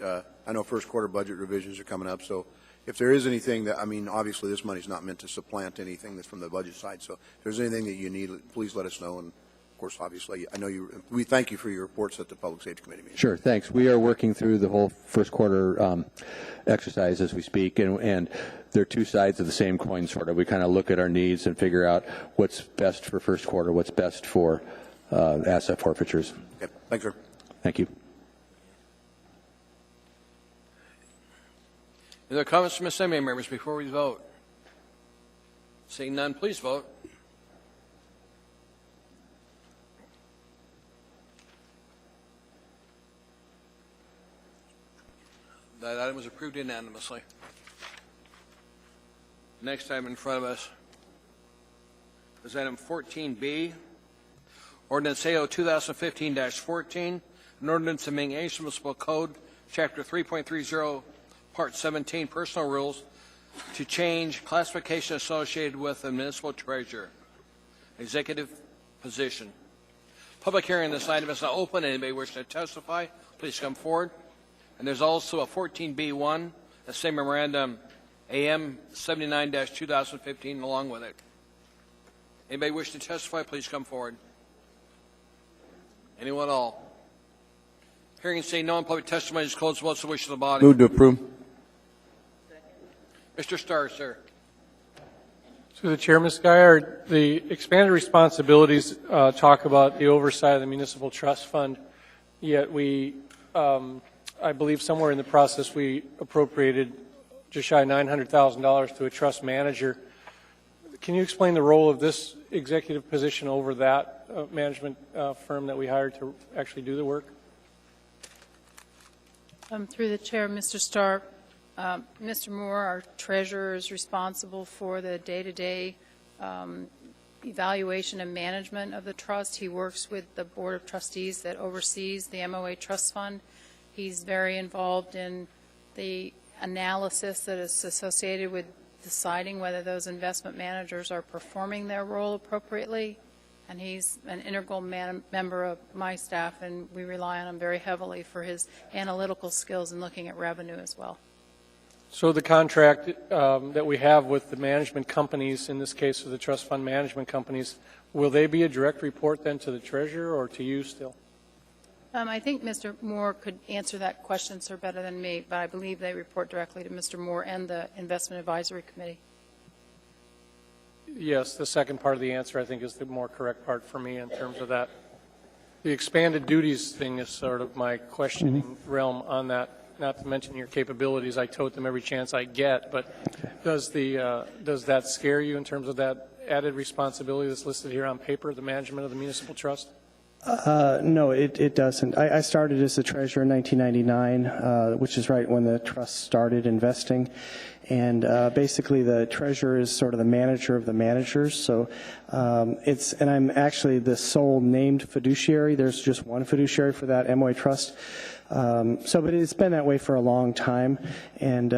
I know first quarter budget revisions are coming up. So if there is anything that, I mean, obviously this money's not meant to supplant anything that's from the budget side. So if there's anything that you need, please let us know. And of course, obviously, I know we thank you for your reports at the Public Safety Committee meeting. Sure, thanks. We are working through the whole first quarter exercise as we speak, and there are two sides of the same coin, sort of. We kind of look at our needs and figure out what's best for first quarter, what's best for asset forfeitures. Okay. Thanks, sir. Thank you. Are there comments from Assembly members before we vote? Seeing none, please vote. That item was approved unanimously. Next item in front of us is item 14B, Ordinance AO 2015-14, an ordinance amending Ames Municipal Code, Chapter 3.30, Part 17, Personal Rules, to change classification associated with the municipal treasurer, executive position. Public hearing on this item is now open. Anybody wish to testify, please come forward. And there's also a 14B1, the same memorandum, AM 79-2015, along with it. Anybody wish to testify, please come forward. Anyone at all? Hearing and seeing no one, public testimony is closed. What's the wish of the body? Move to approve. Mr. Starr, sir. Through the chair, Ms. Geyer, the expanded responsibilities talk about the oversight of the municipal trust fund, yet we I believe somewhere in the process we appropriated just shy of $900,000 to a trust manager. Can you explain the role of this executive position over that management firm that we hired to actually do the work? Through the chair, Mr. Starr, Mr. Moore, our treasurer, is responsible for the day-to-day evaluation and management of the trust. He works with the Board of Trustees that oversees the MOA Trust Fund. He's very involved in the analysis that is associated with deciding whether those investment managers are performing their role appropriately. And he's an integral member of my staff, and we rely on him very heavily for his analytical skills in looking at revenue as well. So the contract that we have with the management companies, in this case of the trust fund management companies, will they be a direct report then to the treasurer or to you still? I think Mr. Moore could answer that question, sir, better than me, but I believe they report directly to Mr. Moore and the Investment Advisory Committee. Yes, the second part of the answer I think is the more correct part for me in terms of that. The expanded duties thing is sort of my questioning realm on that, not to mention your capabilities. I tote them every chance I get, but does that scare you in terms of that added responsibility that's listed here on paper, the management of the municipal trust? No, it doesn't. I started as the treasurer in 1999, which is right when the trust started investing. And basically the treasurer is sort of the manager of the managers. So and I'm actually the sole named fiduciary. There's just one fiduciary for that MOA trust. But it's been that way for a long time. And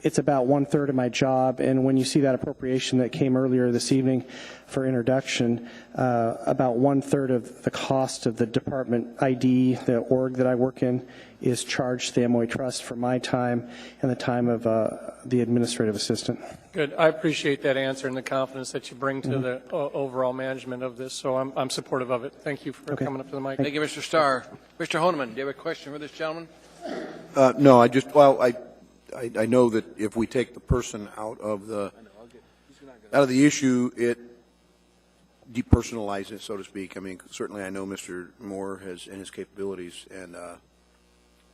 it's about 1/3 of my job. And when you see that appropriation that came earlier this evening for introduction, about 1/3 of the cost of the department ID, the org that I work in, is charged to the MOA Trust for my time and the time of the administrative assistant. Good. I appreciate that answer and the confidence that you bring to the overall management of this. So I'm supportive of it. Thank you for coming up to the mic. Thank you, Mr. Starr. Mr. Honeman, do you have a question for this gentleman? No, I know that if we take the person out of the issue, it depersonalizes it, so to speak. I mean, certainly I know Mr. Moore has in his capabilities, and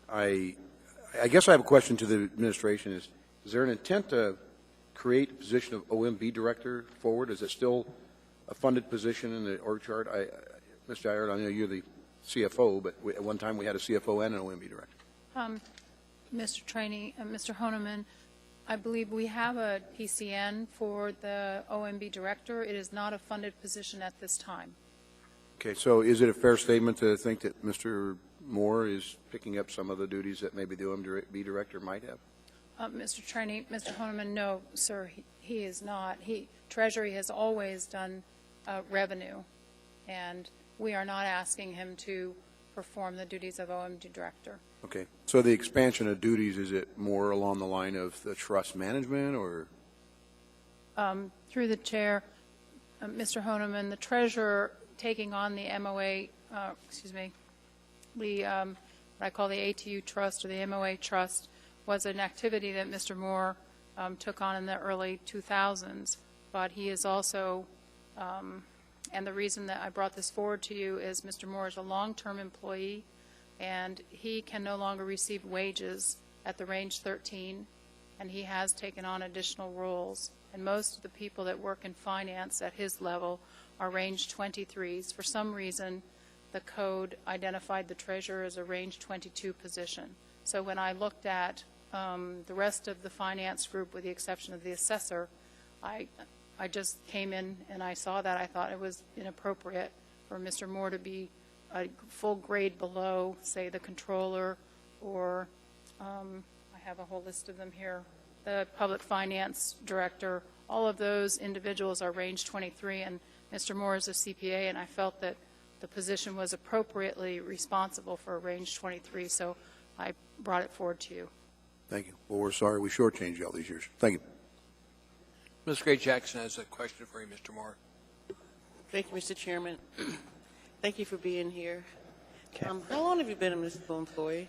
I guess I have a question to the administration. Is there an intent to create a position of OMB director forward? Is it still a funded position in the org chart? Mr. Iard, I know you're the CFO, but at one time we had a CFO and an OMB director. Mr. Trainee, Mr. Honeman, I believe we have a PCN for the OMB director. It is not a funded position at this time. Okay, so is it a fair statement to think that Mr. Moore is picking up some of the duties that maybe the OMB director might have? Mr. Trainee, Mr. Honeman, no, sir, he is not. Treasury has always done revenue, and we are not asking him to perform the duties of OMB director. Okay, so the expansion of duties, is it more along the line of the trust management, or? Through the chair, Mr. Honeman, the treasurer taking on the MOA, what I call the ATU trust or the MOA trust, was an activity that Mr. Moore took on in the early 2000s, but he is also, and the reason that I brought this forward to you is Mr. Moore is a long-term employee, and he can no longer receive wages at the range 13, and he has taken on additional roles. And most of the people that work in finance at his level are range 23s. For some reason, the code identified the treasurer as a range 22 position. So when I looked at the rest of the finance group, with the exception of the assessor, I just came in and I saw that. I thought it was inappropriate for Mr. Moore to be a full grade below, say, the controller, or I have a whole list of them here, the public finance director. All of those individuals are range 23, and Mr. Moore is a CPA, and I felt that the position was appropriately responsible for a range 23, so I brought it forward to you. Thank you. Well, we're sorry we shortchanged you all these years. Thank you. Ms. Gray Jackson has a question for you, Mr. Moore. Thank you, Mr. Chairman. Thank you for being here. How long have you been a municipal employee?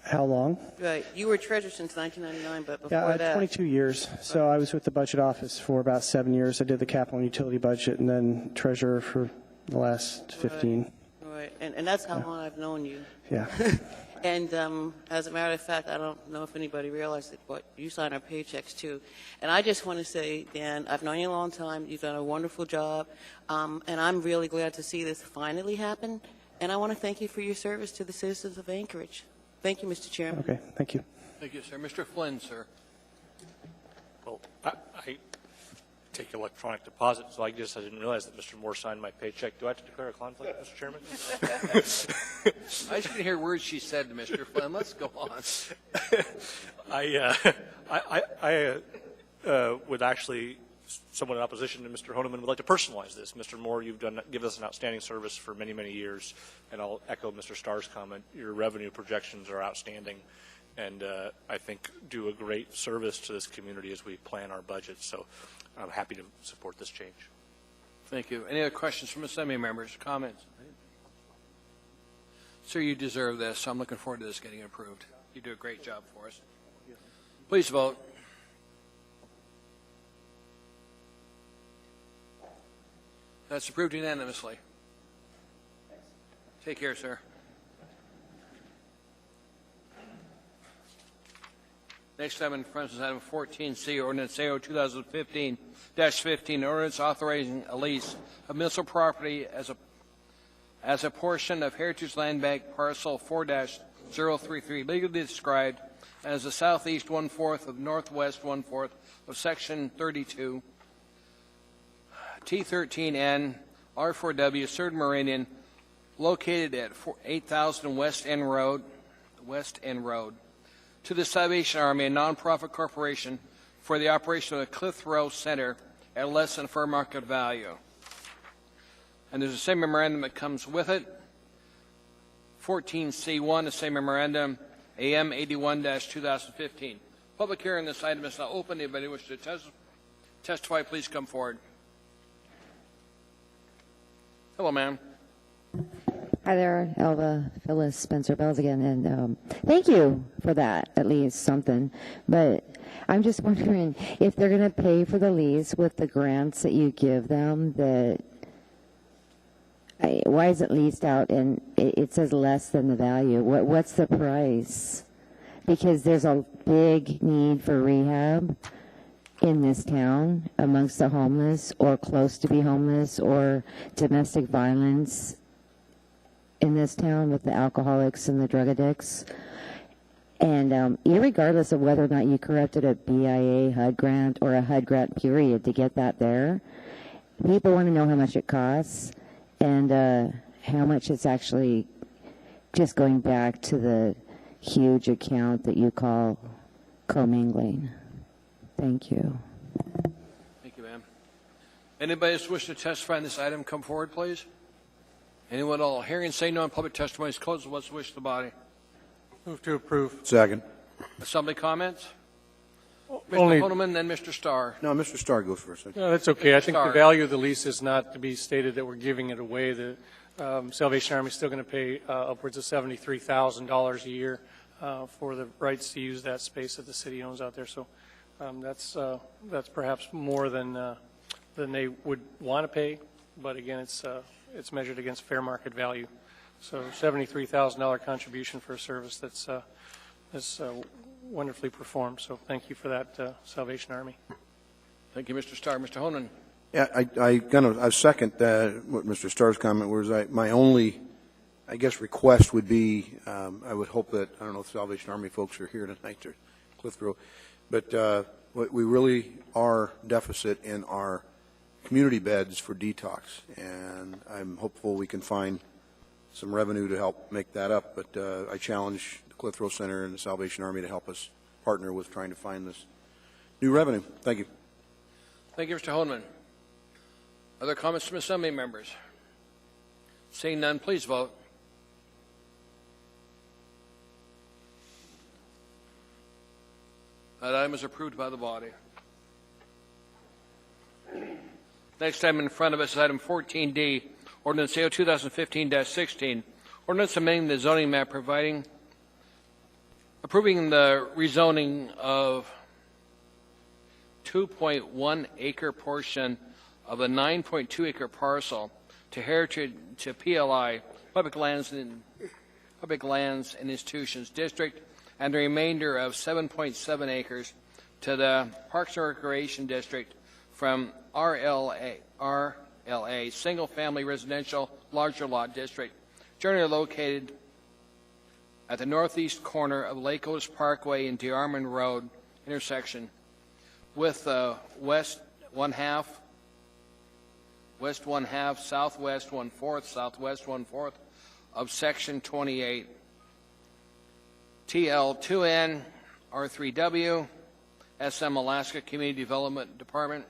How long? Right. You were treasurer since 1999, but before that. 22 years. So I was with the budget office for about 7 years. I did the capital and utility budget, and then treasurer for the last 15. Right. And that's how long I've known you. Yeah. And as a matter of fact, I don't know if anybody realized it, but you sign our paychecks too. And I just want to say, Dan, I've known you a long time. You've done a wonderful job. And I'm really glad to see this finally happen. And I want to thank you for your service to the citizens of Anchorage. Thank you, Mr. Chairman. Okay, thank you. Thank you, sir. Mr. Flynn, sir. Well, I take electronic deposit, so I guess I didn't realize that Mr. Moore signed my paycheck. Do I have to declare a conflict, Mr. Chairman? I just didn't hear words she said to Mr. Flynn. Let's go on. I would actually, someone in opposition to Mr. Honeman, would like to personalize this. Mr. Moore, you've given us an outstanding service for many, many years, and I'll echo Mr. Starr's comment. Your revenue projections are outstanding, and I think do a great service to this community as we plan our budget. So I'm happy to support this change. Thank you. Any other questions from Assembly members? Comments? Sir, you deserve this. I'm looking forward to this getting approved. You do a great job for us. Please vote. That's approved unanimously. Take care, sir. Next item in front is item 14C, ordinance AO 2015-15, ordinance authorizing a lease of municipal property as a portion of Heritage Land Bank parcel 4-033, legally described as the southeast 1/4 of northwest 1/4 of section 32, T13N, R4W, 3rd Meridian, located at 8000 West End Road, to the Salvation Army, a nonprofit corporation, for the operation of the Cliff Row Center at less than fair market value. And there's the same memorandum that comes with it. 14C1, the same memorandum, AM 81-2015. Public hearing on this item is now open. Anybody wish to testify, please come forward. Hello, ma'am. Hi there, Elva Phyllis Spencer Bells again, and thank you for that, at least something. But I'm just wondering if they're going to pay for the lease with the grants that you give them. Why is it leased out and it says less than the value? What's the price? Because there's a big need for rehab. in this town amongst the homeless or close to be homeless or domestic violence in this town with the alcoholics and the drug addicts. And irregardless of whether or not you corrected a BIA HUD grant or a HUD grant period to get that there, people want to know how much it costs and how much it's actually just going back to the huge account that you call commingling. Thank you. Thank you, ma'am. Anybody that's wish to testify on this item, come forward, please. Anyone at all? Hearing, say no on public testimony is closed. What's the wish of the body? Move to approve. Second. Assembly comments? Only- Mr. Honeman, then Mr. Starr. No, Mr. Starr goes first. No, that's okay. I think the Starr. value of the lease is not to be stated that we're giving it away. The Salvation Army is still going to pay upwards of $73,000 a year for the rights to use that space that the city owns out there. So that's perhaps more than they would want to pay. But again, it's measured against fair market value. So $73,000 contribution for a service that's wonderfully performed. So thank you for that, Salvation Army. Thank you, Mr. Starr. Mr. Honeman. Yeah, I second what Mr. Starr's comment was. My only, I guess, request would be, I would hope that, I don't know if Salvation Army folks are here tonight or Clitheroe, but we really are deficit in our community beds for detox, and I'm hopeful we can find some revenue to help make that up, but I challenge the Clitheroe Center and the Salvation Army to help us partner with trying to find this new revenue. Thank you. Thank you, Mr. Honeman. Other comments from Assembly members? Seeing none, please vote. That item is approved by the body. Next item in front of us is item 14D, Ordinance AO 2015-16, ordinance amending the zoning map approving the rezoning of 2.1 acre portion of a 9.2 acre parcel to Heritage to PLI, Public Lands and Institutions District, and the remainder of 7.7 acres to the Parks and Recreation District from RLA Single Family Residential Larger Lot District, generally located at the northeast corner of Lake Otis Parkway and DeArmond Road intersection with west one half, southwest 1/4, southwest 1/4 of Section 28, TL2N R3W, SM Alaska Community Development Department.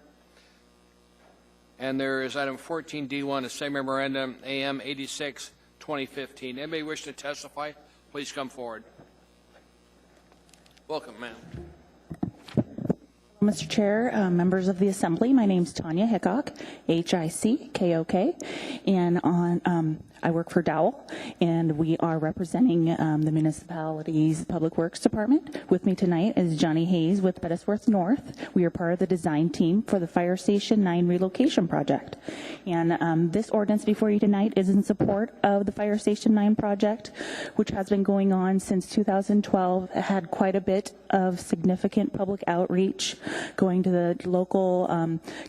And there is item 14D1, a same memorandum, AM 86, 2015. Anybody wish to testify, please come forward. Welcome, ma'am. Mr. Chair, members of the Assembly, my name's Tanya Hickok, Hickok, and I work for Dowell, and we are representing the municipality's Public Works Department. With me tonight is Johnny Hayes with Bettisworth North. We are part of the design team for the Fire Station 9 relocation project. And this ordinance before you tonight is in support of the Fire Station 9 project, which has been going on since 2012. It had quite a bit of significant public outreach, going to the local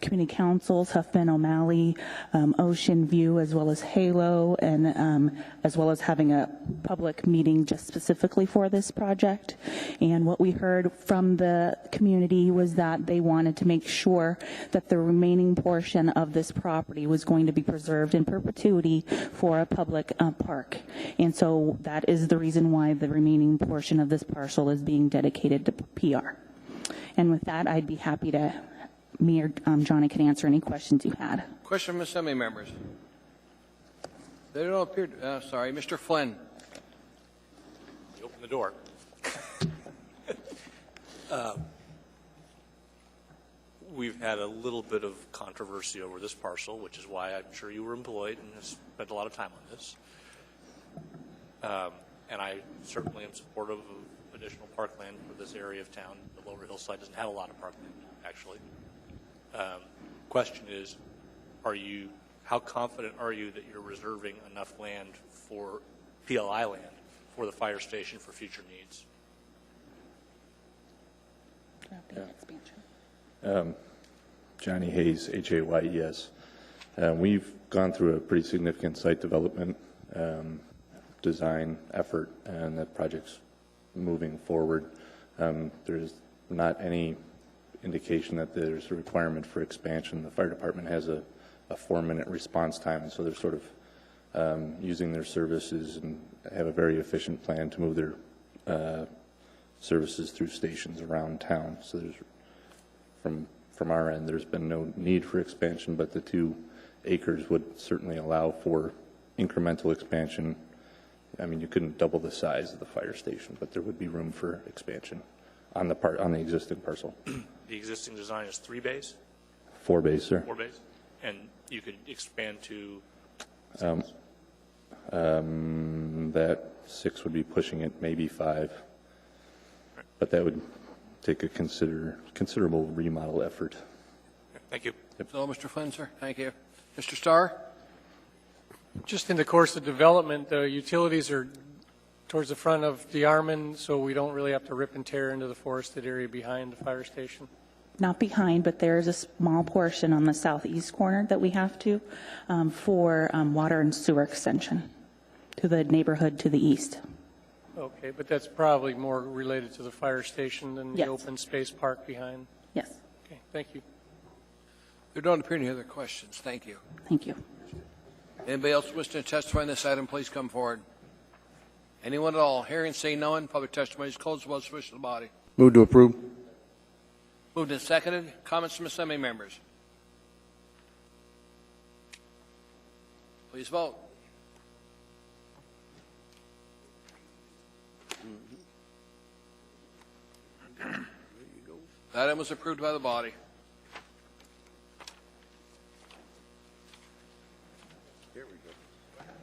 community councils, Huffman, O'Malley, Ocean View, as well as Halo, and as well as having a public meeting just specifically for this project. And what we heard from the community was that they wanted to make sure that the remaining portion of this property was going to be preserved in perpetuity for a public park. And so that is the reason why the remaining portion of this parcel is being dedicated to PR. And with that, I'd be happy to, me or Johnny can answer any questions you had. Question from Assembly members. They don't appear to, sorry, Mr. Flynn. You open the door. We've had a little bit of controversy over this parcel, which is why I'm sure you were employed and have spent a lot of time on this. And I certainly am supportive of additional parkland for this area of town. The Lower Hillside doesn't have a lot of parkland, actually. Question is, how confident are you that you're reserving enough land for PLI land for the fire station for future needs? Johnny Hayes, Hayes. We've gone through a pretty significant site development design effort, and that project's moving forward. There's not any indication that there's a requirement for expansion. The fire department has a 4-minute response time, and so they're sort of using their services and have a very efficient plan to move their services through stations around town. So there's, from our end, there's been no need for expansion, but the 2 acres would certainly allow for incremental expansion. I mean, you couldn't double the size of the fire station, but there would be room for expansion on the existing parcel. The existing design is 3 bays? 4 bays, sir. 4 bays? And you could expand to? That 6 would be pushing it, maybe 5. But that would take a considerable remodel effort. Thank you. So, Mr. Flynn, sir, thank you. Mr. Starr? Just in the course of development, the utilities are towards the front of the Armin, so we don't really have to rip and tear into the forested area behind the fire station. Not behind, but there is a small portion on the southeast corner that we have to for water and sewer extension to the neighborhood to the east. Okay, but that's probably more related to the fire station than the Yes. open space park behind. Yes. Okay, thank you. There don't appear any other questions. Thank you. Thank you. Anybody else wishing to testify on this item, please come forward. Anyone at all? Hearing, saying no one. Public testimony is closed. What's the wish of the body? Move to approve. Moved and seconded. Comments from assembly members? Please vote. That item was approved by the body.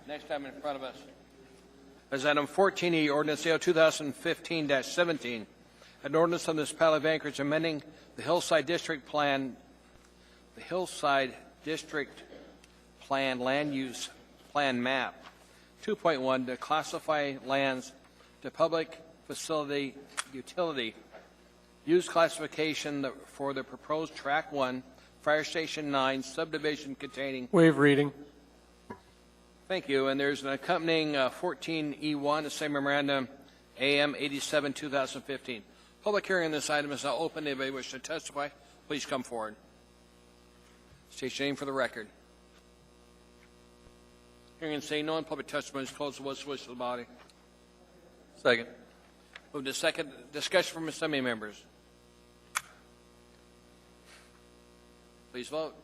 Next item in front of us is item 14E, ordinance AO 2015-17, an ordinance of the municipality of Anchorage amending the Hillside District Plan, land use plan map 2.1 to classify lands to public facility utility. Use classification for the proposed Track 1, Fire Station 9 subdivision containing. Waive reading. Thank you. And there's an accompanying 14E1, the same memorandum, AM 87, 2015. Public hearing on this item is now open. Anybody wish to testify, please come forward. State your name for the record. Hearing and saying no one, public testimony is closed. What's the wish of the body? Second. Move to second. Discussion from assembly members. Please vote.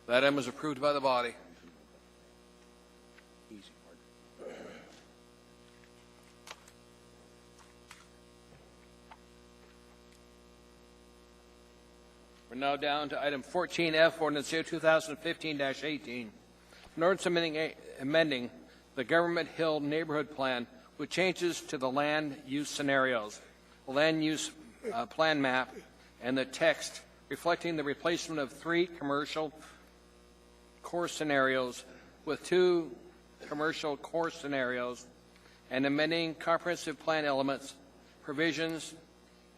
That item is approved by the body. Easy part. We're now down to item 14F, ordinance 2015-18. An ordinance amending the Government Hill Neighborhood Plan with changes to the land use scenarios, the land use plan map, and the text reflecting the replacement of 3 commercial core scenarios with 2 commercial core scenarios, and amending comprehensive plan elements, provisions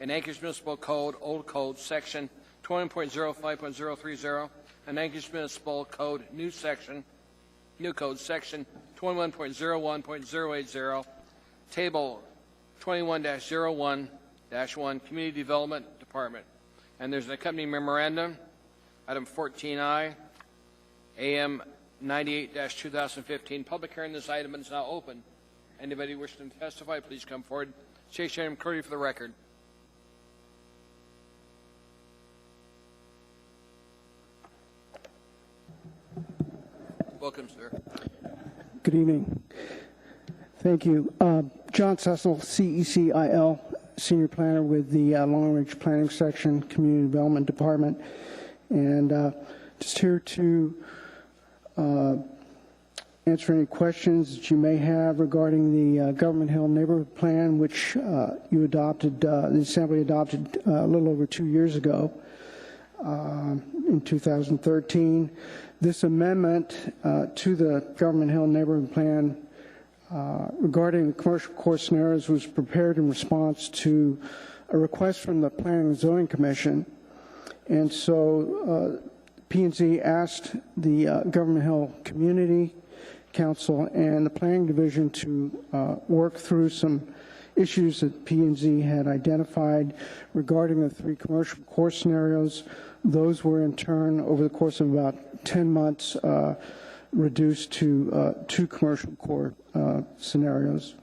in Anchorage Municipal Code, Old Code, Section 20.05.030, and Anchorage Municipal Code, New Code, Section 21.01.080, Table 21-01-1, Community Development Department. And there's an accompanying memorandum, item 14I, AM 98-2015. Public hearing this item is now open. Anybody wishing to testify, please come forward. State your name and courtesy for the record. Welcome, sir. Good evening. Thank you. John Cecil, CECIL, Senior Planner with the Long Range Planning Section, Community Development Department. And just here to answer any questions that you may have regarding the Government Hill Neighborhood Plan, which you adopted, the Assembly adopted a little over 2 years ago in 2013. This amendment to the Government Hill Neighborhood Plan regarding the commercial core scenarios was prepared in response to a request from the Planning and Zoning Commission. And so P&Z asked the Government Hill Community Council and the Planning Division to work through some issues that P&Z had identified regarding the 3 commercial core scenarios. Those were in turn, over the course of about 10 months, reduced to 2 commercial core scenarios.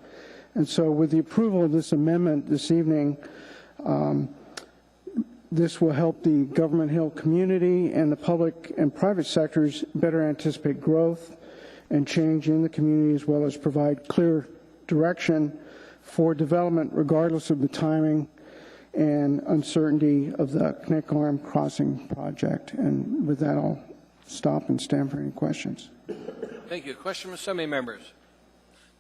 And so with the approval of this amendment this evening, this will help the Government Hill community and the public and private sectors better anticipate growth and change in the community, as well as provide clear direction for development regardless of the timing and uncertainty of the Connect Arm Crossing project. And with that, I'll stop and stand for any questions. Thank you. Question from assembly members.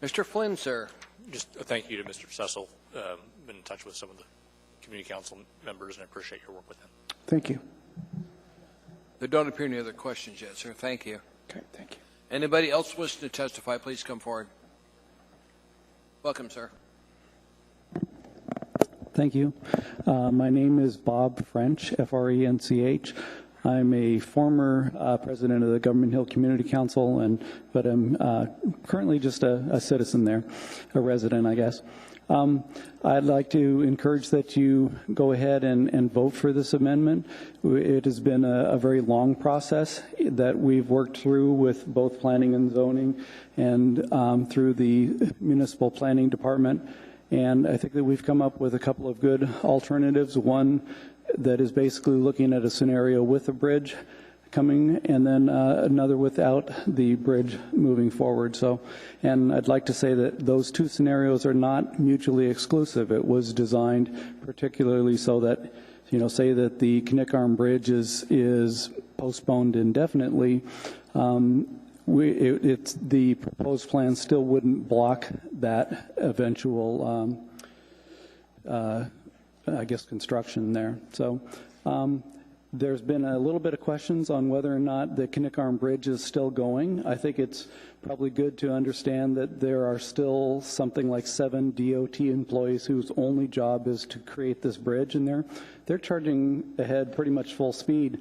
Mr. Flynn, sir. Just a thank you to Mr. Cecil. Been in touch with some of the community council members, and I appreciate your work with them. Thank you. There don't appear any other questions yet, sir. Thank you. Okay, thank you. Anybody else wishing to testify, please come forward. Welcome, sir. Thank you. My name is Bob French, F-R-E-N-C-H. I'm a former president of the Government Hill Community Council, but I'm currently just a citizen there, a resident, I guess. I'd like to encourage that you go ahead and vote for this amendment. It has been a very long process that we've worked through with both planning and zoning and through the municipal planning department. And I think that we've come up with a couple of good alternatives. One that is basically looking at a scenario with a bridge coming, and then another without the bridge moving forward. So, and I'd like to say that those 2 scenarios are not mutually exclusive. It was designed particularly so that, you know, say that the Connect Arm Bridge is postponed indefinitely. The proposed plan still wouldn't block that eventual, I guess, construction there. So there's been a little bit of questions on whether or not the Connect Arm Bridge is still going. I think it's probably good to understand that there are still something like 7 DOT employees whose only job is to create this bridge, and they're charging ahead pretty much full speed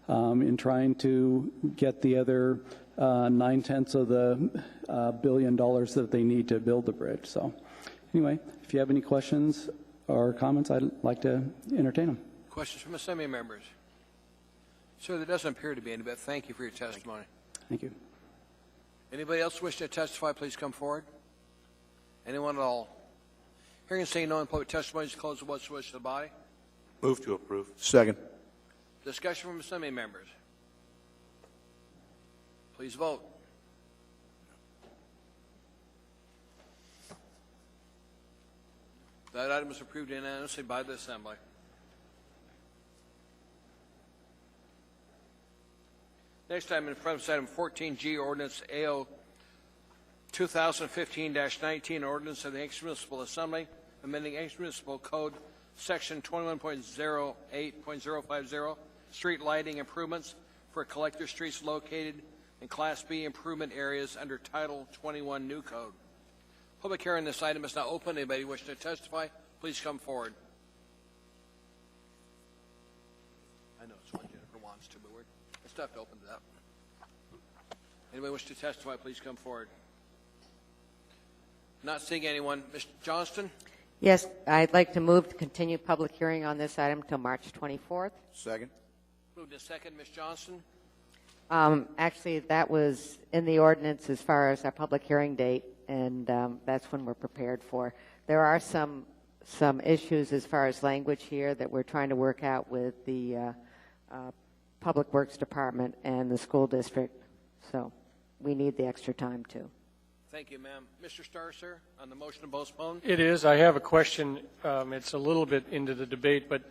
in trying to get the other 9/10 of the $1 billion that they need to build the bridge. So anyway, if you have any questions or comments, I'd like to entertain them. Questions from assembly members? Sir, there doesn't appear to be any, but thank you for your testimony. Thank you. Anybody else wish to testify, please come forward. Anyone at all? Hearing and seeing no one, public testimony is closed. What's the wish of the body? Move to approve. Second. Discussion from assembly members. Please vote. That item is approved unanimously by the Assembly. Next item in front of us, item 14G, ordinance AO 2015-19, ordinance of the Anchorage Municipal Assembly, amending Anchorage Municipal Code, section 21.08.050, street lighting improvements for collector streets located in Class B improvement areas under Title 21 New Code. Public hearing on this item is now open. Anybody wishing to testify, please come forward. I know it's one Jennifer wants to, but it's tough to open it up. Anybody wish to testify, please come forward. Not seeing anyone. Ms. Johnston? Yes, I'd like to move to continue public hearing on this item until March 24th. Second. Moved to second. Ms. Johnston? Actually, that was in the ordinance as far as our public hearing date, and that's when we're prepared for. There are some issues as far as language here that we're trying to work out with the Public Works Department and the school district, so we need the extra time too. Thank you, ma'am. Mr. Starr, sir, on the motion to postpone? It is. I have a question. It's a little bit into the debate, but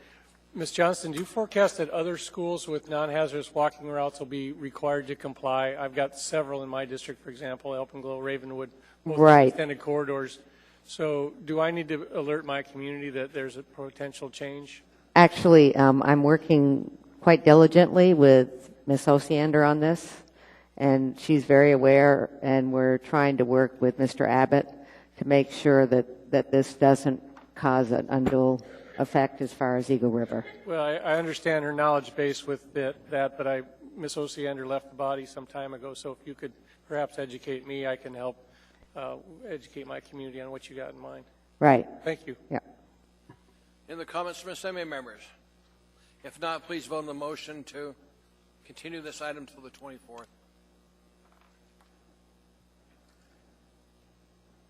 Ms. Johnston, do you forecast that other schools with non-hazardous walking routes will be required to comply? I've got several in my district, for example, Alpenglow, Ravenwood, both right. Extended corridors. So do I need to alert my community that there's a potential change? Actually, I'm working quite diligently with Ms. Osiander on this, And she's very aware, and we're trying to work with Mr. Abbott to make sure that this doesn't cause an undue effect as far as Eagle River. Well, I understand her knowledge base with that, but Ms. Osiander left the body some time ago, so if you could perhaps educate me, I can help educate my community on what you got in mind. Right. Thank you. Yeah. In the comments from assembly members? If not, please vote on the motion to continue this item till the 24th.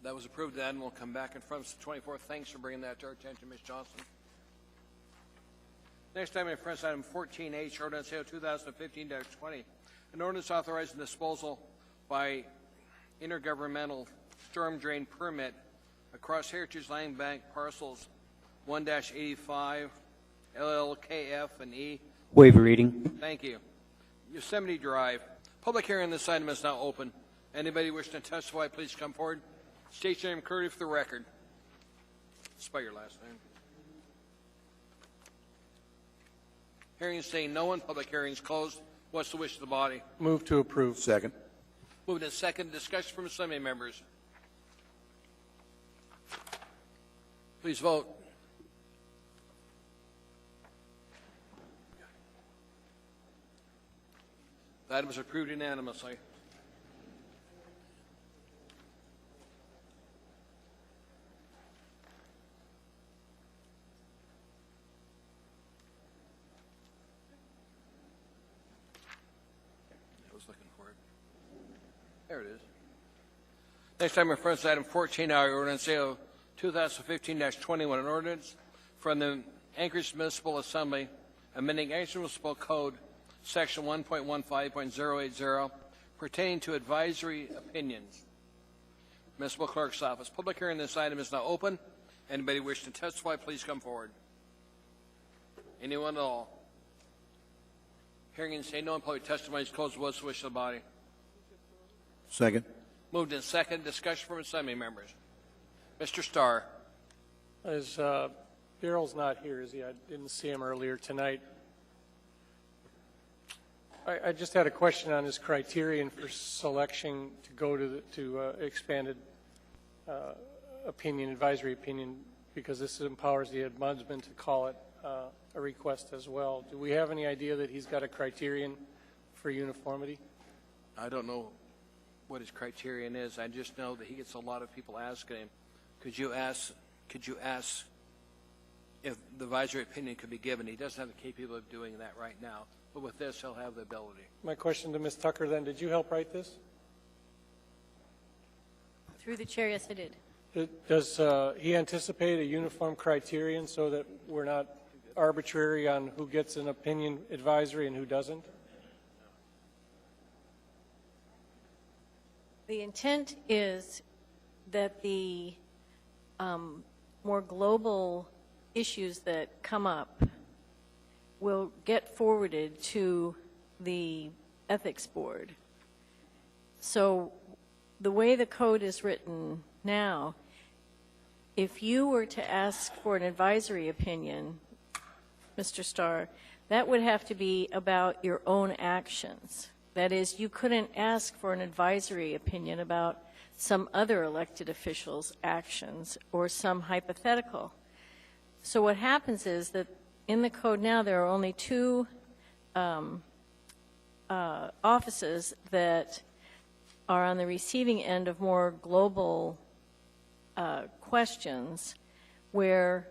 That was approved, and we'll come back in front of the 24th. Thanks for bringing that to our attention, Ms. Johnson. Next item in front, item 14H, ordinance 2015-20, an ordinance authorizing disposal by intergovernmental storm drain permit across Heritage Land Bank parcels 1-85, LLKF and E. Waive reading. Thank you. Yosemite Drive. Public hearing on this item is now open. Anybody wishing to testify, please come forward. State your name clearly for the record. Spell your last name. Hearing saying no one. Public hearing is closed. What's the wish of the body? Move to approve. Second. Moved in second. Discussion from assembly members. Please vote. The item is approved unanimously. I was looking for it. There it is. Next time in front, item 14, our ordinance 2015-21, an ordinance from the Anchorage Municipal Assembly amending Anchorage Municipal Code Section 1.15.080 pertaining to advisory opinions. Municipal Clerk's Office. Public hearing on this item is now open. Anybody wish to testify, please come forward. Anyone at all? Hearing and saying no one, public testimony is closed. What's the wish of the body? Second. Moved in second. Discussion from assembly members. Mr. Starr. As Daryl's not here, is he? I didn't see him earlier tonight. I just had a question on his criterion for selection to go to expanded opinion, advisory opinion, because this empowers the ombudsman to call it a request as well. Do we have any idea that he's got a criterion for uniformity? I don't know what his criterion is. I just know that he gets a lot of people asking him, could you ask if the advisory opinion could be given? He doesn't have the capability of doing that right now, but with this, he'll have the ability. My question to Ms. Tucker then, did you help write this? Through the chair, yes, I did. Does he anticipate a uniform criterion so that we're not arbitrary on who gets an opinion advisory and who doesn't? The intent is that the more global issues that come up will get forwarded to the ethics board. So the way the code is written now, if you were to ask for an advisory opinion, Mr. Starr, that would have to be about your own actions. That is, you couldn't ask for an advisory opinion about some other elected official's actions or some hypothetical. So what happens is that in the code now there are only two offices that are on the receiving end of more global questions where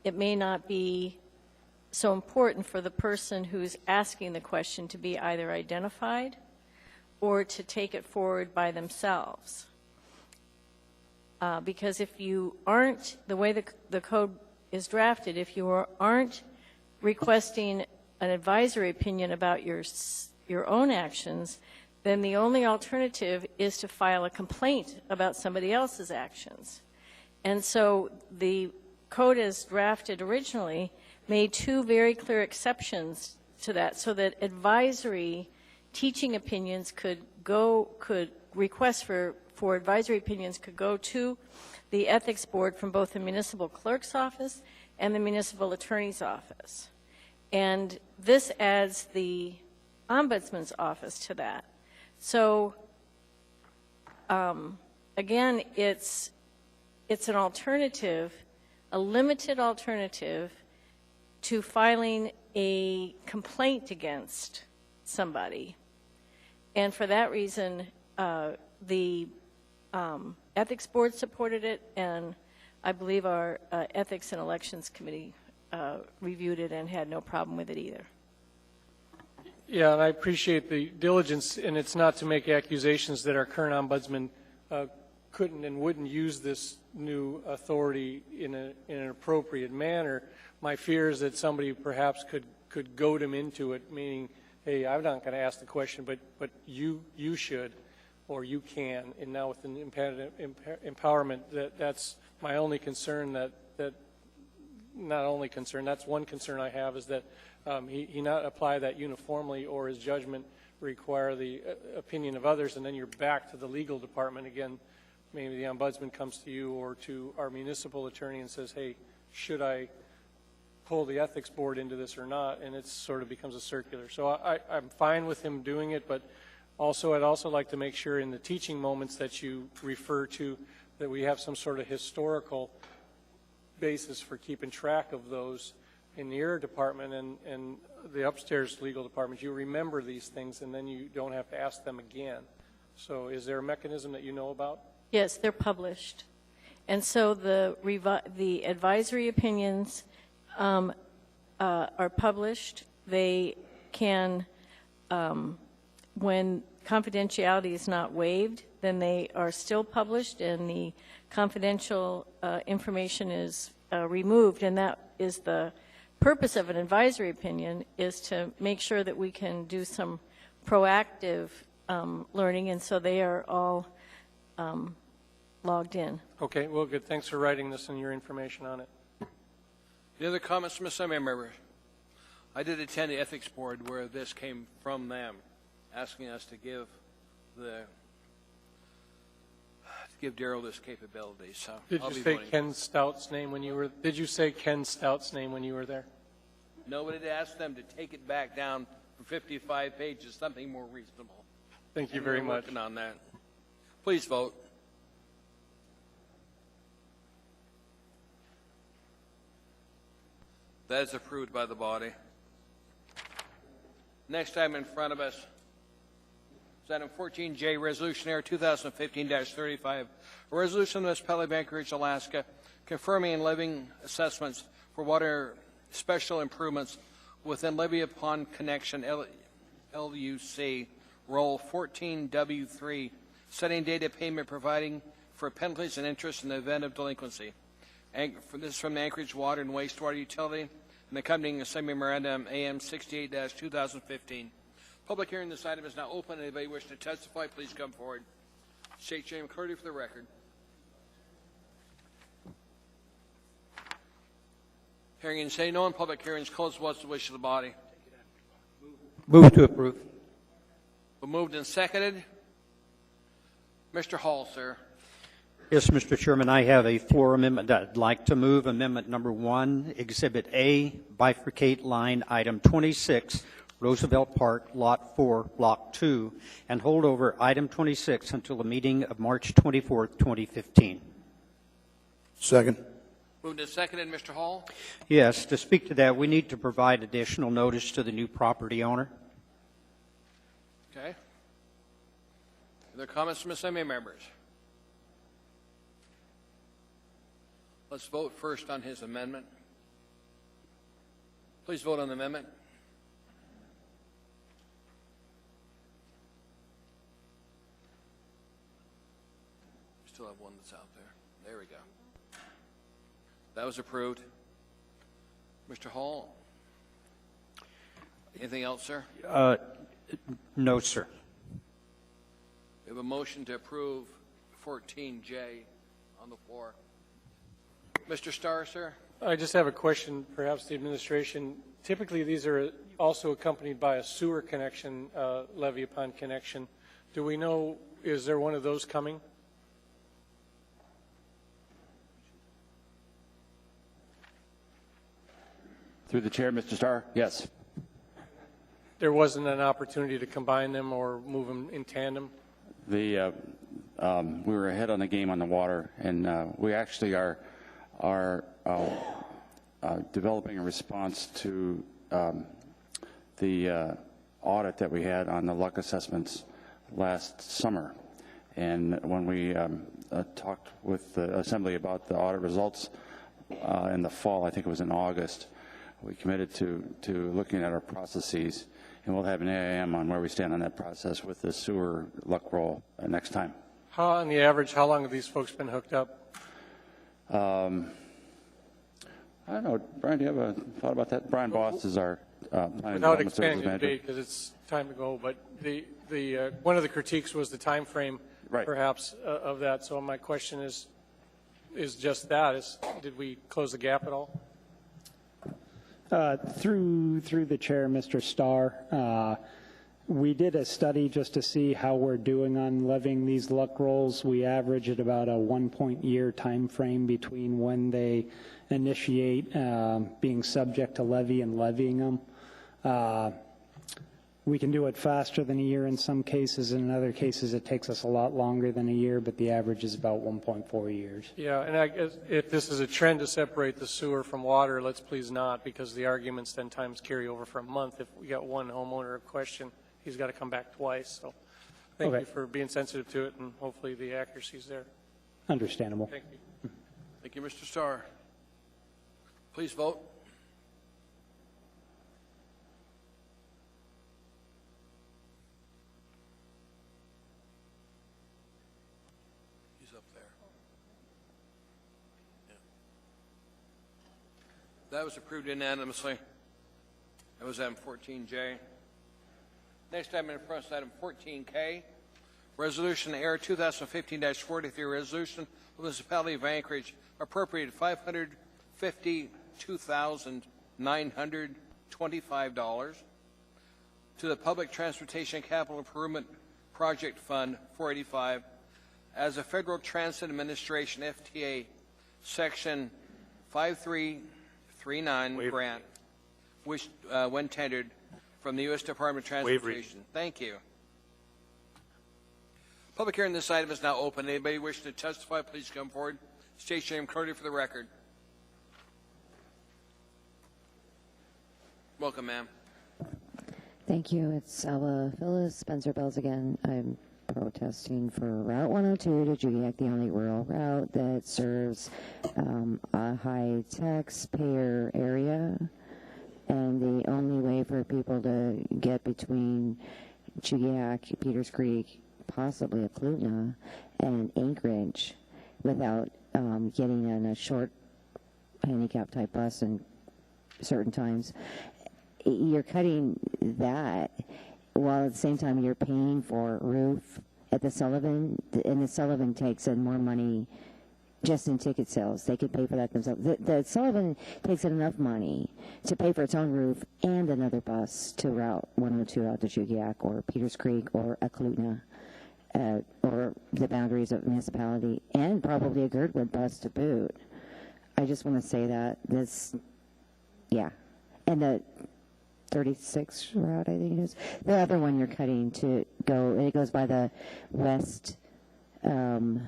it may not be so important for the person who's asking the question to be either identified or to take it forward by themselves. Because if you aren't, the way the code is drafted, if you aren't requesting an advisory opinion about your own actions, then the only alternative is to file a complaint about somebody else's actions. And so the code as drafted originally made two very clear exceptions to that, so that advisory teaching opinions requests for advisory opinions could go to the ethics board from both the municipal clerk's office and the municipal attorney's office. And this adds the Ombudsman's office to that. So, again, it's an alternative, a limited alternative to filing a complaint against somebody. And for that reason, the Ethics Board supported it, and I believe our Ethics and Elections Committee reviewed it and had no problem with it either. Yeah, and I appreciate the diligence, and it's not to make accusations that our current ombudsman couldn't and wouldn't use this new authority in an appropriate manner. My fear is that somebody perhaps could goad him into it, meaning, hey, I'm not going to ask the question, but you should, or you can. And now with the empowerment, that's my only concern. Not only concern, that's one concern I have, is that he not apply that uniformly, or his judgment require the opinion of others, and then you're back to the legal department again. Maybe the ombudsman comes to you or to our municipal attorney and says, hey, should I pull the ethics board into this or not? And it sort of becomes a circular. So I'm fine with him doing it, but also I'd also like to make sure in the teaching moments that you refer to that we have some sort of historical basis for keeping track of those in the air department and the upstairs legal department. You remember these things, and then you don't have to ask them again. So is there a mechanism that you know about? Yes, they're published. And so the advisory opinions are published. They can, when confidentiality is not waived, then they are still published, and the confidential information is removed. And that is the purpose of an advisory opinion, is to make sure that we can do some proactive learning, and so they are all logged in. Okay, well, good. Thanks for writing this and your information on it. Any other comments from assembly members? I did attend the ethics board where this came from them, asking us to give Darrell this capability. So Did I'll you be say voting. Ken Stout's name when you were? Did you say Ken Stout's name when you were there? Nobody asked them to take it back down from 55 pages, something more reasonable. Thank you And very we're much. working on that. Please vote. That is approved by the body. Next item in front of us is item 14J, Resolution Air 2015-35, a resolution of the Municipality of Anchorage, Alaska, confirming and levying assessments for water special improvements within Levy Upon Connection, LUC, Roll 14W3, setting data payment, providing for penalties and interest in the event of delinquency. This is from the Anchorage Water and Wastewater Utility, and accompanying Assembly Memorandum AM 68-2015. Public hearing this item is now open. Anybody wishing to testify, please come forward. State James McCurdy for the record. Hearing and saying no on public hearings closed. What's the wish of the body? Move to approve. Been moved and seconded. Mr. Hall, sir. Yes, Mr. Chairman, I have a floor amendment. I'd like to move amendment number 1, Exhibit A, bifurcate line item 26, Roosevelt Park, Lot 4, Block 2, and hold over item 26 until the meeting of March 24th, 2015. Second. Moved and seconded. Mr. Hall. Yes, to speak to that, we need to provide additional notice to the new property owner. Okay. Other comments from Assembly members? Let's vote first on his amendment. Please vote on the amendment. We still have one that's out there. There we go. That was approved. Mr. Hall? Anything else, sir? No, sir. We have a motion to approve 14J on the floor. Mr. Starr, sir? I just have a question, perhaps the administration. Typically, these are also accompanied by a sewer connection, levy upon connection. Do we know, is there one of those coming? Through the chair, Mr. Starr? Yes. there wasn't an opportunity to combine them or move them in tandem? We were ahead on the game on the water, and we actually are developing a response to the audit that we had on the luck assessments last summer. And when we talked with the Assembly about the audit results in the fall, I think it was in August, we committed to looking at our processes, and we'll have an AIM on where we stand on that process with the sewer luck roll next time. How, on the average, how long have these folks been hooked up? I don't know. Brian, do you have a thought about that? Brian Boss is our planning Without development services expanding the manager. debate, because it's time to go, but the one of the critiques was the time frame, right, perhaps, of that. So my question is just that: did we close the gap at all? Through the chair, Mr. Starr, we did a study just to see how we're doing on levying these luck rolls. We average at about a 1-point-year time frame between when they initiate being subject to levy and levying them. We can do it faster than a year in some cases. In other cases, it takes us a lot longer than a year, but the average is about 1.4 years. Yeah, and I guess if this is a trend to separate the sewer from water, let's please not, because the arguments then times carry over for a month. If we got one homeowner in question, he's got to come back twice. So thank you for being sensitive to it, and hopefully the accuracy is there. Understandable. Thank you. Thank you, Mr. Starr. Please vote. He's up there. Yeah. That was approved unanimously. That was item 14J. Next item in front is item 14K. Resolution Air 2015-43, resolution of the Municipality of Anchorage appropriated $552,925 to the Public Transportation Capital Improvement Project Fund 485 as a Federal Transit Administration FTA Section 5339 grant, which when tendered from the U.S. Department of Transportation. Thank you. Public hearing on this item is now open. Anybody wishing to testify, please come forward. State your name clearly for the record. Welcome, ma'am. Thank you. It's Ella Phyllis, Spencer Bells again. I'm protesting for Route 102 to Judiac, the only rural route that serves a high taxpayer area, and the only way for people to get between Judiac, Peters Creek, possibly Eklutna, and Anchorage without getting in a short handicap type bus in certain times. You're cutting that while at the same time you're paying for roof at the Sullivan, and the Sullivan takes in more money just in ticket sales. They could pay for that themselves. The Sullivan takes in enough money to pay for its own roof and another bus to Route 102 out to Judiac or Peters Creek or Eklutna, or the boundaries of municipality, and probably a Girdwood bus to boot. I just want to say that this, yeah. And the 36 route, I think it is. The other one you're cutting to go, and it goes by the west, what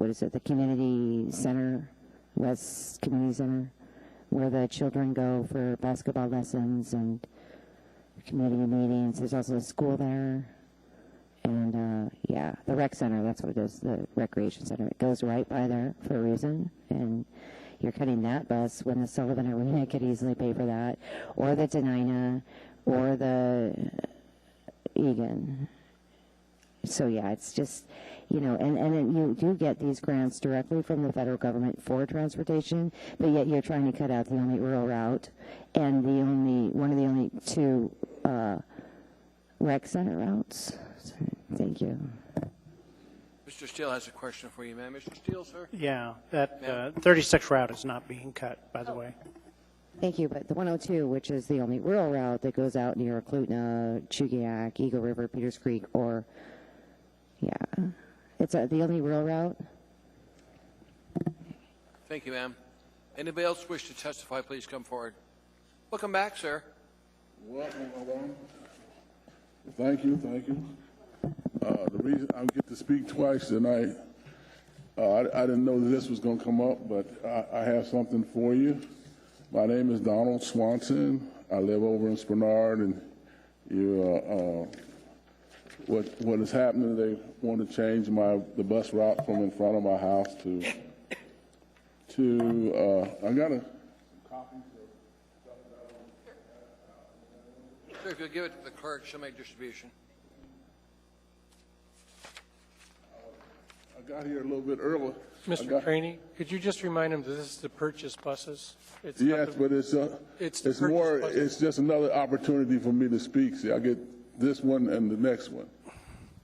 is it, the community center, West Community Center, where the children go for basketball lessons and community meetings. There's also a school there. And, yeah, the rec center, that's what it is, the recreation center. It goes right by there for a reason. And you're cutting that bus when the Sullivan Arena could easily pay for that, or the Denina, or the Egan. So, yeah, it's just, you know, and then you do get these grants directly from the federal government for transportation, but yet you're trying to cut out the only rural route and one of the only two rec center routes. Thank you. Mr. Steele has a question for you, ma'am. Mr. Steele, sir? Yeah, that 36 route is not being cut, by the way. Thank you, but the 102, which is the only rural route that goes out near Eklutna, Chugiak, Eagle River, Peters Creek, or, yeah, it's the only rural route. Thank you, ma'am. Anybody else wish to testify, please come forward. Welcome back, sir. Welcome. Thank you. The reason I get to speak twice tonight, I didn't know that this was going to come up, but I have something for you. My name is Donald Swanson. I live over in Spenard, and what is happening? They want to change the bus route from in front of my house to I got a copy. Sir, if you'll give it to the clerk, she'll make distribution. I got here a little bit early. Mr. Craney, could you just remind him that this is to purchase buses? It's Yes, but it's more. It's just another opportunity for me to speak. See, I get this one and the next one.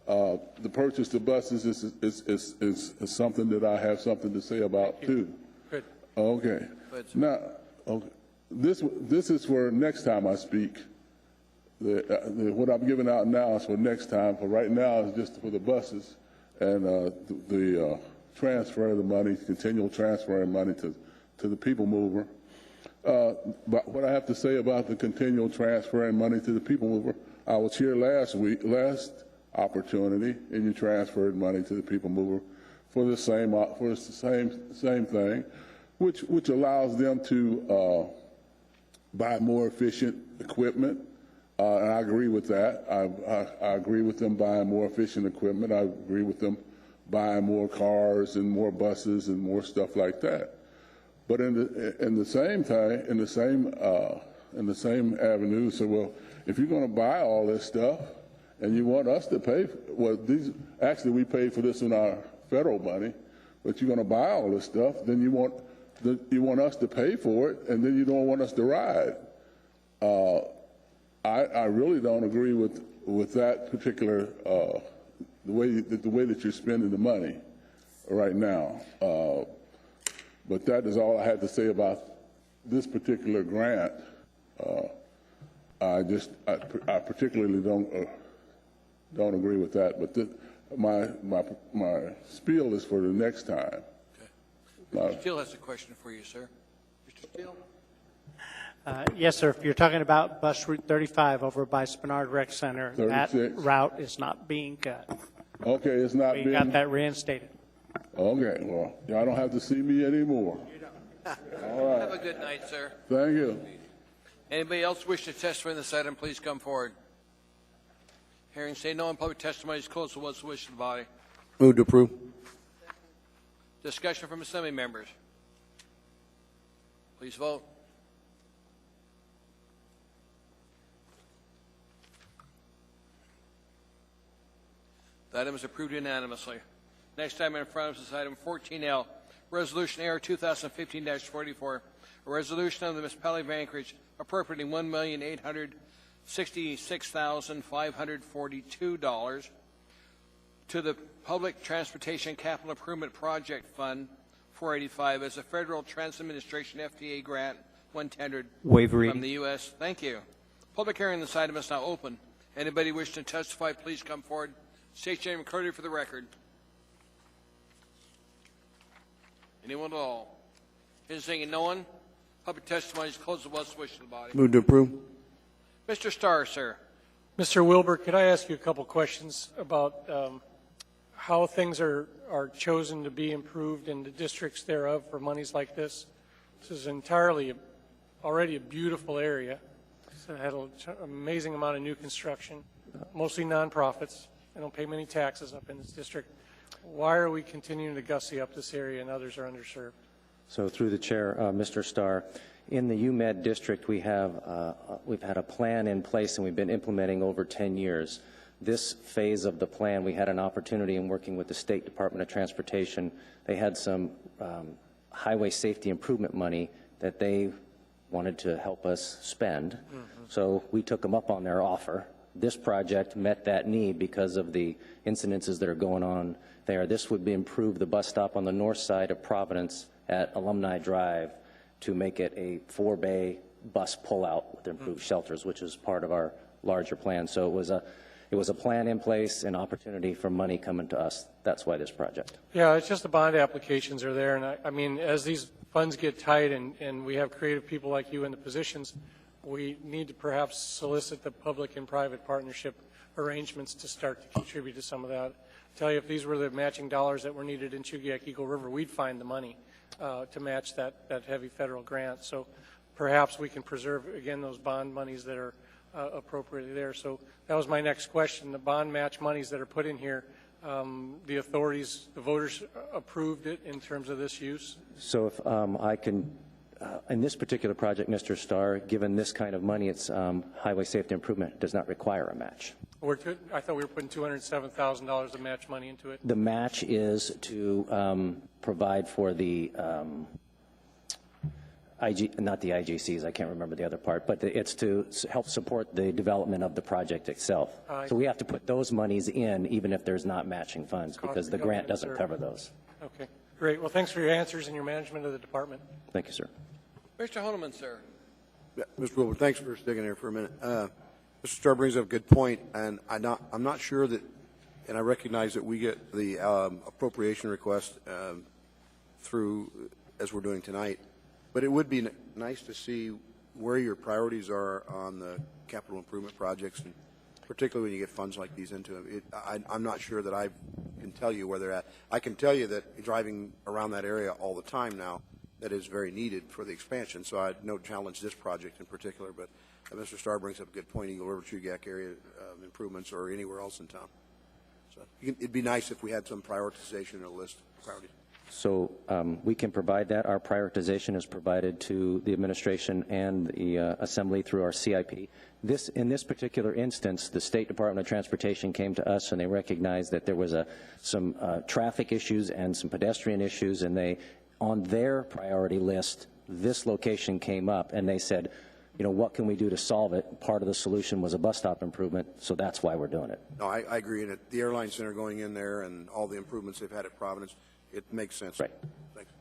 The purchase of buses is something that I have something to say about too. Good. Okay. Now, okay. This is for next time I speak. What I'm giving out now is for next time. For right now, it's just for the buses and the transfer of the money, continual transfer of money to the people mover. But what I have to say about the continual transfer of money to the people mover, I was here last opportunity, and you transferred money to the people mover for the same thing, which allows them to buy more efficient equipment. And I agree with that. I agree with them buying more efficient equipment. I agree with them buying more cars and more buses and more stuff like that. But in the same avenue, so well, if you're going to buy all this stuff and you want us to pay, we pay for this in our federal money, but you're going to buy all this stuff, then you want us to pay for it, and then you don't want us to ride. I really don't agree with that particular the way that you're spending the money right now. But that is all I had to say about this particular grant. I particularly don't agree with that. But my spiel is for the next time. Okay. Mr. Steele has a question for you, sir. Mr. Steele. Yes, sir. If you're talking about bus route 35 over by Spenard Rec Center, 36. that route is not being cut. Okay, it's not We being. got that reinstated. Okay, well, y'all don't have to see me anymore. You don't. All right. Have a good night, sir. Thank you. Anybody else wish to testify in this item, please come forward. Hearing say no, and public testimony is closed. So what's the wish of the body? Move to approve. Discussion from assembly members. Please vote. The item is approved unanimously. Next item in front of us is item 14L, Resolution AR 2015-44, a resolution of the municipality of Anchorage appropriating $1,866,542 to the Public Transportation Capital Improvement Project Fund 485 as a Federal Transit Administration FTA grant when tendered Waive from reading. the U.S. Thank you. Public hearing on this item is now open. Anybody wish to testify, please come forward. State your name and courtesy for the record. Anyone at all? Hearing saying no one. Public testimony is closed. What's the wish of the body? Move to approve. Mr. Starr, sir. Mr. Wilbur, could I ask you a couple questions about how things are chosen to be improved in the districts thereof for monies like this? This is already a beautiful area. It's had an amazing amount of new construction, mostly nonprofits. They don't pay many taxes up in this district. Why are we continuing to gussy up this area and others are underserved? So through the chair, Mr. Starr, in the UMed district, we've had a plan in place and we've been implementing over 10 years. This phase of the plan, we had an opportunity in working with the State Department of Transportation. They had some highway safety improvement money that they wanted to help us spend. So we took them up on their offer. This project met that need because of the incidences that are going on there. This would improve the bus stop on the north side of Providence at Alumni Drive to make it a 4-bay bus pullout with improved shelters, which is part of our larger plan. So it was It was a plan in place, an opportunity for money coming to us. That's why this project. Yeah, it's just the bond applications are there, and I mean, as these funds get tight and we have creative people like you in the positions, we need to perhaps solicit the public and private partnership arrangements to start to contribute to some of that. I tell you, if these were the matching dollars that were needed in Chugiak Eagle River, we'd find the money to match that heavy federal grant. So perhaps we can preserve, again, those bond monies that are appropriately there. So that was my next question. The bond match monies that are put in here, the authorities, the voters approved it in terms of this use? So if I can, in this particular project, Mr. Starr, given this kind of money, it's highway safety improvement does not require a match. I thought we were putting $207,000 of match money into it. The match is to provide for the not the IGCs, I can't remember the other part, but it's to help support the development of the project itself. So we have to put those monies in even if there's not matching funds because the grant doesn't cover those. Okay, great. Well, thanks for your answers and your management of the department. Thank you, sir. Mr. Honeman, sir. Yeah, Mr. Wilbur, thanks for sticking there for a minute. Mr. Starr brings up a good point, and I'm not sure that, and I recognize that we get the appropriation request through as we're doing tonight, but it would be nice to see where your priorities are on the capital improvement projects, and particularly when you get funds like these into them. I'm not sure that I can tell you where they're at. I can tell you that driving around that area all the time now, that is very needed for the expansion. So I don't challenge this project in particular, but Mr. Starr brings up a good point, Eagle River, Chugiak area improvements or anywhere else in town. So it'd be nice if we had some prioritization in a list of priorities. So we can provide that. Our prioritization is provided to the administration and the assembly through our CIP. In this particular instance, the State Department of Transportation came to us and they recognized that there was some traffic issues and some pedestrian issues, and they, on their priority list, this location came up and they said, you know, what can we do to solve it? Part of the solution was a bus stop improvement, so that's why we're doing it. No, I agree. And the airline center going in there and all the improvements they've had at Providence, it makes sense. Right. Thanks.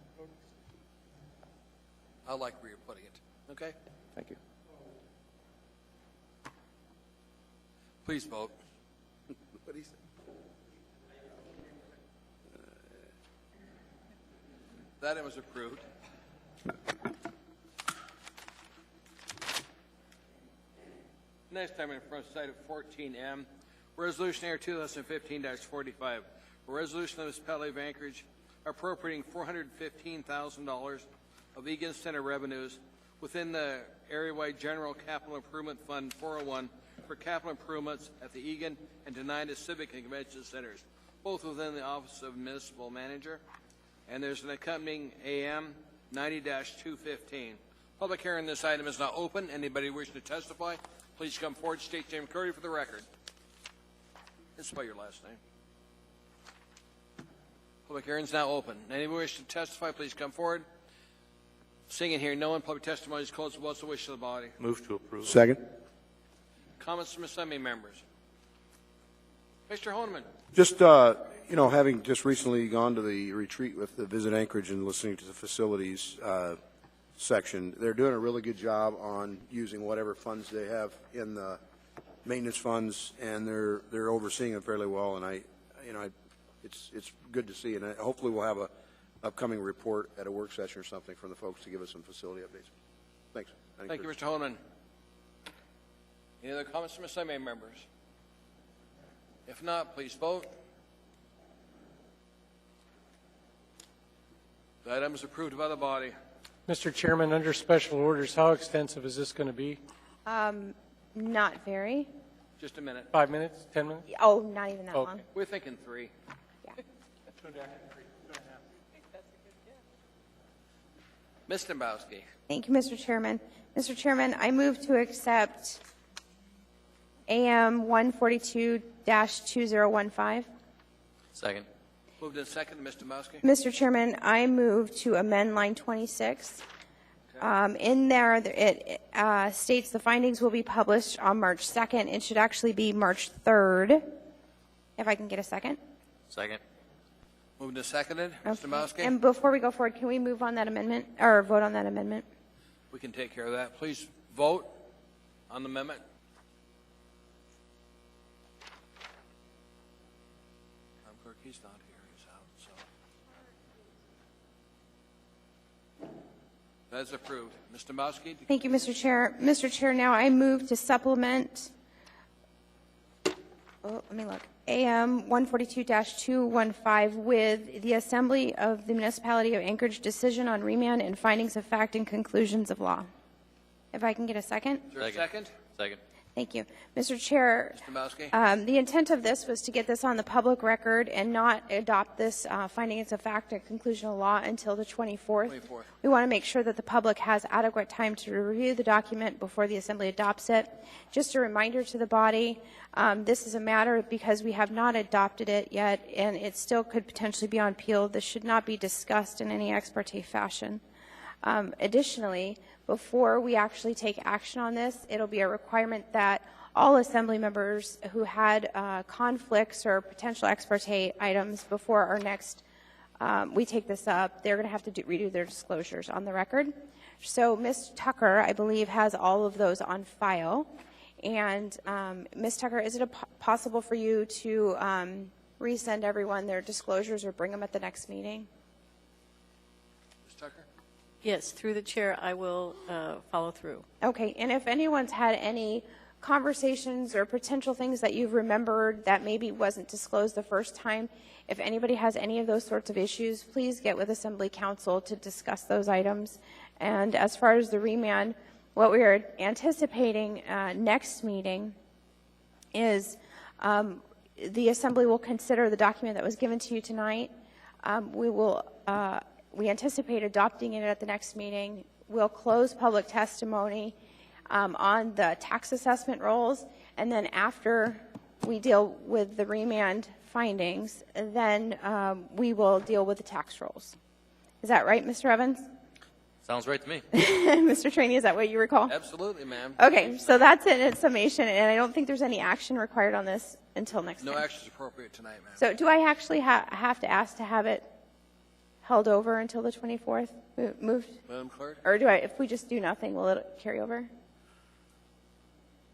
I like where you're putting it. Okay? Thank you. Please vote. What do you say? That item is approved. Next item in front of item 14M, Resolution Air 2015-45, a resolution of the Municipality of Anchorage appropriating $415,000 of Egan Center revenues within the area-wide General Capital Improvement Fund 401 for capital improvements at the Egan and Denida Civic and Convention Centers, both within the Office of Municipal Manager. And there's an accompanying AM 90-215. Public hearing on this item is now open. Anybody wishing to testify, please come forward. State your name clearly for the record. And spell your last name. Public hearing is now open. Anybody wishing to testify, please come forward. Seeing and hearing no one, public testimony is closed. What's the wish of the body? Move to approve. Second. Comments from assembly members. Mr. Honeman. Just, you know, having just recently gone to the retreat with the Visit Anchorage and listening to the facilities section, they're doing a really good job on using whatever funds they have in the maintenance funds, and they're overseeing it fairly well. And it's good to see, and hopefully we'll have a upcoming report at a work session or something from the folks to give us some facility updates. Thanks. Thank you, Mr. Honeman. Any other comments from assembly members? If not, please vote. The item is approved by the body. Mr. Chairman, under special orders, how extensive is this going to be? Not very. Just a minute. 5 minutes, 10 minutes? Oh, not even that long. We're thinking 3. Yeah. Ms. Dembowski. Thank you, Mr. Chairman. Mr. Chairman, I move to accept AM 142-2015. Second. Moved in second. Ms. Dembowski. Mr. Chairman, I move to amend line 26. In there, it states the findings will be published on March 2nd. It should actually be March 3rd. If I can get a second. Second. Moved and seconded. Ms. Dembowski. And before we go forward, can we move on that amendment, or vote on that amendment? We can take care of that. Please vote on the amendment. Clerk, he's not here, he's out, so. That's approved. Ms. Domowski? Thank you, Mr. Chair. Mr. Chair, now I move to supplement, let me look, AM 142-215 with the Assembly of the Municipality of Anchorage decision on remand and findings of fact and conclusions of law. If I can get a second? Is there a second? Second. Thank you. Mr. Chair, Mr. Domowski? the intent of this was to get this on the public record and not adopt this findings of fact and conclusion of law until the 24th. We want to make sure that the public has adequate time to review the document before the Assembly adopts it. Just a reminder to the body, this is a matter because we have not adopted it yet and it still could potentially be on appeal. This should not be discussed in any ex parte fashion. Additionally, before we actually take action on this, it'll be a requirement that all Assembly members who had conflicts or potential ex parte items before our next, we take this up, they're going to have to redo their disclosures on the record. So Ms. Tucker, I believe, has all of those on file. And Ms. Tucker, is it possible for you to resend everyone their disclosures or bring them at the next meeting? Ms. Tucker? Yes, through the chair, I will follow through. Okay, and if anyone's had any conversations or potential things that you've remembered that maybe wasn't disclosed the first time, if anybody has any of those sorts of issues, please get with Assembly Council to discuss those items. And as far as the remand, what we are anticipating next meeting is the Assembly will consider the document that was given to you tonight. We anticipate adopting it at the next meeting. We'll close public testimony on the tax assessment rolls, and then after we deal with the remand findings, then we will deal with the tax rolls. Is that right, Mr. Evans? Sounds right to me. Mr. Trainee, is that what you recall? Absolutely, ma'am. Okay, so that's it in summation, and I don't think there's any action required on this until next time. No action is appropriate tonight, ma'am. So do I actually have to ask to have it held over until the 24th, moved? Madam Clerk? Or do I, if we just do nothing, will it carry over?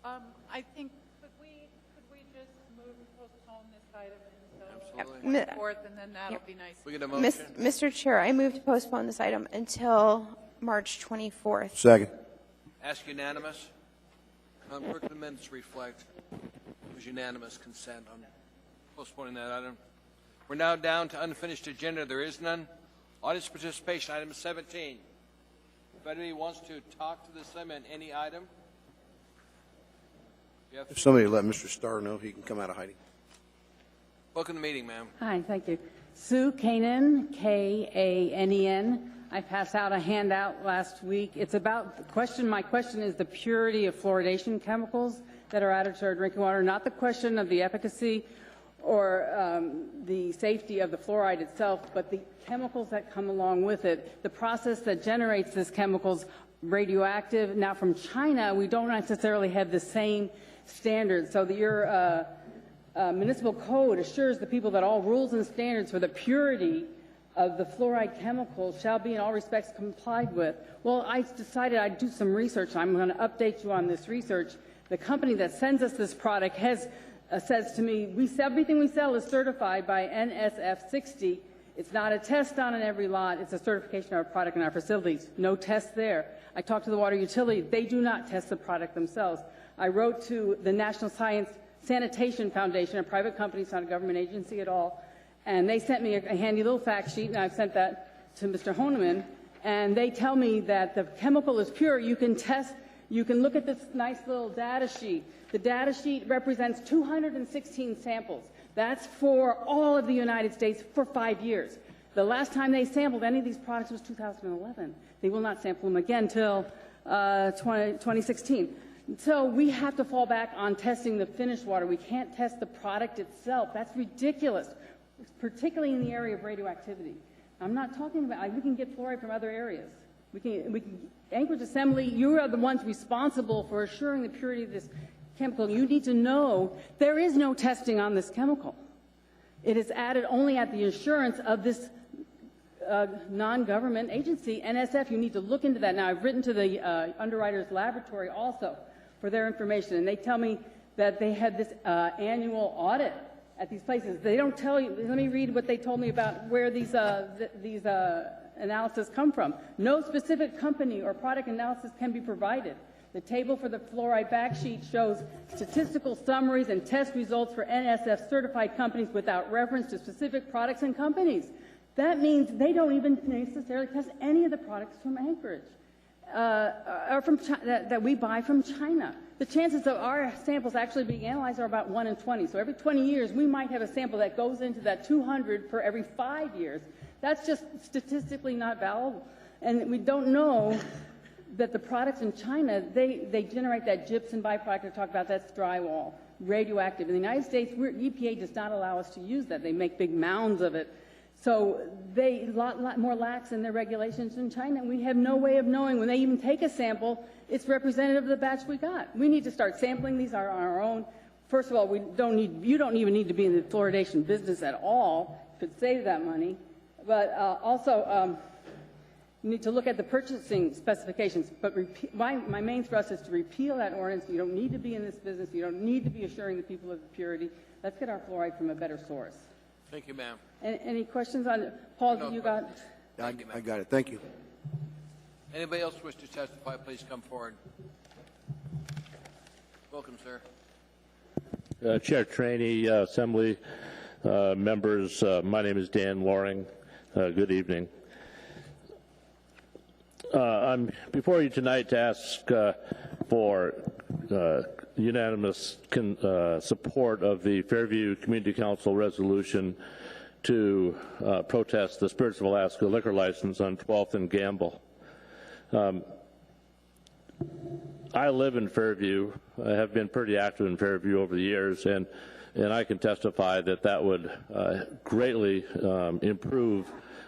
I think, could we just move and postpone this item Absolutely. until the 24th, and then that'll be nice. We get a motion? Mr. Chair, I move to postpone this item until March 24th. Second. Ask unanimous. Madam Clerk, the minutes reflect it was unanimous consent on postponing that item. We're now down to unfinished agenda. There is none. Audience participation, item 17. If anybody wants to talk to this item on any item, you have If somebody let Mr. Starr know, he can come out of hiding. welcome to the meeting, ma'am. Hi, thank you. Sue Kanen, K-A-N-E-N. I passed out a handout last week. It's about the question. My question is the purity of fluoridation chemicals that are added to our drinking water, not the question of the efficacy or the safety of the fluoride itself, but the chemicals that come along with it. The process that generates this chemicals radioactive. Now, from China, we don't necessarily have the same standards. So your municipal code assures the people that all rules and standards for the purity of the fluoride chemicals shall be in all respects complied with. Well, I decided I'd do some research. I'm going to update you on this research. The company that sends us this product has says to me, everything we sell is certified by NSF 60. It's not a test on in every lot. It's a certification of our product in our facilities. No test there. I talked to the water utility. They do not test the product themselves. I wrote to the National Science Sanitation Foundation, a private company. It's not a government agency at all. And they sent me a handy little fact sheet, and I've sent that to Mr. Honeman. And they tell me that the chemical is pure. You can test. You can look at this nice little data sheet. The data sheet represents 216 samples. That's for all of the United States for 5 years. The last time they sampled any of these products was 2011. They will not sample them again until 2016. So we have to fall back on testing the finished water. We can't test the product itself. That's ridiculous, particularly in the area of radioactivity. I'm not talking about, we can get fluoride from other areas. Anchorage Assembly, you are the ones responsible for assuring the purity of this chemical. You need to know there is no testing on this chemical. It is added only at the assurance of this non-government agency, NSF. You need to look into that. Now, I've written to the Underwriters Laboratory also for their information, and they tell me that they had this annual audit, at these places. They don't tell you. Let me read what they told me about where these analysis come from. No specific company or product analysis can be provided. The table for the fluoride back sheet shows statistical summaries and test results for NSF certified companies without reference to specific products and companies. That means they don't even necessarily test any of the products from Anchorage or from that we buy from China. The chances of our samples actually being analyzed are about 1 in 20. So every 20 years, we might have a sample that goes into that 200 per every 5 years. That's just statistically not valuable. And we don't know that the products in China, they generate that gypsum byproduct I talked about, that's drywall, radioactive. In the United States, EPA does not allow us to use that. They make big mounds of it. So they lot more lax in their regulations in China, and we have no way of knowing when they even take a sample, it's representative of the batch we got. We need to start sampling these on our own. First of all, you don't even need to be in the fluoridation business at all. You could save that money. But also, you need to look at the purchasing specifications. But my main thrust is to repeal that ordinance. You don't need to be in this business. You don't need to be assuring the people of the purity. Let's get our fluoride from a better source. Thank you, ma'am. Any questions on Paul? No, you got? I got it. Thank you. Anybody else wish to testify? Please come forward. Welcome, sir. Chair Trainee, Assembly members, my name is Dan Loring. Good evening. I'm before you tonight to ask for unanimous support of the Fairview Community Council resolution to protest the Spirits of Alaska liquor license on 12th and Gamble. I live in Fairview. I have been pretty active in Fairview over the years, and I can testify that that would greatly improve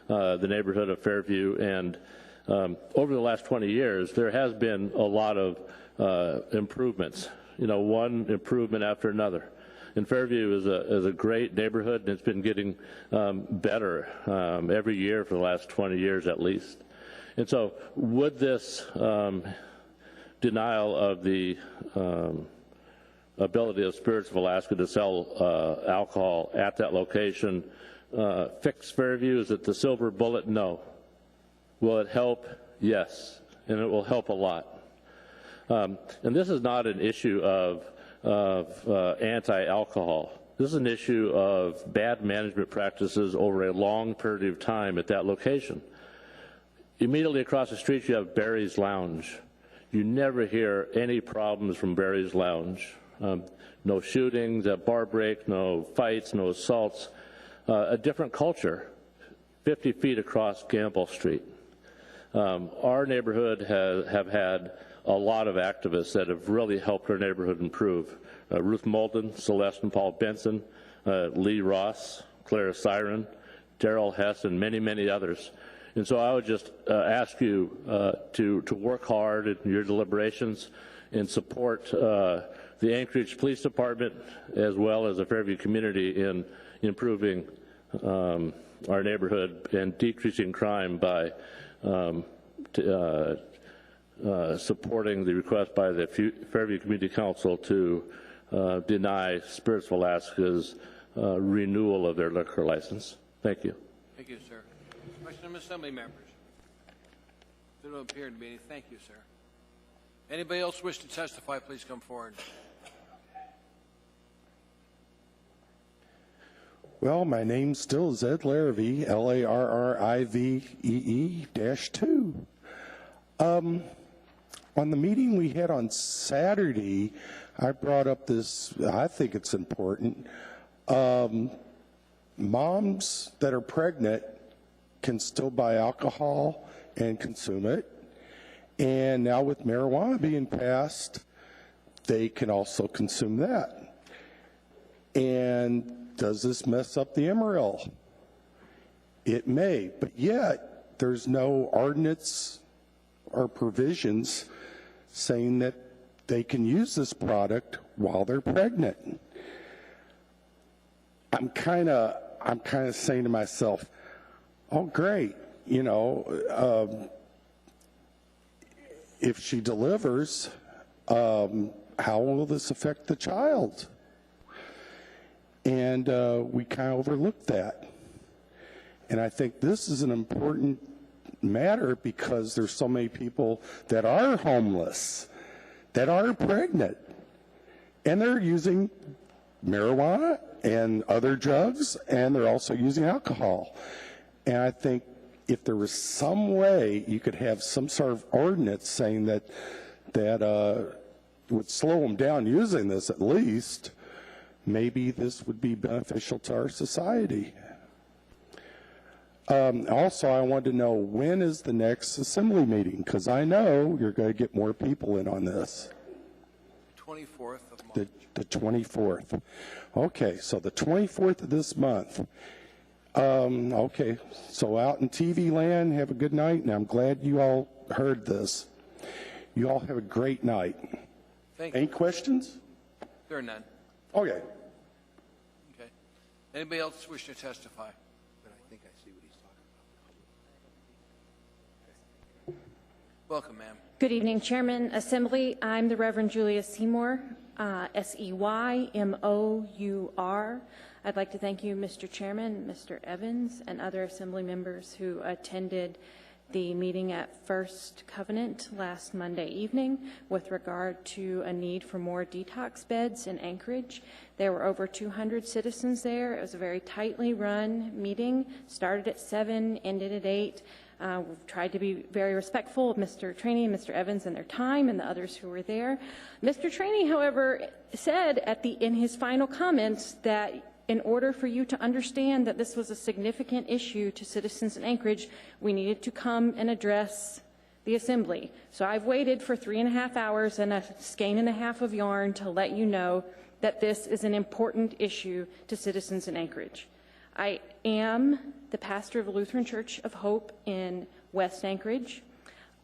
the neighborhood of Fairview. And over the last 20 years, there has been a lot of improvements. You know, one improvement after another. And Fairview is a great neighborhood, and it's been getting better every year for the last 20 years at least. And so would this denial of the ability of Spirits of Alaska to sell alcohol at that location fix Fairview? Is it the silver bullet? No. Will it help? Yes, and it will help a lot. And this is not an issue of anti-alcohol. This is an issue of bad management practices over a long period of time at that location. Immediately across the street, you have Barry's Lounge. You never hear any problems from Barry's Lounge. No shootings at bar break, no fights, no assaults. A different culture, 50 feet across Gamble Street. Our neighborhood have had a lot of activists that have really helped our neighborhood improve. Ruth Molden, Celeste and Paul Benson, Lee Ross, Clara Siren, Darrell Hess, and many, many others. And so I would just ask you to work hard in your deliberations and support the Anchorage Police Department as well as the Fairview community in improving our neighborhood and decreasing crime by supporting the request by the Fairview Community Council to deny Spirits of Alaska's renewal of their liquor license. Thank you. Thank you, sir. Question from Assembly members. There don't appear to be any. Thank you, sir. Anybody else wish to testify, please come forward. Well, my name's still Zed Larrivee, Larrivee-2. On the meeting we had on Saturday, I brought up this, I think it's important. Moms that are pregnant can still buy alcohol and consume it. And now with marijuana being passed, they can also consume that. And does this mess up the MRL? It may, but yet there's no ordinance or provisions saying that they can use this product while they're pregnant. I'm kind of saying to myself, oh great, you know, if she delivers, how will this affect the child? And And we kind of overlooked that. And I think this is an important matter because there's so many people that are homeless, that are pregnant, and they're using marijuana and other drugs, and they're also using alcohol. And I think if there was some way you could have some sort of ordinance saying that would slow them down using this at least, maybe this would be beneficial to our society. Also, I wanted to know, when is the next assembly meeting? Because I know you're going to get more people in on this. 24th of March. The 24th. Okay, so the 24th of this month. Okay, so out in TV land, have a good night, and I'm glad you all heard this. You all have a great night. Thank you. Any questions? There are none. Okay. Okay. Anybody else wish to testify? But I think I see what he's talking about. Welcome, ma'am. Good evening, Chairman, Assembly. I'm the Reverend Julia Seymour, S-E-Y-M-O-U-R. I'd like to thank you, Mr. Chairman, Mr. Evans, and other Assembly members who attended the meeting at First Covenant last Monday evening with regard to a need for more detox beds in Anchorage. There were over 200 citizens there. It was a very tightly run meeting, started at 7, ended at 8. We've tried to be very respectful of Mr. Trainey and Mr. Evans and their time and the others who were there. Mr. Trainey, however, said in his final comments that in order for you to understand that this was a significant issue to citizens in Anchorage, we needed to come and address the Assembly. So I've waited for 3.5 hours and a skein and a half of yarn to let you know that this is an important issue to citizens in Anchorage. I am the pastor of Lutheran Church of Hope in West Anchorage.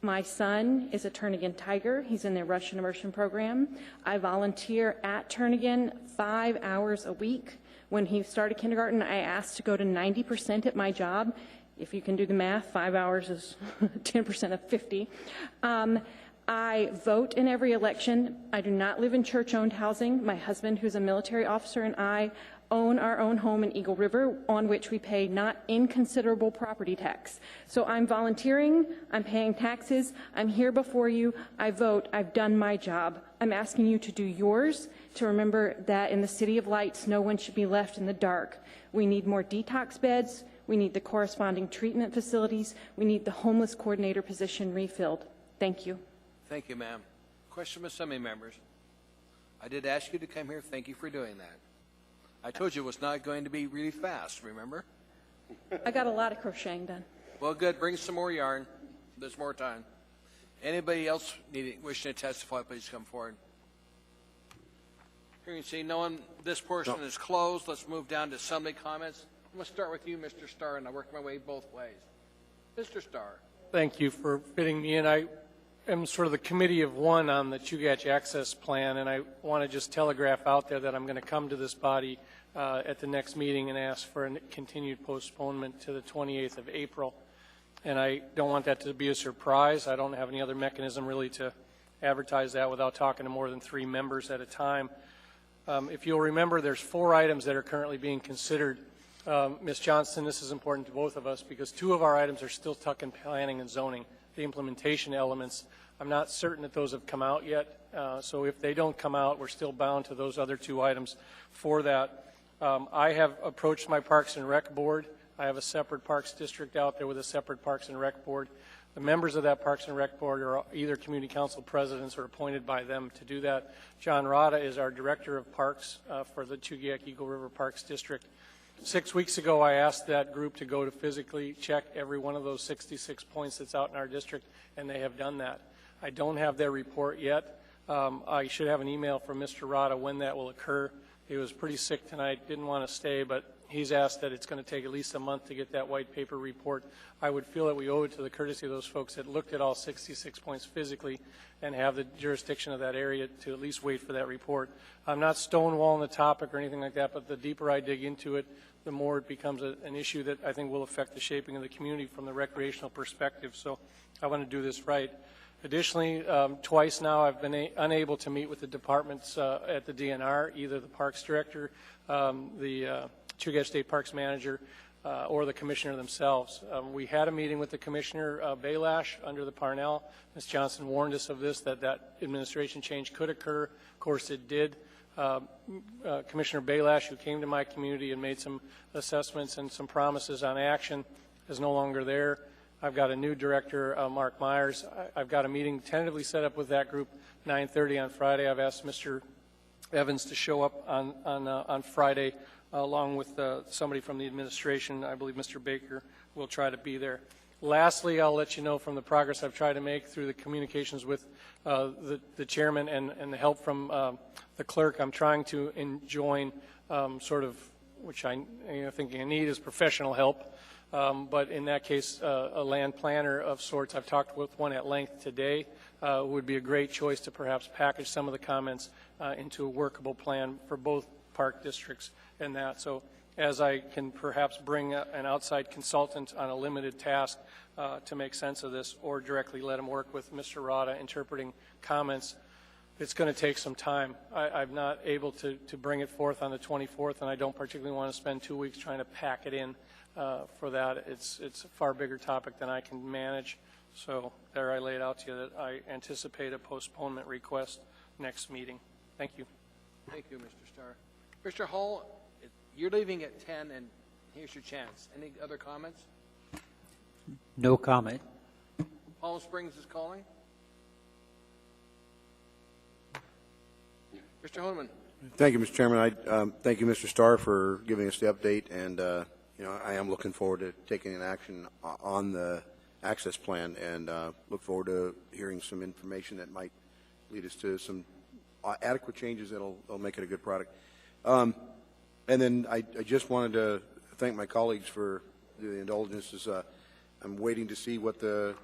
My son is a Turn Again Tiger. He's in the Russian immersion program. I volunteer at Turn Again 5 hours a week. When he started kindergarten, I asked to go to 90% at my job. If you can do the math, 5 hours is 10% of 50. I vote in every election. I do not live in church-owned housing. My husband, who's a military officer, and I own our own home in Eagle River, on which we pay not inconsiderable property tax. So I'm volunteering, I'm paying taxes, I'm here before you, I vote, I've done my job. I'm asking you to do yours, to remember that in the City of Lights, no one should be left in the dark. We need more detox beds, we need the corresponding treatment facilities, we need the homeless coordinator position refilled. Thank you. Thank you, ma'am. Question from Assembly members. I did ask you to come here. Thank you for doing that. I told you it was not going to be really fast, remember? I got a lot of crocheting done. Well, good. Bring some more yarn. There's more time. Anybody else wishing to testify, please come forward. Hearing and seeing no one, this portion is closed. Let's move down to Assembly comments. I'm going to start with you, Mr. Starr, and I work my way both ways. Mr. Starr. Thank you for fitting me in. I am sort of the committee of one on the Chugach Access Plan, and I want to just telegraph out there that I'm going to come to this body at the next meeting and ask for a continued postponement to the 28th of April. And I don't want that to be a surprise. I don't have any other mechanism really to advertise that without talking to more than 3 members at a time. If you'll remember, there's 4 items that are currently being considered. Ms. Johnston, this is important to both of us because 2 of our items are still stuck in planning and zoning. The implementation elements, I'm not certain that those have come out yet. So if they don't come out, we're still bound to those other 2 items for that. I have approached my Parks and Rec Board. I have a separate Parks District out there with a separate Parks and Rec Board. The members of that Parks and Rec Board are either Community Council presidents or appointed by them to do that. John Rada is our Director of Parks for the Chugach Eagle River Parks District. 6 weeks ago, I asked that group to go to physically check every one of those 66 points that's out in our district, and they have done that. I don't have their report yet. I should have an email from Mr. Rada when that will occur. He was pretty sick tonight, didn't want to stay, but he's asked that it's going to take at least a month to get that white paper report. I would feel that we owe it to the courtesy of those folks that looked at all 66 points physically and have the jurisdiction of that area to at least wait for that report. I'm not stonewalling the topic or anything like that, but the deeper I dig into it, the more it becomes an issue that I think will affect the shaping of the community from the recreational perspective. So I want to do this right. Additionally, twice now I've been unable to meet with the departments at the DNR, either the Parks Director, the Chugach State Parks Manager, or the Commissioner themselves. We had a meeting with the Commissioner Belash under the Parnell. Ms. Johnson warned us of this, that administration change could occur. Of course, it did. Commissioner Belash, who came to my community and made some assessments and some promises on action, is no longer there. I've got a new director, Mark Myers. I've got a meeting tentatively set up with that group 9:30 on Friday. I've asked Mr. Evans to show up on Friday along with somebody from the administration. I believe Mr. Baker will try to be there. Lastly, I'll let you know from the progress I've tried to make through the communications with the chairman and the help from the clerk. I'm trying to enjoin sort of, which I think you need, is professional help. But in that case, a land planner of sorts, I've talked with one at length today, would be a great choice to perhaps package some of the comments into a workable plan for both park districts and that. So as I can perhaps bring an outside consultant on a limited task to make sense of this, or directly let him work with Mr. Rada interpreting comments, it's going to take some time. I'm not able to bring it forth on the 24th, and I don't particularly want to spend 2 weeks trying to pack it in for that. It's a far bigger topic than I can manage. So there I laid out to you that I anticipate a postponement request next meeting. Thank you. Thank you, Mr. Starr. Mr. Hall, you're leaving at 10, and here's your chance. Any other comments? No comment. Palm Springs is calling. Mr. Honeman. Thank you, Mr. Chairman. I thank you, Mr. Starr, for giving us the update, and I am looking forward to taking an action on the access plan, and look forward to hearing some information that might lead us to some adequate changes that'll make it a good product. And then I just wanted to thank my colleagues for the indulgences. I'm waiting to see what the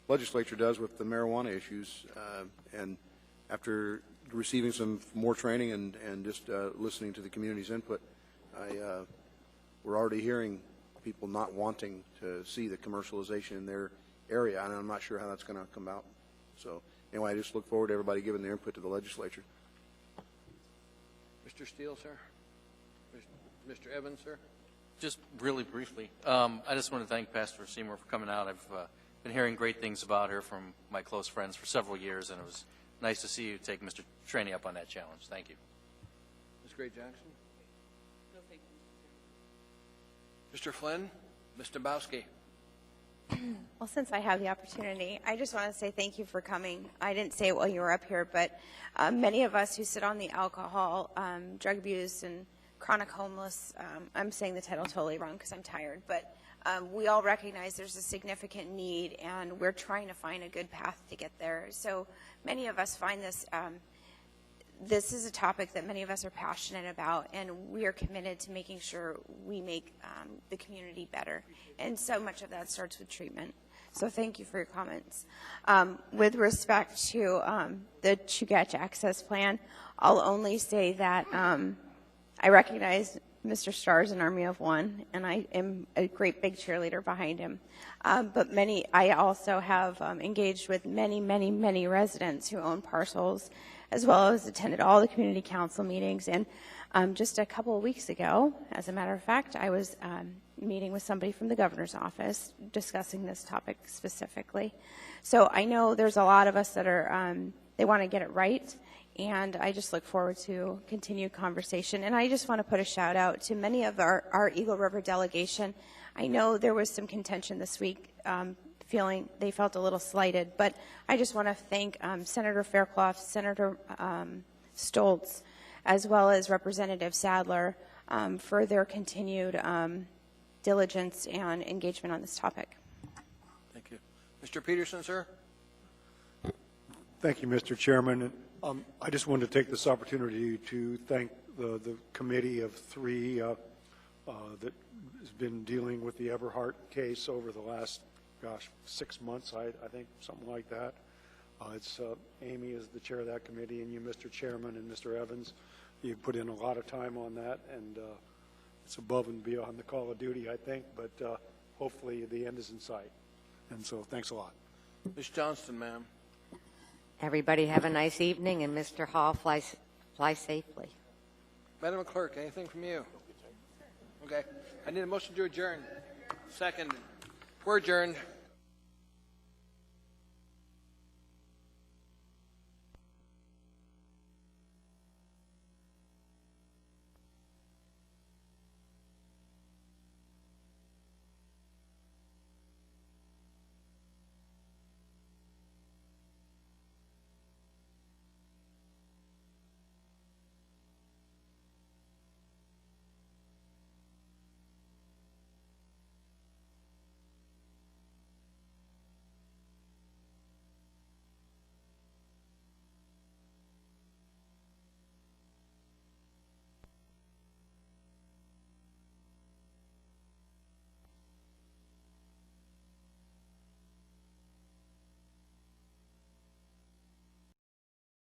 legislature does with the marijuana issues, and after receiving some more training and just listening to the community's input, we're already hearing people not wanting to see the commercialization in their area, and I'm not sure how that's going to come out. So anyway, I just look forward to everybody giving their input to the legislature. Mr. Steele, sir. Mr. Evans, sir. Just really briefly, I just want to thank Pastor Seymour for coming out. I've been hearing great things about her from my close friends for several years, and it was nice to see you take Mr. Traney up on that challenge. Thank you. Ms. Gray Jackson. No, thank you. Mr. Flynn. Ms. Dabowski. Well, since I have the opportunity, I just want to say thank you for coming. I didn't say it while you were up here, but many of us who sit on the alcohol, drug abuse, and chronic homeless, I'm saying the title totally wrong because I'm tired, but we all recognize there's a significant need, and we're trying to find a good path to get there. So many of us find this this is a topic that many of us are passionate about, and we are committed to making sure we make the community better. And so much of that starts with treatment. So thank you for your comments. With respect to the Chugach Access Plan, I'll only say that I recognize Mr. Starr's an army of one, and I am a great big cheerleader behind him. But I also have engaged with many residents who own parcels, as well as attended all the community council meetings. And just a couple of weeks ago, as a matter of fact, I was meeting with somebody from the governor's office discussing this topic specifically. So I know there's a lot of us that are, they want to get it right. And I just look forward to continued conversation. And I just want to put a shout out to many of our Eagle River delegation. I know there was some contention this week, feeling they felt a little slighted, but I just want to thank Senator Fairclough, Senator Stoltz, as well as Representative Sadler for their continued diligence and engagement on this topic. Thank you. Mr. Peterson, sir. Thank you, Mr. Chairman. I just wanted to take this opportunity to thank the committee of three that has been dealing with the Everhart case over the last, 6 months, I think, something like that. It's Amy is the chair of that committee, and you, Mr. Chairman, and Mr. Evans. You put in a lot of time on that, and it's above and beyond the call of duty, I think, but hopefully the end is in sight. And so thanks a lot. Ms. Johnston, ma'am. Everybody have a nice evening, and Mr. Hall, fly safely. Madam Clerk, anything from you? Okay. I need a motion to adjourn. Second. We're adjourned.